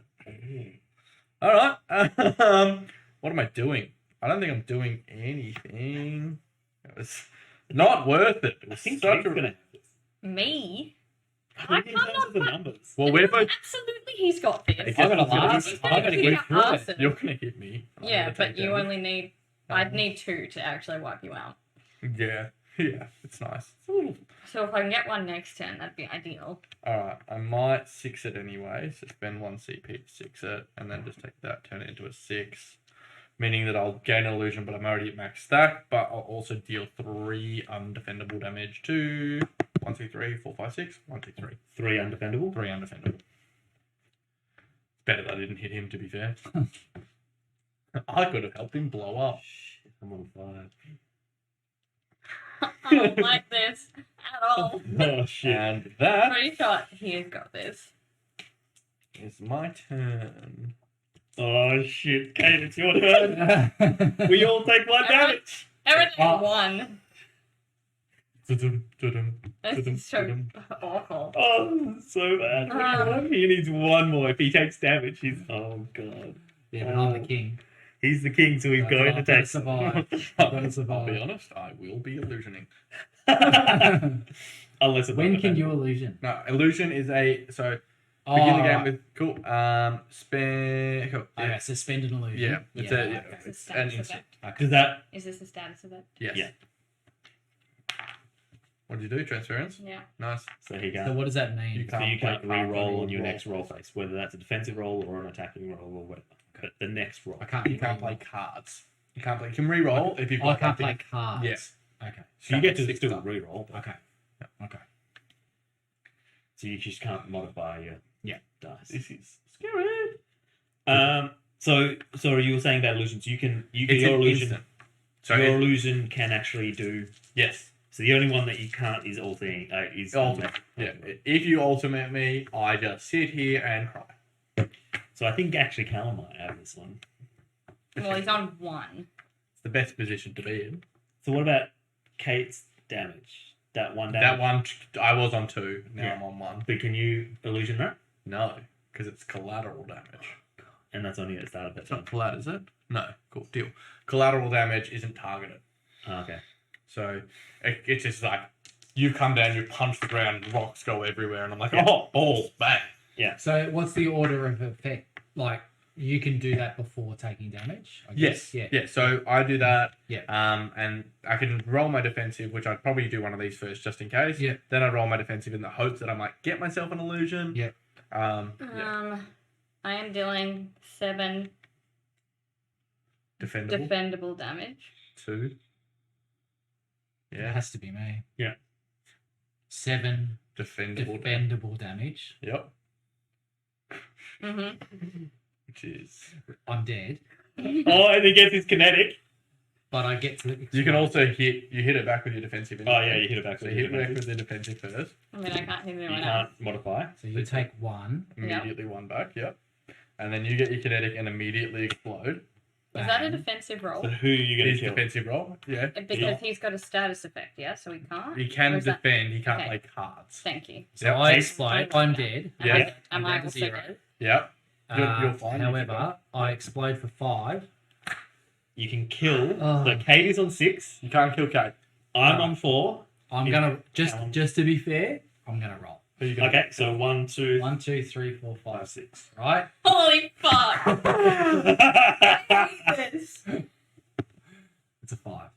All right. What am I doing? I don't think I'm doing anything. It was not worth it. It I was think such Kate's a. gonna have this. Me? I I think in terms cannot of the put- numbers. Well, we're both. Absolutely, he's got this. I guess I'm gonna it's gonna last. be- I'm gonna Yeah, get through it. awesome. You're gonna hit me. I'm Yeah, gonna but take you damage. only need. I'd need 2 to actually wipe you out. Yeah, yeah. It's nice. It's a little. So if I can get one next turn, that'd be ideal. All right. I might 6 it anyway. So spend 1 CP to 6 it, and then just take that, turn it into a 6. meaning that I'll gain an illusion, but I'm already at max stack. But I'll also deal 3 undefendable damage to 1, 2, 3, 4, 5, 6. 1, 2, 3. 3 undefendable. 3 undefendable. It's better that I didn't hit him, to be fair. I could have helped him blow up. Shit, I'm on 5. I don't like this at all. Oh shit. And that Pretty sure he's got this. is my turn. Oh shit, Kate, it's your turn. We all take 1 damage. Everything one. Tudum, tudum, This tudum, is so tudum. awful. Oh, so bad. He needs 1 more. If he takes damage, he's oh god. Yeah, but I'm the king. He's the king, so he's I've going to got to take. survive. I've got to I'll be survive. honest, I will be illusioning. Unless it's When can you illusion? No, illusion is a so Oh, begin the game right. with cool. Spend cool. Yeah. Okay, suspend an illusion. Yeah, it's a yeah, okay. it's Status an instant. effect. Does that? Is this the status of it? Yes. Yeah. What did you do? Transference. Yeah. Nice. So he So can't. what does that mean? You So you can't play re-roll on your roll next roll face, whether that's a defensive roll or an attacking roll or whatever. But the next roll. I can't. You can't play cards. You can't play. You can re-roll if you've Oh, I got can't something. play cards. Yeah. Okay. So you get to Six still stuff. re-roll. Okay. Okay. So you just can't modify your dice. This is scary. So sorry, you were saying about illusions. You can It's your an illusion. instant. So your it- illusion can actually do. yes. So the only one that you can't is ultimate. Is Ultimate. Yeah. If you ultimate me, I just sit here and cry. So I think actually Callum might have this one. Well, he's on 1. It's the best position to be in. So what about Kate's damage? That one damage. That one, I was on 2. Now Yeah. I'm on 1. But can you illusion that? No, because it's collateral damage. And that's only at the start of that It's not turn. collateral, is it? No. Cool. Deal. Collateral damage isn't targeted. Oh, okay. So it's just like you come down, you punch the ground, rocks go everywhere, and I'm like, Yeah. oh, balls, bang. So what's the order of effect? Like you can do that before taking damage. I Yes. guess? Yeah. So I do that. Yeah. And I can roll my defensive, which I'd probably do one of these first just in case. Yeah. Then I'd roll my defensive in the hopes that I might get myself an illusion. Yeah. Yeah. I am dealing 7 Defendable. defendable damage. 2. It Yeah. has to be me. Yeah. 7 Defendable. defendable damage. Yep. Mm-hmm. Which is. I'm dead, Oh, and he gets his kinetic. but I get to. You can also hit. You hit it back with your defensive. Oh yeah, you hit it back. So with you your hit it back defensive. with the defensive first. I mean, I can't hit You anyone else. can't modify. So you take 1. Immediately one back. Yep. And then you get your kinetic and immediately explode. Is that a Bang. defensive roll? So who are you going His to kill? defensive roll. Yeah. Because Yeah. he's got a status effect, yeah? So he can't? He can Or is that- defend. He can't Okay. play cards. Thank you. So Yep. I Take- explode. I'm dead. Am Yeah. I, am I'm I down to also 0. dead? Yep. You're fine. You However, I explode for 5. You can kill. Oh. So Kate is on 6. You can't kill Kate. I'm No. on 4. I'm Is- gonna Callum. just to be fair, I'm gonna roll. Who you gonna Okay, so 1, 2, 1, 2, 3, 4, 5, 5, 6. 6. Right? Holy fuck! I hate this. It's a 5.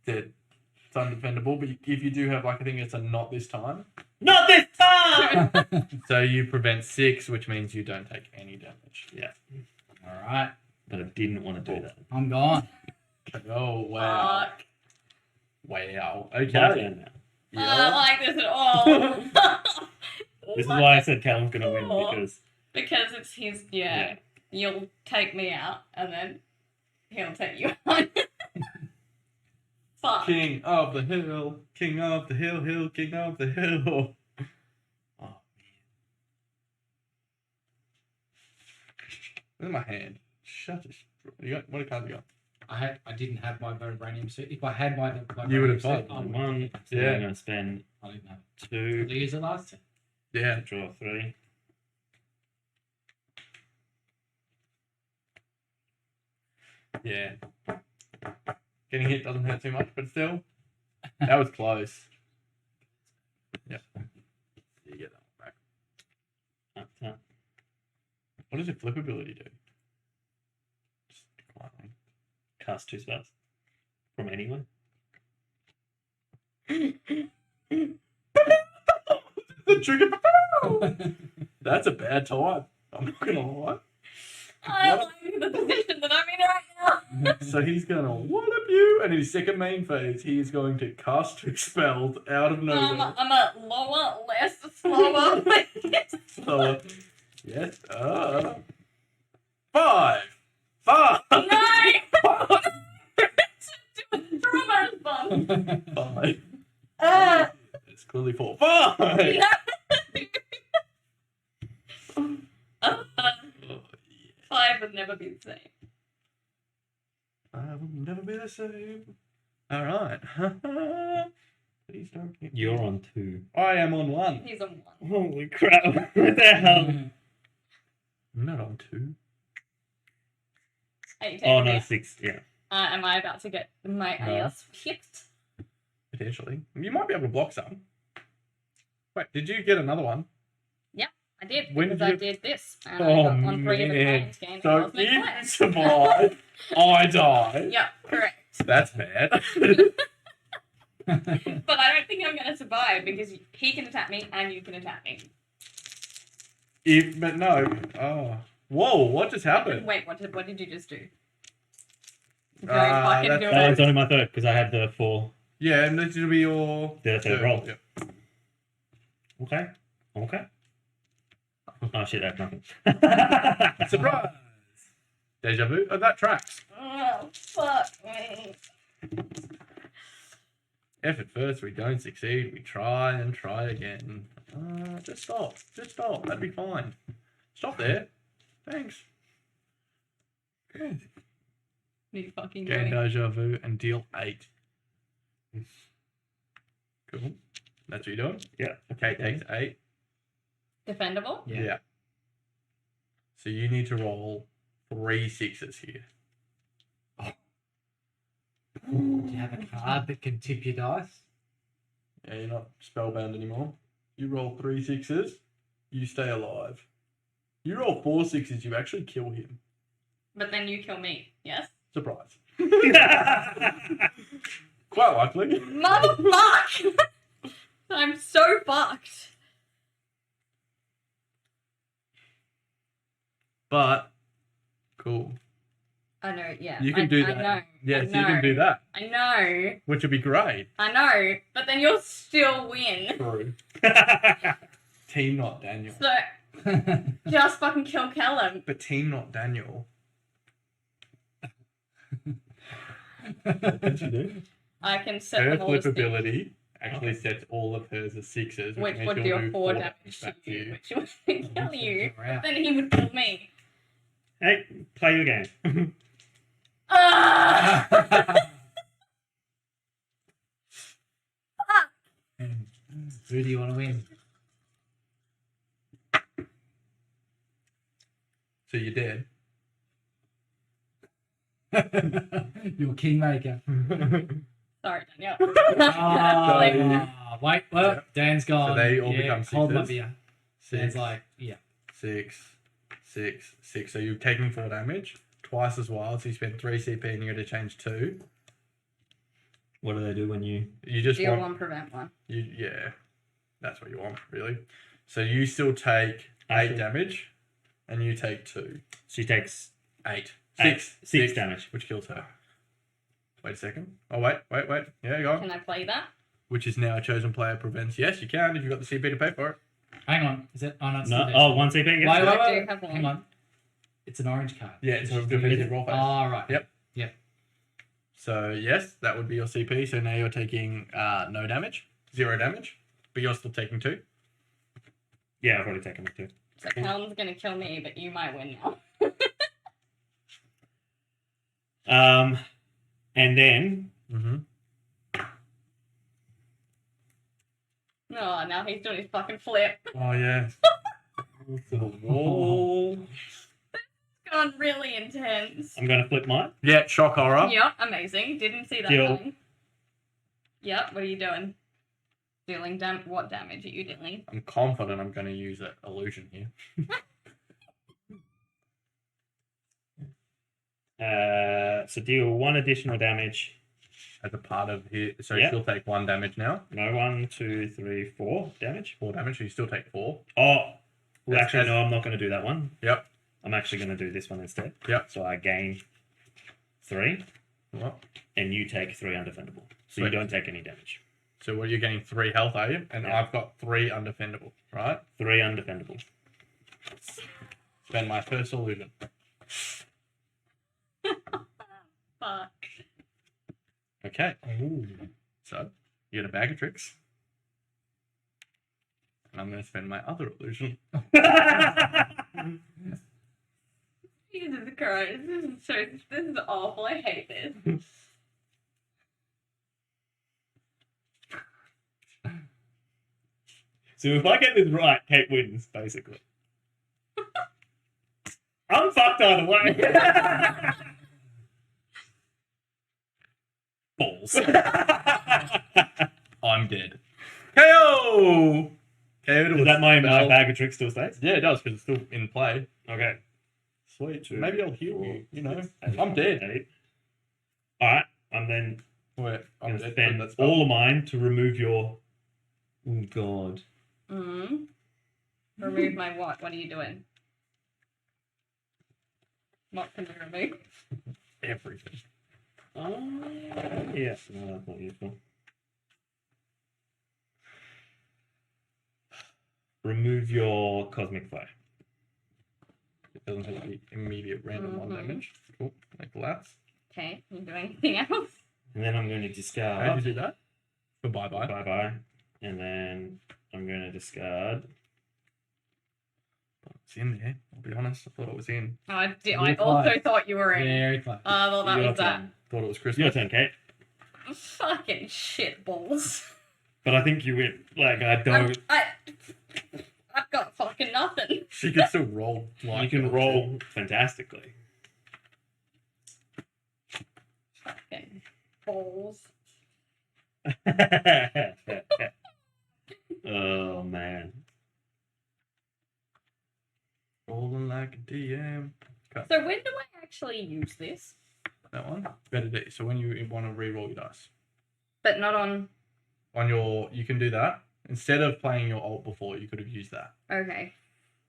Dead. It's undefendable, but if you do have like I think it's a not this time. Not this time. So you prevent 6, which means you don't take any damage. Yeah, All right. but I didn't want to do that. I'm gone. Oh wow. Fuck. Wow. My Okay. turn now. I don't like this at all. This is why I said Callum's going to win because Because it's his, Yeah. You'll take me out, and then he'll take you on. Fuck. King of the hill, king of the hill, king of the hill. Oh man. Look at my hand. Shut it. You got what cards you got? I didn't have my vibranium suit. If I had my You would have vibranium suit, thought. I would 1. So Yeah. I'm going to spend I didn't have 2, it. Did you use it last time? Yeah. draw 3. Yeah. Getting hit doesn't hurt too much, but still. That was close. Yep. You get that one back. Up, What does your flip ability do? Just quietly. cast 2 spells from anyone. The trigger. That's a bad time. I'm not gonna lie. I like the position that I'm in right So he's going to wallop you, and in his second main phase, he is going to cast Expelled out of nowhere. I'm a lower, less, slower. So, yes. 5. No! Trauma response. 5. It's clearly 4. 5. No! Oh, yeah. 5 would never be the same. I will never be the same. All right. Please don't get You're on 2. I am on 1. He's on 1. Holy crap. What the hell? I'm not on 2. Are you Oh, taking no, it? 6. Yeah. Am I about to get my No. ass kicked? Potentially. You might be able to block some. Wait, did you get another one? I did, When because did I you- did this. And Oh, I got on 3 of the man. planes game. So and I was if you playing. survive, I die. Yeah, correct. That's bad. But I don't think I'm going to survive because he can attack me and you can attack me. But no. Oh. Whoa, what just happened? Wait, what did you just do? Very Ah, fucking that's do That it. one's only my third because I had the 4. Yeah, and this will be your The third roll. Yep. Okay. Okay. Oh, shit, I have nothing. Surprise! Deja vu? Oh, that tracks. Oh, fuck me. If at first we don't succeed, we try and try again. Just stop. Just stop. That'd be fine. Stop there. Thanks. Good. You fucking Gain doing. deja vu and deal 8. Cool. That's what you're doing? Yeah. Okay, takes 8. Defendable? Yeah. So you need to roll 3 6s here. Do you have a card that can tip your dice? Yeah, you're not spellbound anymore. You roll 3 6s, you stay alive. You roll 4 6s, you actually kill him. But then you kill me, yes? Surprise. Quite likely. Motherfuck! I'm so fucked. But, cool. I know, yeah. You can do I that. know. Yes, I you can do that, I know. which would be great. I know. But then you'll still win. True. Team not Daniel. So, just fucking kill Callum. But team not Daniel. What did you do? I can set Her them all flip as things, ability actually sets all of hers as 6s, which means would she'll do do 4 damage damage back to you, which would kill you. Wow. Then he would kill me. Hey, play your game. Ah! Who do you want to win? So you're dead. You're kingmaker. Sorry, Danielle. Wait, well, Yeah. Dan's gone. So they all become Hold my sixes? beer. Dan's 6, like, yeah. 6, 6, 6. So you're taking 4 damage, twice as wild. So you spend 3 CP and you're going to change 2. What do they do when you... You just Deal want... 1, prevent 1. Yeah, that's what you want, really. So you still take 8 damage, and you take 2. She takes 8. 6 6 damage. which kills her. Wait a second. Oh, wait. Yeah, go on. Can I play that? Which is now a chosen player prevents. Yes, you can if you've got the CP to pay for it. Hang on. Is it? Oh, no, it's No, still there. oh, 1 CP? Yes. Wait, I do wait. have one. Hang on. It's an orange card. Yeah, it's a Which is defensive the- roll phase. Oh, right. Yep. Yep. So, yes, that would be your CP. So now you're taking no damage, 0 damage, but you're still taking 2. Yeah, I've already taken it too. So Callum's gonna kill me, but you might win now. And then... Mm-hmm. Oh, now he's doing his fucking flip. Oh, yeah. To the wall. It's gone really intense. I'm going to flip mine. Yeah, shock horror. Yep, amazing. Didn't see that Deal. coming. Yep, what are you doing? Dealing what damage are you dealing? I'm confident I'm going to use that illusion here. So deal 1 additional damage. As a part of here. So Yep. she'll take 1 damage now. No, 1, 2, 3, 4 damage. 4 damage, so you still take 4. Oh, well, That's- actually, no, I'm not going to do that one. Yep. I'm actually going to do this one instead. Yep. So I gain 3, What? and you take 3 undefendable. So you Sweet. don't take any damage. So what, you're getting 3 health, are you? And Yeah. I've got 3 undefendable, right? 3 undefendable. Spend my first illusion. Fuck. Okay. So you get a bag of tricks. And I'm going to spend my other illusion. Jesus Christ, this is awful. I hate this. So if I get this right, Kate wins, basically. I'm fucked either way. Balls. I'm dead. KO! KO Is that my spell. bag of tricks still stays? Yeah, it does, because it's still in play. Okay. Sweet. 2, Maybe I'll heal you, 8, I'm dead. 8. Alright, I'm then Wait, I'm going to dead. spend That's spell. all of mine to remove your... Oh, God. Mm. Remove my what? What are you doing? What can you remove? Everything. Yeah, no, that's not useful. Remove your Cosmic Flare. It doesn't have the immediate random one damage. Cool. Make the lats. Okay, you do anything else? And then I'm going to How discard... do you do that? For bye-bye. Bye-bye. And then I'm going to discard... It's in there. I'll be honest. I thought it was in. I You're also close. thought you were in. Very close. Well, that Your was that. turn. Thought it was Your Christmas. turn, Kate. Fucking shit balls. But I think you win. Like, I don't... I've got fucking nothing. She can still roll. You can roll fantastically. Fucking balls. Oh, man. Rolling like a DM. So when do I actually use this? That one. Better D. So when you want to re-roll your dice. But not on... On your... You can do that. Instead of playing your ult before, you could have used that. Okay.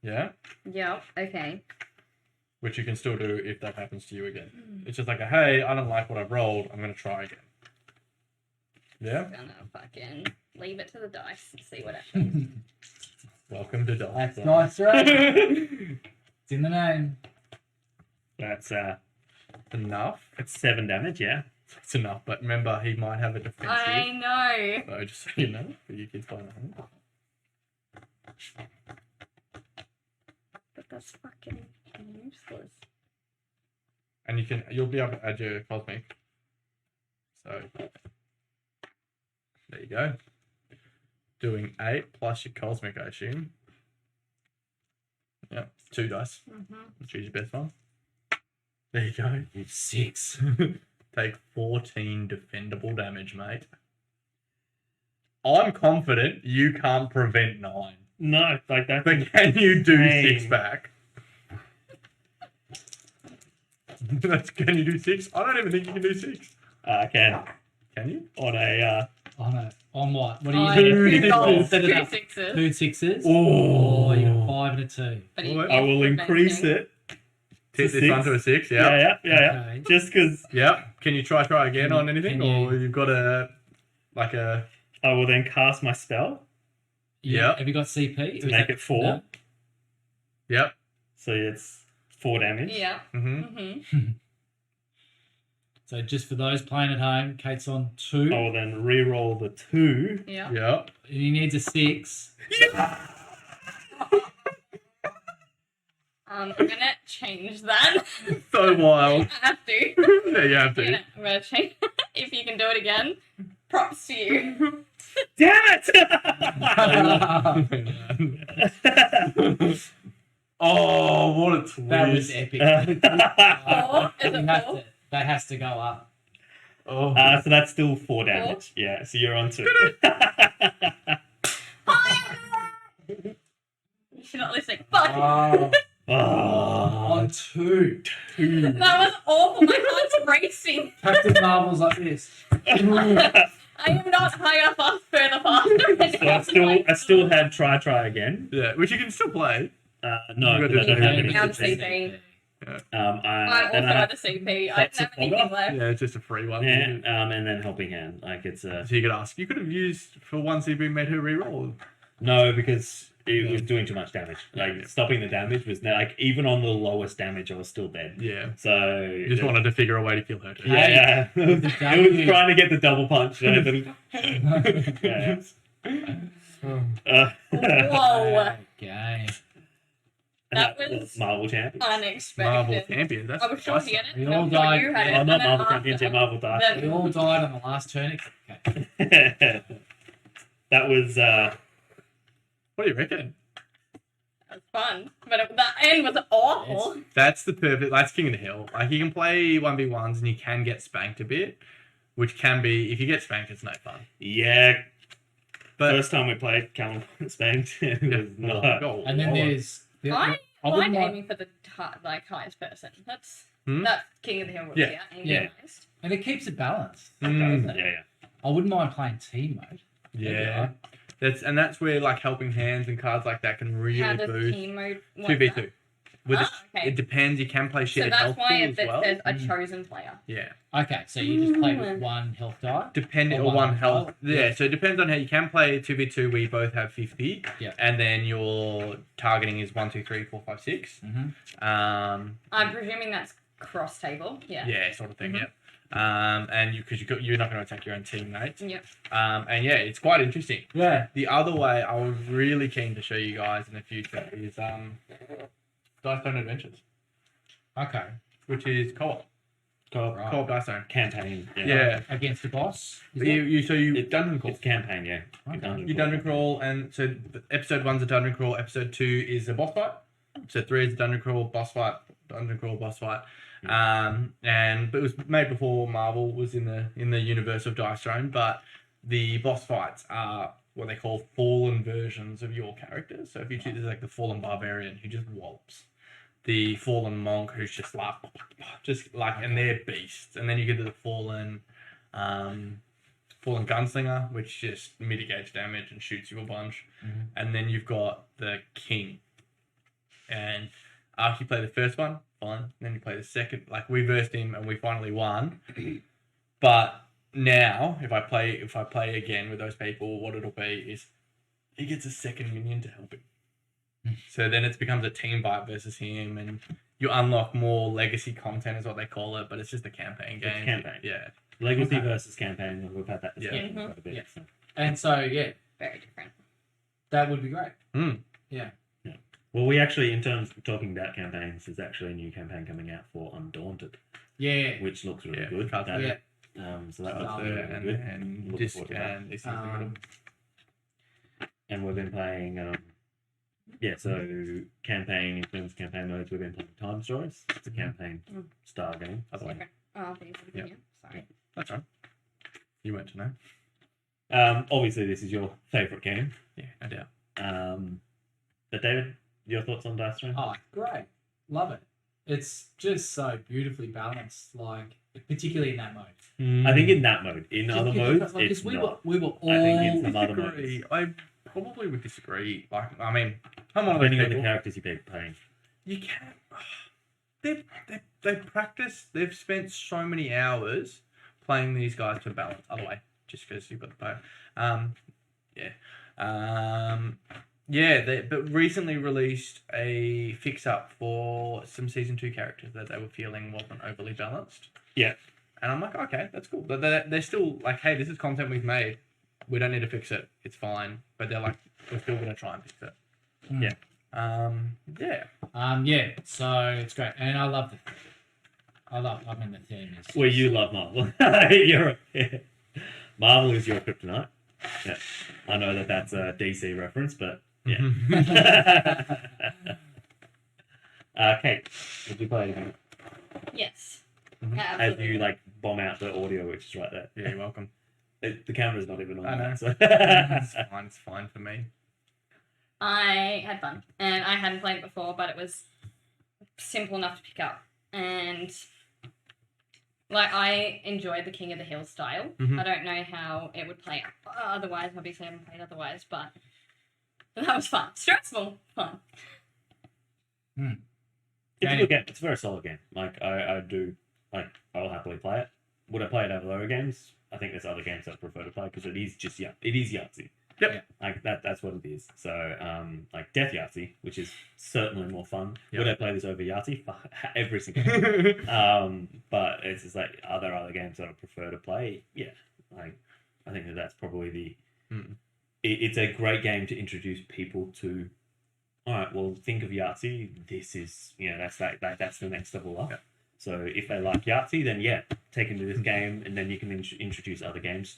Yeah? Yep, okay. Which you can still do if that happens to you again. It's just like a, hey, I don't like what I've rolled. I'm going to try again. Yeah? Gonna fucking leave it to the dice and see what happens. Welcome to Dice. That's nice, right? It's in the name. That's Enough. it's 7 damage, yeah. It's enough. But remember, he might have a defensive. I know. So just so you know, for you kids playing at home. But that's fucking useless. And you'll be able to add your cosmic. So there you go. Doing 8 plus your cosmic, I assume. Yeah, 2 dice. Mm-hmm. Choose your best one. There you go. 6. Take 14 defendable damage, mate. I'm confident you can't prevent 9. No, like that's... But can you do insane. 6 back? Can you do 6? I don't even think you can do 6. I can. Can you? On a... Oh no. On what? What do Oh, you two do? goals, Set it 2 up. 6s. 2 6s. Oh. Oh, you got 5 and a 2. But he I will is increase preventing. it. Tip To this one to a 6, yeah. Yeah. Okay. Just because Yep. Can you try again on anything? Can you- Or you've got a... Like a... I will then cast my spell Yeah. Have you got CP? to make it 4. No? Yep. So it's 4 damage. Yeah. Mm-hmm. Mm-hmm. So just for those playing at home, Kate's on 2. I will then re-roll the 2. Yeah. Yep. He needs a 6. I'm gonna change that. So wild. I have to. Yeah, you have to. Yeah, I'm gonna change. If you can do it again, props to you. Damn it! Oh, what a twist. That was epic. 4? Is They it have 4? to- that has to go up. Oh. So that's still 4 damage. Yeah, so you're on 2. You're not listening. Fuck. Oh, Oh, on 2. That was awful. My heart's racing. Captain Marvel's like this. I am not higher, further, faster. So I still had try again. Yeah, which you can still play. No, You gotta because I do don't have it any Down success. CP. I'm also at the CP. I Pots don't of have anything fodder. left. Yeah, it's just a free one. Yeah, and then helping hand. Like it's So you could ask. You could have used for one CP made her reroll. no, because it was doing too much damage. Like stopping the damage was like even on the lowest damage, I was still dead. Yeah. So Just wanted to figure a way to kill her too. Yeah, the it was damage- trying to get the double punch. Whoa. Okay. That was Marvel champion. Unexpected. Marvel champion. That's I was sure he had it. We and all I'm sure died. you had it. Oh, and not then Marvel after, champions, yeah, Marvel We dice. all died on the last turn. Okay. That was What do you reckon? That was fun. But the end was awful. That's the perfect. That's King of the Hill. Like you can play 1v1s and you can get spanked a bit, which can be if you get spanked, it's no fun. yeah. But First time we played, Callum spanked. It was not. And then there's I wouldn't like mind- aiming for the highest person. That's Hmm? King of the Hill. Yeah. Yeah. and it keeps it balanced. Mm. doesn't it? Yeah. I wouldn't mind playing team mode. Yeah, that's where like helping hands and cards like that can really How does boost. team mode work? 2v2. With Okay. it depends. You can play So shared that's health why pool it as well. says a Mm. chosen player. Yeah, Okay, so you just play with one health die. depending Or on one one health. health. Yeah, Yeah. so it depends on how you can play 2v2 where you both have 50. Yeah. And then your targeting is 1, 2, 3, 4, 5, 6. Mm-hmm. I'm presuming that's cross table. Yeah. Yeah, sort of thing. Mhm. Yeah. And you're not going to attack your own teammates. Yep. And yeah, it's quite interesting. Yeah. The other way I was really keen to show you guys in the future is Dice Stone Adventures, Okay. which is co-op. Right. Co-op Dice Stone. Campaign. Yeah. Against the boss. Is You It- dungeon crawl. It's campaign, yeah. Okay. You dungeon crawl, and so episode 1's a dungeon crawl. Episode 2 is a boss fight. Episode 3 is a dungeon crawl, boss fight. Dungeon crawl, boss fight. But it was made before Marvel was in the universe of Dice Throne. But the boss fights are what they call fallen versions of your character. So if you choose like the fallen barbarian who just wallops, the fallen monk who's just like, and they're beasts, and then you get to the fallen gunslinger, which just mitigates damage and shoots you a bunch, Mhm. and then you've got the king. And after you play the first one, fine. Then you play the second. Like we versed him and we finally won. But now, if I play again with those people, what it'll be is he gets a second minion to help him. So then it becomes a team fight versus him, and you unlock more legacy content, is what they call it. But it's just a campaign It's game. campaign. Yeah. Legacy Okay. versus campaign. We've had that discussion Yeah. quite a bit. Yeah. So. And so, yeah, Very different. that would be great. Well, we actually, in terms of talking about campaigns, there's actually a new campaign coming out for Undaunted, Yeah. which looks really Yeah, good. cards That- Yeah. So that So, looks So, really and good. then Looking disc forward to that. and this is the middle. And we've been playing, so campaign, in terms of campaign modes, we've been playing Time Stories. It's a campaign star game, by the way. Different. Oh, things are Yeah. yeah. Sorry. That's right. You went to know. Obviously, this is your favourite game. Yeah, no doubt. But David, your thoughts on Dice Throne? Oh, great. Love it. It's just so beautifully balanced, like, particularly in that mode. I think in that mode. In other modes, like, it's 'cause we not. were all. I think it's some other Disagree. modes. I probably would disagree. Like, I mean, I'm one of those Depending on the people. characters you're playing. You can't. They practice. They've spent so many hours playing these guys to balance. Other way, just because you've got the player. But recently released a fix up for some season 2 characters that they were feeling wasn't overly balanced. Yeah. And I'm like, okay, that's cool. They're still like, hey, this is content we've made. We don't need to fix it. It's fine. But they're like, we're still gonna try and fix it. Mm. Yeah. Yeah, so it's great. And I love the theme. The theme is. Well, you love Marvel. Marvel is your kryptonite. Yeah. I know that's a DC reference, but yeah. Kate, did you play anything? Yes. Mhm. As Absolutely. you like bomb out the audio, which is right there. Yeah, you're welcome. The camera's not even on. I know. that, so. It's fine for me. I had fun, and I hadn't played it before, but it was simple enough to pick up, and like I enjoyed the King of the Hill style. Mhm. I don't know how it would play otherwise. Obviously, I haven't played otherwise, but that was fun, stressful, fun. Yeah, It's a Daniel. good game. It's a very solid game. Like I do, like I'll happily play it. Would I play it over other games? I think there's other games I prefer to play because it is just it is Yahtzee. Yep. Yeah. Like that's what it is. So like Death Yahtzee, which is certainly more fun. Yep. Would I play this over Yahtzee? Fuck, every single time. But it's just like other games that I prefer to play. Yeah. Like I think that's probably the. It's a great game to introduce people to. All right, well, think of Yahtzee. This is, that's the next level up. Yeah. So if they like Yahtzee, then take them to this game, and then you can introduce other games.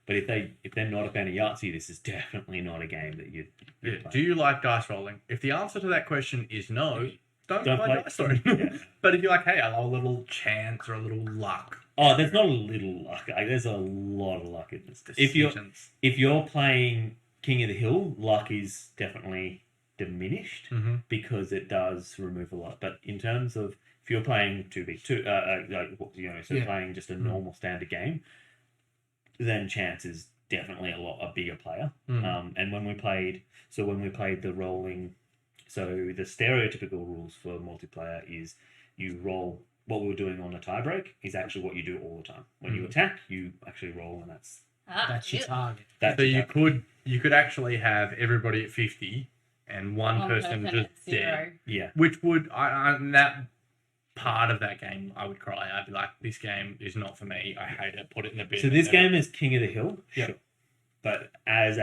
But if they're not a fan of Yahtzee, this is definitely not a game that you'd Yeah. play. Do you like dice rolling? If the answer to that question is no, don't Don't play play. dice rolling. Yeah. But if you're like, hey, I love a little chance or a little luck. Oh, there's not a little luck. There's a lot of luck in this. If you're playing King of the Hill, luck is definitely diminished because it does remove a lot. But in terms of if you're playing 2v2, playing just a normal standard game, then chance is definitely a bigger player. And when we played the rolling, so the stereotypical rules for multiplayer is you roll. What we were doing on a tiebreak is actually what you do all the time. When you attack, you actually roll, and That's your target. So you could actually have everybody at 50 and one person just at dead. 0. Yeah. Which would that part of that game I would cry. I'd be like, this game is not for me. I hate it. Put it in the bin. So this game is King of the Hill, Yeah. sure. But as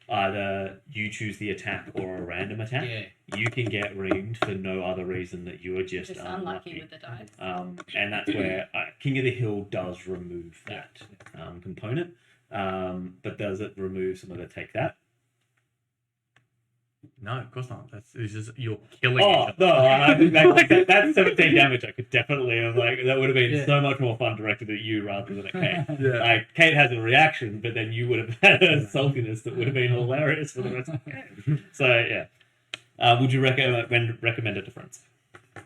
either you choose the attack or a random attack, you can get reamed for no other reason that you are just unlucky with the dice. And that's where King of the Hill does remove that component. But does it remove some of the take that? No, of course not. It's just you're killing. Oh each no! other. I think that's 17 damage. I could definitely have that would have been so much more fun directed at you rather than at Kate. Yeah. Like Kate has a reaction, but then you would have had a saltiness that would have been hilarious for the rest of the game. So yeah, would you recommend it to friends?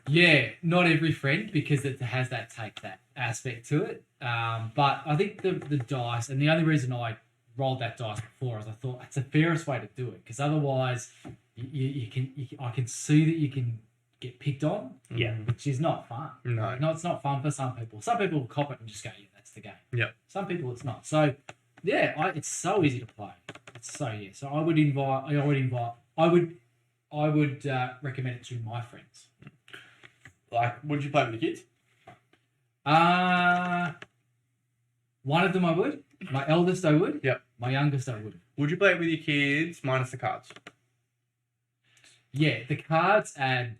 Yeah, not every friend because it has that take that aspect to it. But I think the dice, and the only reason I rolled that dice before is I thought that's the fairest way to do it because otherwise I can see that you can get picked on, which is not fun. No, it's not fun for some people. Some people will cop it and just go, yeah, that's the game. Yeah. Some people it's not. So yeah, it's so easy to play. So I would recommend it to my friends. Like, would you play with the kids? One of them I would. My eldest I would. Yep. My youngest I would. Would you play it with your kids minus the cards? Yeah, the cards add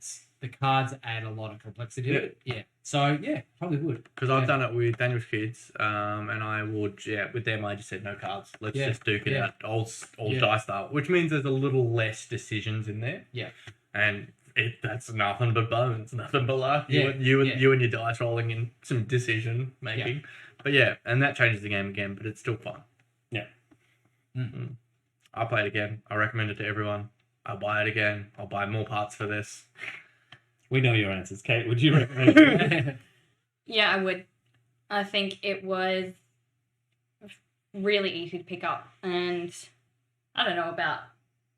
a lot of complexity to it. Yeah. So yeah, probably would. Because I've done it with Daniel's kids, and I would with them I just said no cards. Let's just duke it out old dice style, which means there's a little less decisions in there. Yeah. And that's nothing but bones, nothing but luck. You and your dice rolling in some decision making. Yeah. But yeah, and that changes the game again, but it's still fun. Yeah. Mm-hmm. I'll play it again. I recommend it to everyone. I'll buy it again. I'll buy more parts for this. We know your answers, Kate. Would you recommend it? Yeah, I would. I think it was really easy to pick up, and I don't know about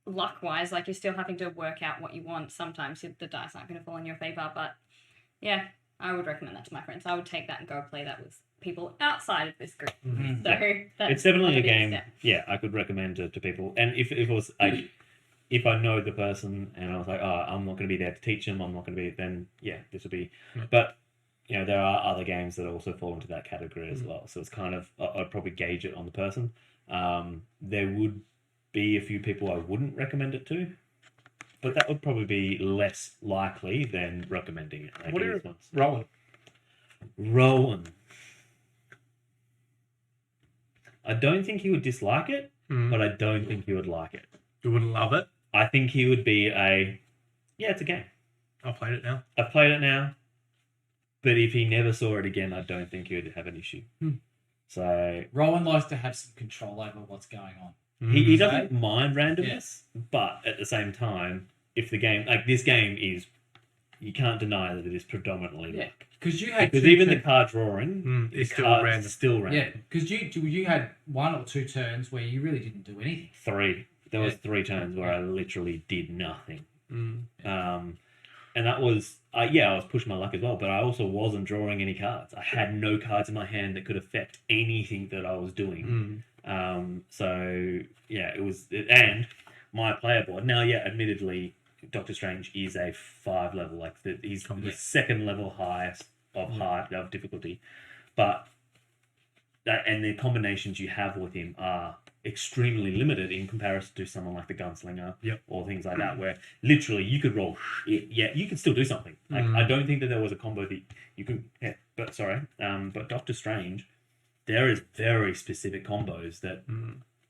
luck-wise. Like you're still having to work out what you want. Sometimes the dice aren't going to fall in your favor, but yeah, I would recommend that to my friends. I would take that and go play that with people outside of this group. Mm-hmm. So that's It's definitely a game. step. Yeah, I could recommend it to people. And if it was like, if I know the person and I was like, oh, I'm not going to be there to teach them, I'm not going to be, then yeah, this would be. Yeah. But there are other games that also fall into that category as well. So it's kind of I'd probably gauge it on the person. There would be a few people I wouldn't recommend it to, but that would probably be less likely than recommending it. Like What are you Rowan. I don't think he would dislike it, but I don't think he would like it. You wouldn't love it? I think he would be it's a game. I've played it now. I've played it now, but if he never saw it again, I don't think he would have an issue. So Rowan likes to have some control over what's going on. he doesn't mind randomness, but at the same time, if the game, like this game is, you can't deny that it is predominantly luck. Because even the card drawing is still cards random. are still random. Yeah, because you had 1 or 2 turns where you really didn't do anything. 3. There was 3 turns where I literally did nothing. and that was I was pushing my luck as well, but I also wasn't drawing any cards. I had no cards in my hand that could affect anything that I was doing. So yeah, and my player board now. Yeah, admittedly, Doctor Strange is a 5 level, like he's the second level highest of of difficulty, but that and the combinations you have with him are extremely limited in comparison to someone like the Gunslinger or things like that, where literally you could roll shit, you can still do something. Like I don't think that there was a combo that you could. Yeah, but Doctor Strange, there is very specific combos that.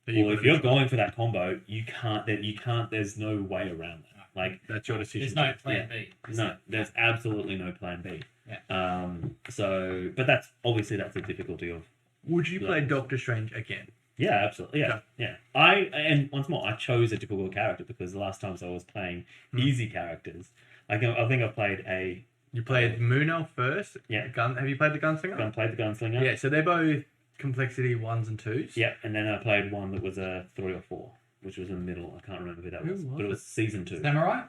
Well, if you're going for that combo, you can't. There's no way around that. Like That's your decision. There's no plan B. No, there's absolutely no plan B. Yeah. So, but that's the difficulty of. Would you play Doctor Strange again? Yeah, absolutely. Yeah. And once more, I chose a difficult character because the last times I was playing easy characters, I think I played a. You played Moonelf first. Yeah. Have you played the Gunslinger? Played the Gunslinger. Yeah. So they're both complexity 1s and 2s. Yeah, and then I played one that was a 3 or 4, which was in the middle. I can't remember who that was, but it was season 2. Samurai?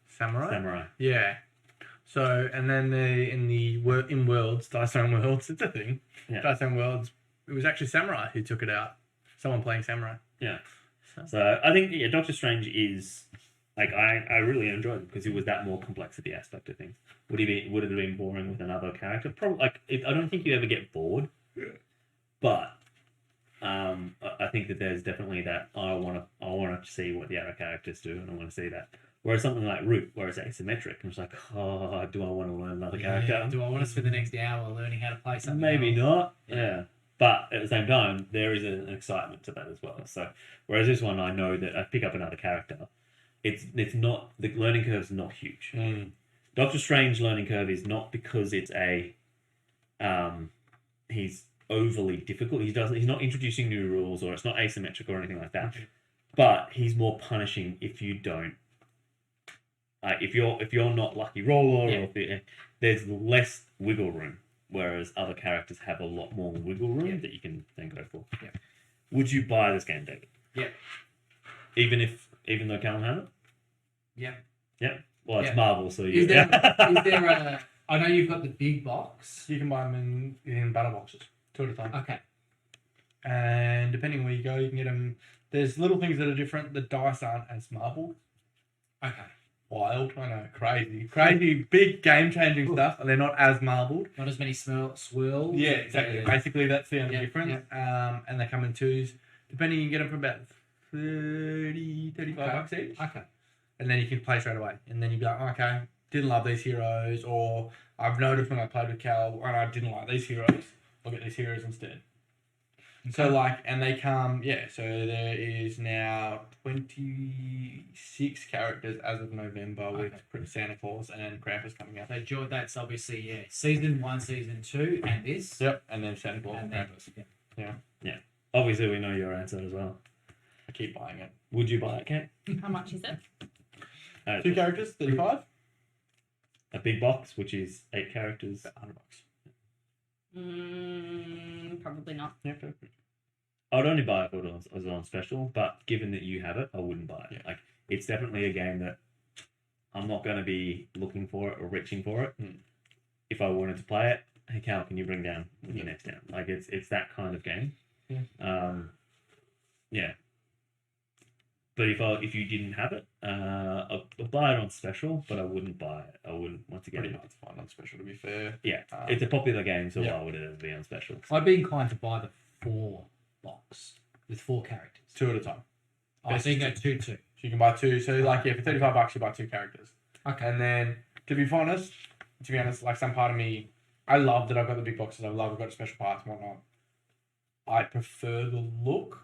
Samurai. Yeah. So and then in Worlds, Dice Zone Worlds, it's a thing. Yeah. Dice Zone Worlds. It was actually Samurai who took it out. Someone playing Samurai. Yeah. So I think Doctor Strange is like I really enjoyed it because it was that more complexity aspect of things. Would it have been boring with another character? Probably. I don't think you ever get bored. Yeah. But I think that there's definitely that I want to see what the other characters do, and I want to see that. Whereas something like Root, where it's asymmetric, and it's like, oh, do I want to learn another character? Do I want to spend the next hour learning how to play something? Maybe else? not. Yeah. But at the same time, there is an excitement to that as well. So, whereas this one, I know that I pick up another character. It's not the learning curve is not huge. Doctor Strange learning curve is not because it's he's overly difficult. He's not introducing new rules, or it's not asymmetric or anything like that. But he's more punishing if you don't. If you're not lucky roller, or there's less wiggle room. Whereas other characters have a lot more wiggle room that you can then go for. Yeah. Would you buy this game, David? Yeah. Even though Callum had it? Yeah. Yeah. Well, it's Marvel, so Is there a... I know you've got the big box. You can buy them in battle boxes, 2 at a time. Okay. And depending where you go, you can get them. There's little things that are different. The dice aren't as marbled. Okay. Wild, I know, crazy, big game-changing stuff, and they're not as marbled. Not as many swirls. Yeah, exactly. Basically, that's the only difference. Yeah. And they come in 2s. Depending, you can get them for about 30, 35 bucks each. Okay. And then you can play straight away. And then you'd be like, okay, didn't love these heroes, or I've noticed when I played with Cal, and I didn't like these heroes, I'll get these heroes instead. So and they come, so there is now 26 characters as of November with Santa Claus and Krampus coming out. So George, that's obviously, season 1, season 2, and this. Yep, and then Santa Claus and Krampus. Yeah. Obviously, we know your answer as well. I keep buying it. Would you buy it, Kat? How much is it? 2 characters, 35? A big box, which is 8 characters. $100. Probably not. Yeah, perfect. I would only buy it if it was on special, but given that you have it, I wouldn't buy it. Yeah. Like, it's definitely a game that I'm not going to be looking for it or reaching for it. If I wanted to play it, hey Cal, can you bring down your next down? Like, it's that kind of game. Yeah. But if you didn't have it, I'll buy it on special, but I wouldn't buy it. I wouldn't want to get Pretty it. hard to find on special, to be fair. Yeah, it's a popular game, so why would it ever be on special? I'd be inclined to buy the 4 box with 4 characters. 2 at a time. I think a 2. So you can buy 2. So for $35 you buy 2 characters. Okay. And then to be honest, like some part of me, I love that I've got the big boxes. I love I've got special parts and whatnot. I prefer the look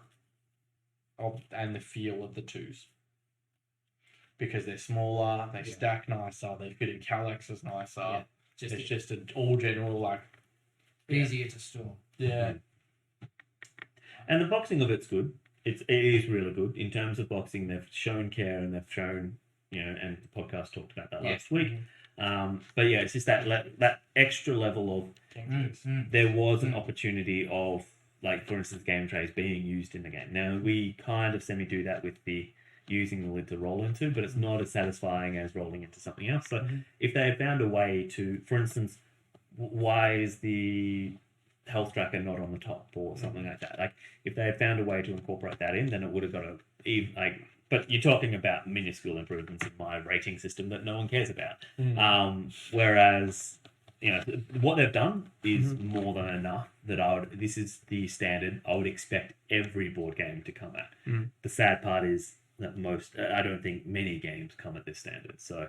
and the feel of the 2s. Because they're smaller, they stack nicer, they fit in Calexes nicer. Yeah. It's just an all general like easier to store. Yeah. And the boxing of it's good. It is really good in terms of boxing. They've shown care and they've shown and the podcast talked about that last week. But yeah, it's just that extra level of there was an opportunity of, like, for instance, game trays being used in the game. Now we kind of semi do that with the using the lid to roll into, but it's not as satisfying as rolling into something else. So if they had found a way to, for instance, why is the health tracker not on the top or something like that? Like if they had found a way to incorporate that in, then it would have got but you're talking about minuscule improvements in my rating system that no one cares about. Whereas, what they've done is more than enough that this is the standard I would expect every board game to come at. The sad part is that I don't think many games come at this standard. So,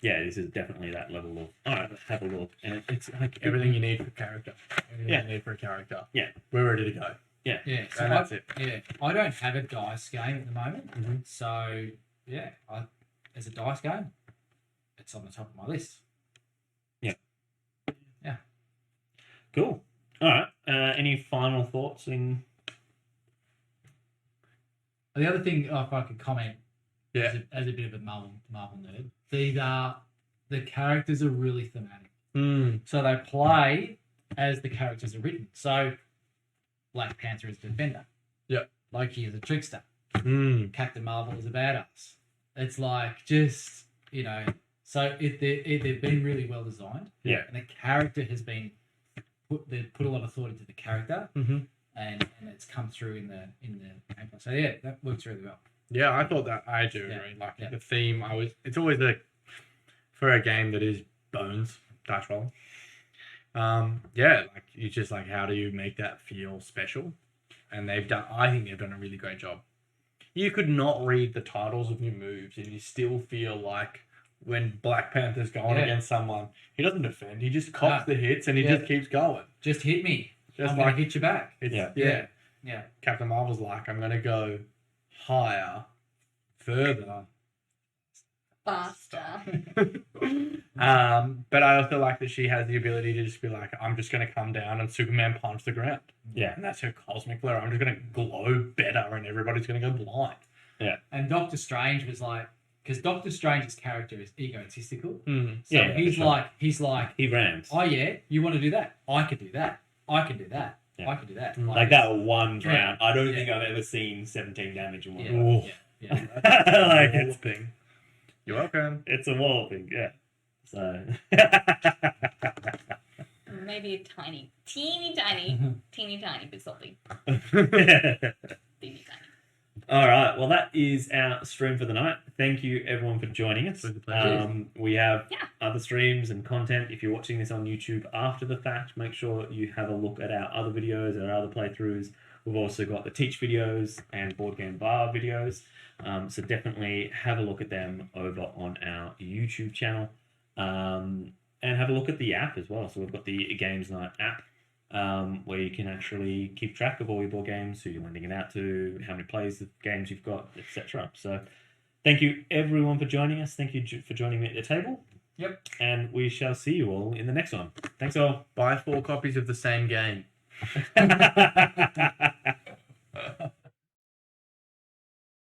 this is definitely that level of, all right, let's have a look. And it's like Everything you need for character. Everything you need for a character. Yeah. We're ready to go. Yeah, so and that's it. Yeah, I don't have a dice game at the moment, so yeah, as a dice game, it's on the top of my list. Yeah. Cool. All right. Any final thoughts? The other thing, if I could comment, as a bit of a Marvel nerd, the characters are really thematic. So they play as the characters are written. So Black Panther is a defender. Yep. Loki is a trickster. Captain Marvel is a badass. It's like just, so they've been really well designed. Yeah. And the character has been they've put a lot of thought into the character. And it's come through in the gameplay. So yeah, that works really well. Yeah, I thought that. I do agree. Like the theme, it's always for a game that is bones dice roll. Like it's just like, how do you make that feel special? And I think they've done a really great job. You could not read the titles of your moves and you still feel like when Black Panther's going against someone, he doesn't defend, he just cops the hits and he just keeps going. Just hit me. Just I'm gonna hit you back. Yeah. Captain Marvel's like, I'm gonna go higher, further, faster. But I also like that she has the ability to just be like, I'm just going to come down and Superman punch the ground. Yeah. And that's her cosmic flare. I'm just going to glow better and everybody's going to go blind. Yeah. And Doctor Strange was like, because Doctor Strange's character is egotistical. So he's like, he rams. Oh yeah, you want to do that? I could do that. I can do that. Yeah. I can do that. Like that one round. I don't think I've ever seen 17 damage in one round. Yeah. Like it's thing. You're welcome. It's a walloping, yeah. So Maybe a teeny tiny bit salty. Teeny tiny. All right. Well, that is our stream for the night. Thank you, everyone, for joining us. We have other streams and content. If you're watching this on YouTube after the fact, make sure you have a look at our other videos, our other playthroughs. We've also got the Teach videos and Board Game Bar videos. So definitely have a look at them over on our YouTube channel. And have a look at the app as well. So we've got the GamesNight app. Where you can actually keep track of all your board games, who you're lending it out to, how many plays of games you've got, etc. So thank you everyone for joining us. Thank you for joining me at the table. Yep. And we shall see you all in the next one. Thanks all. Buy 4 copies of the same game.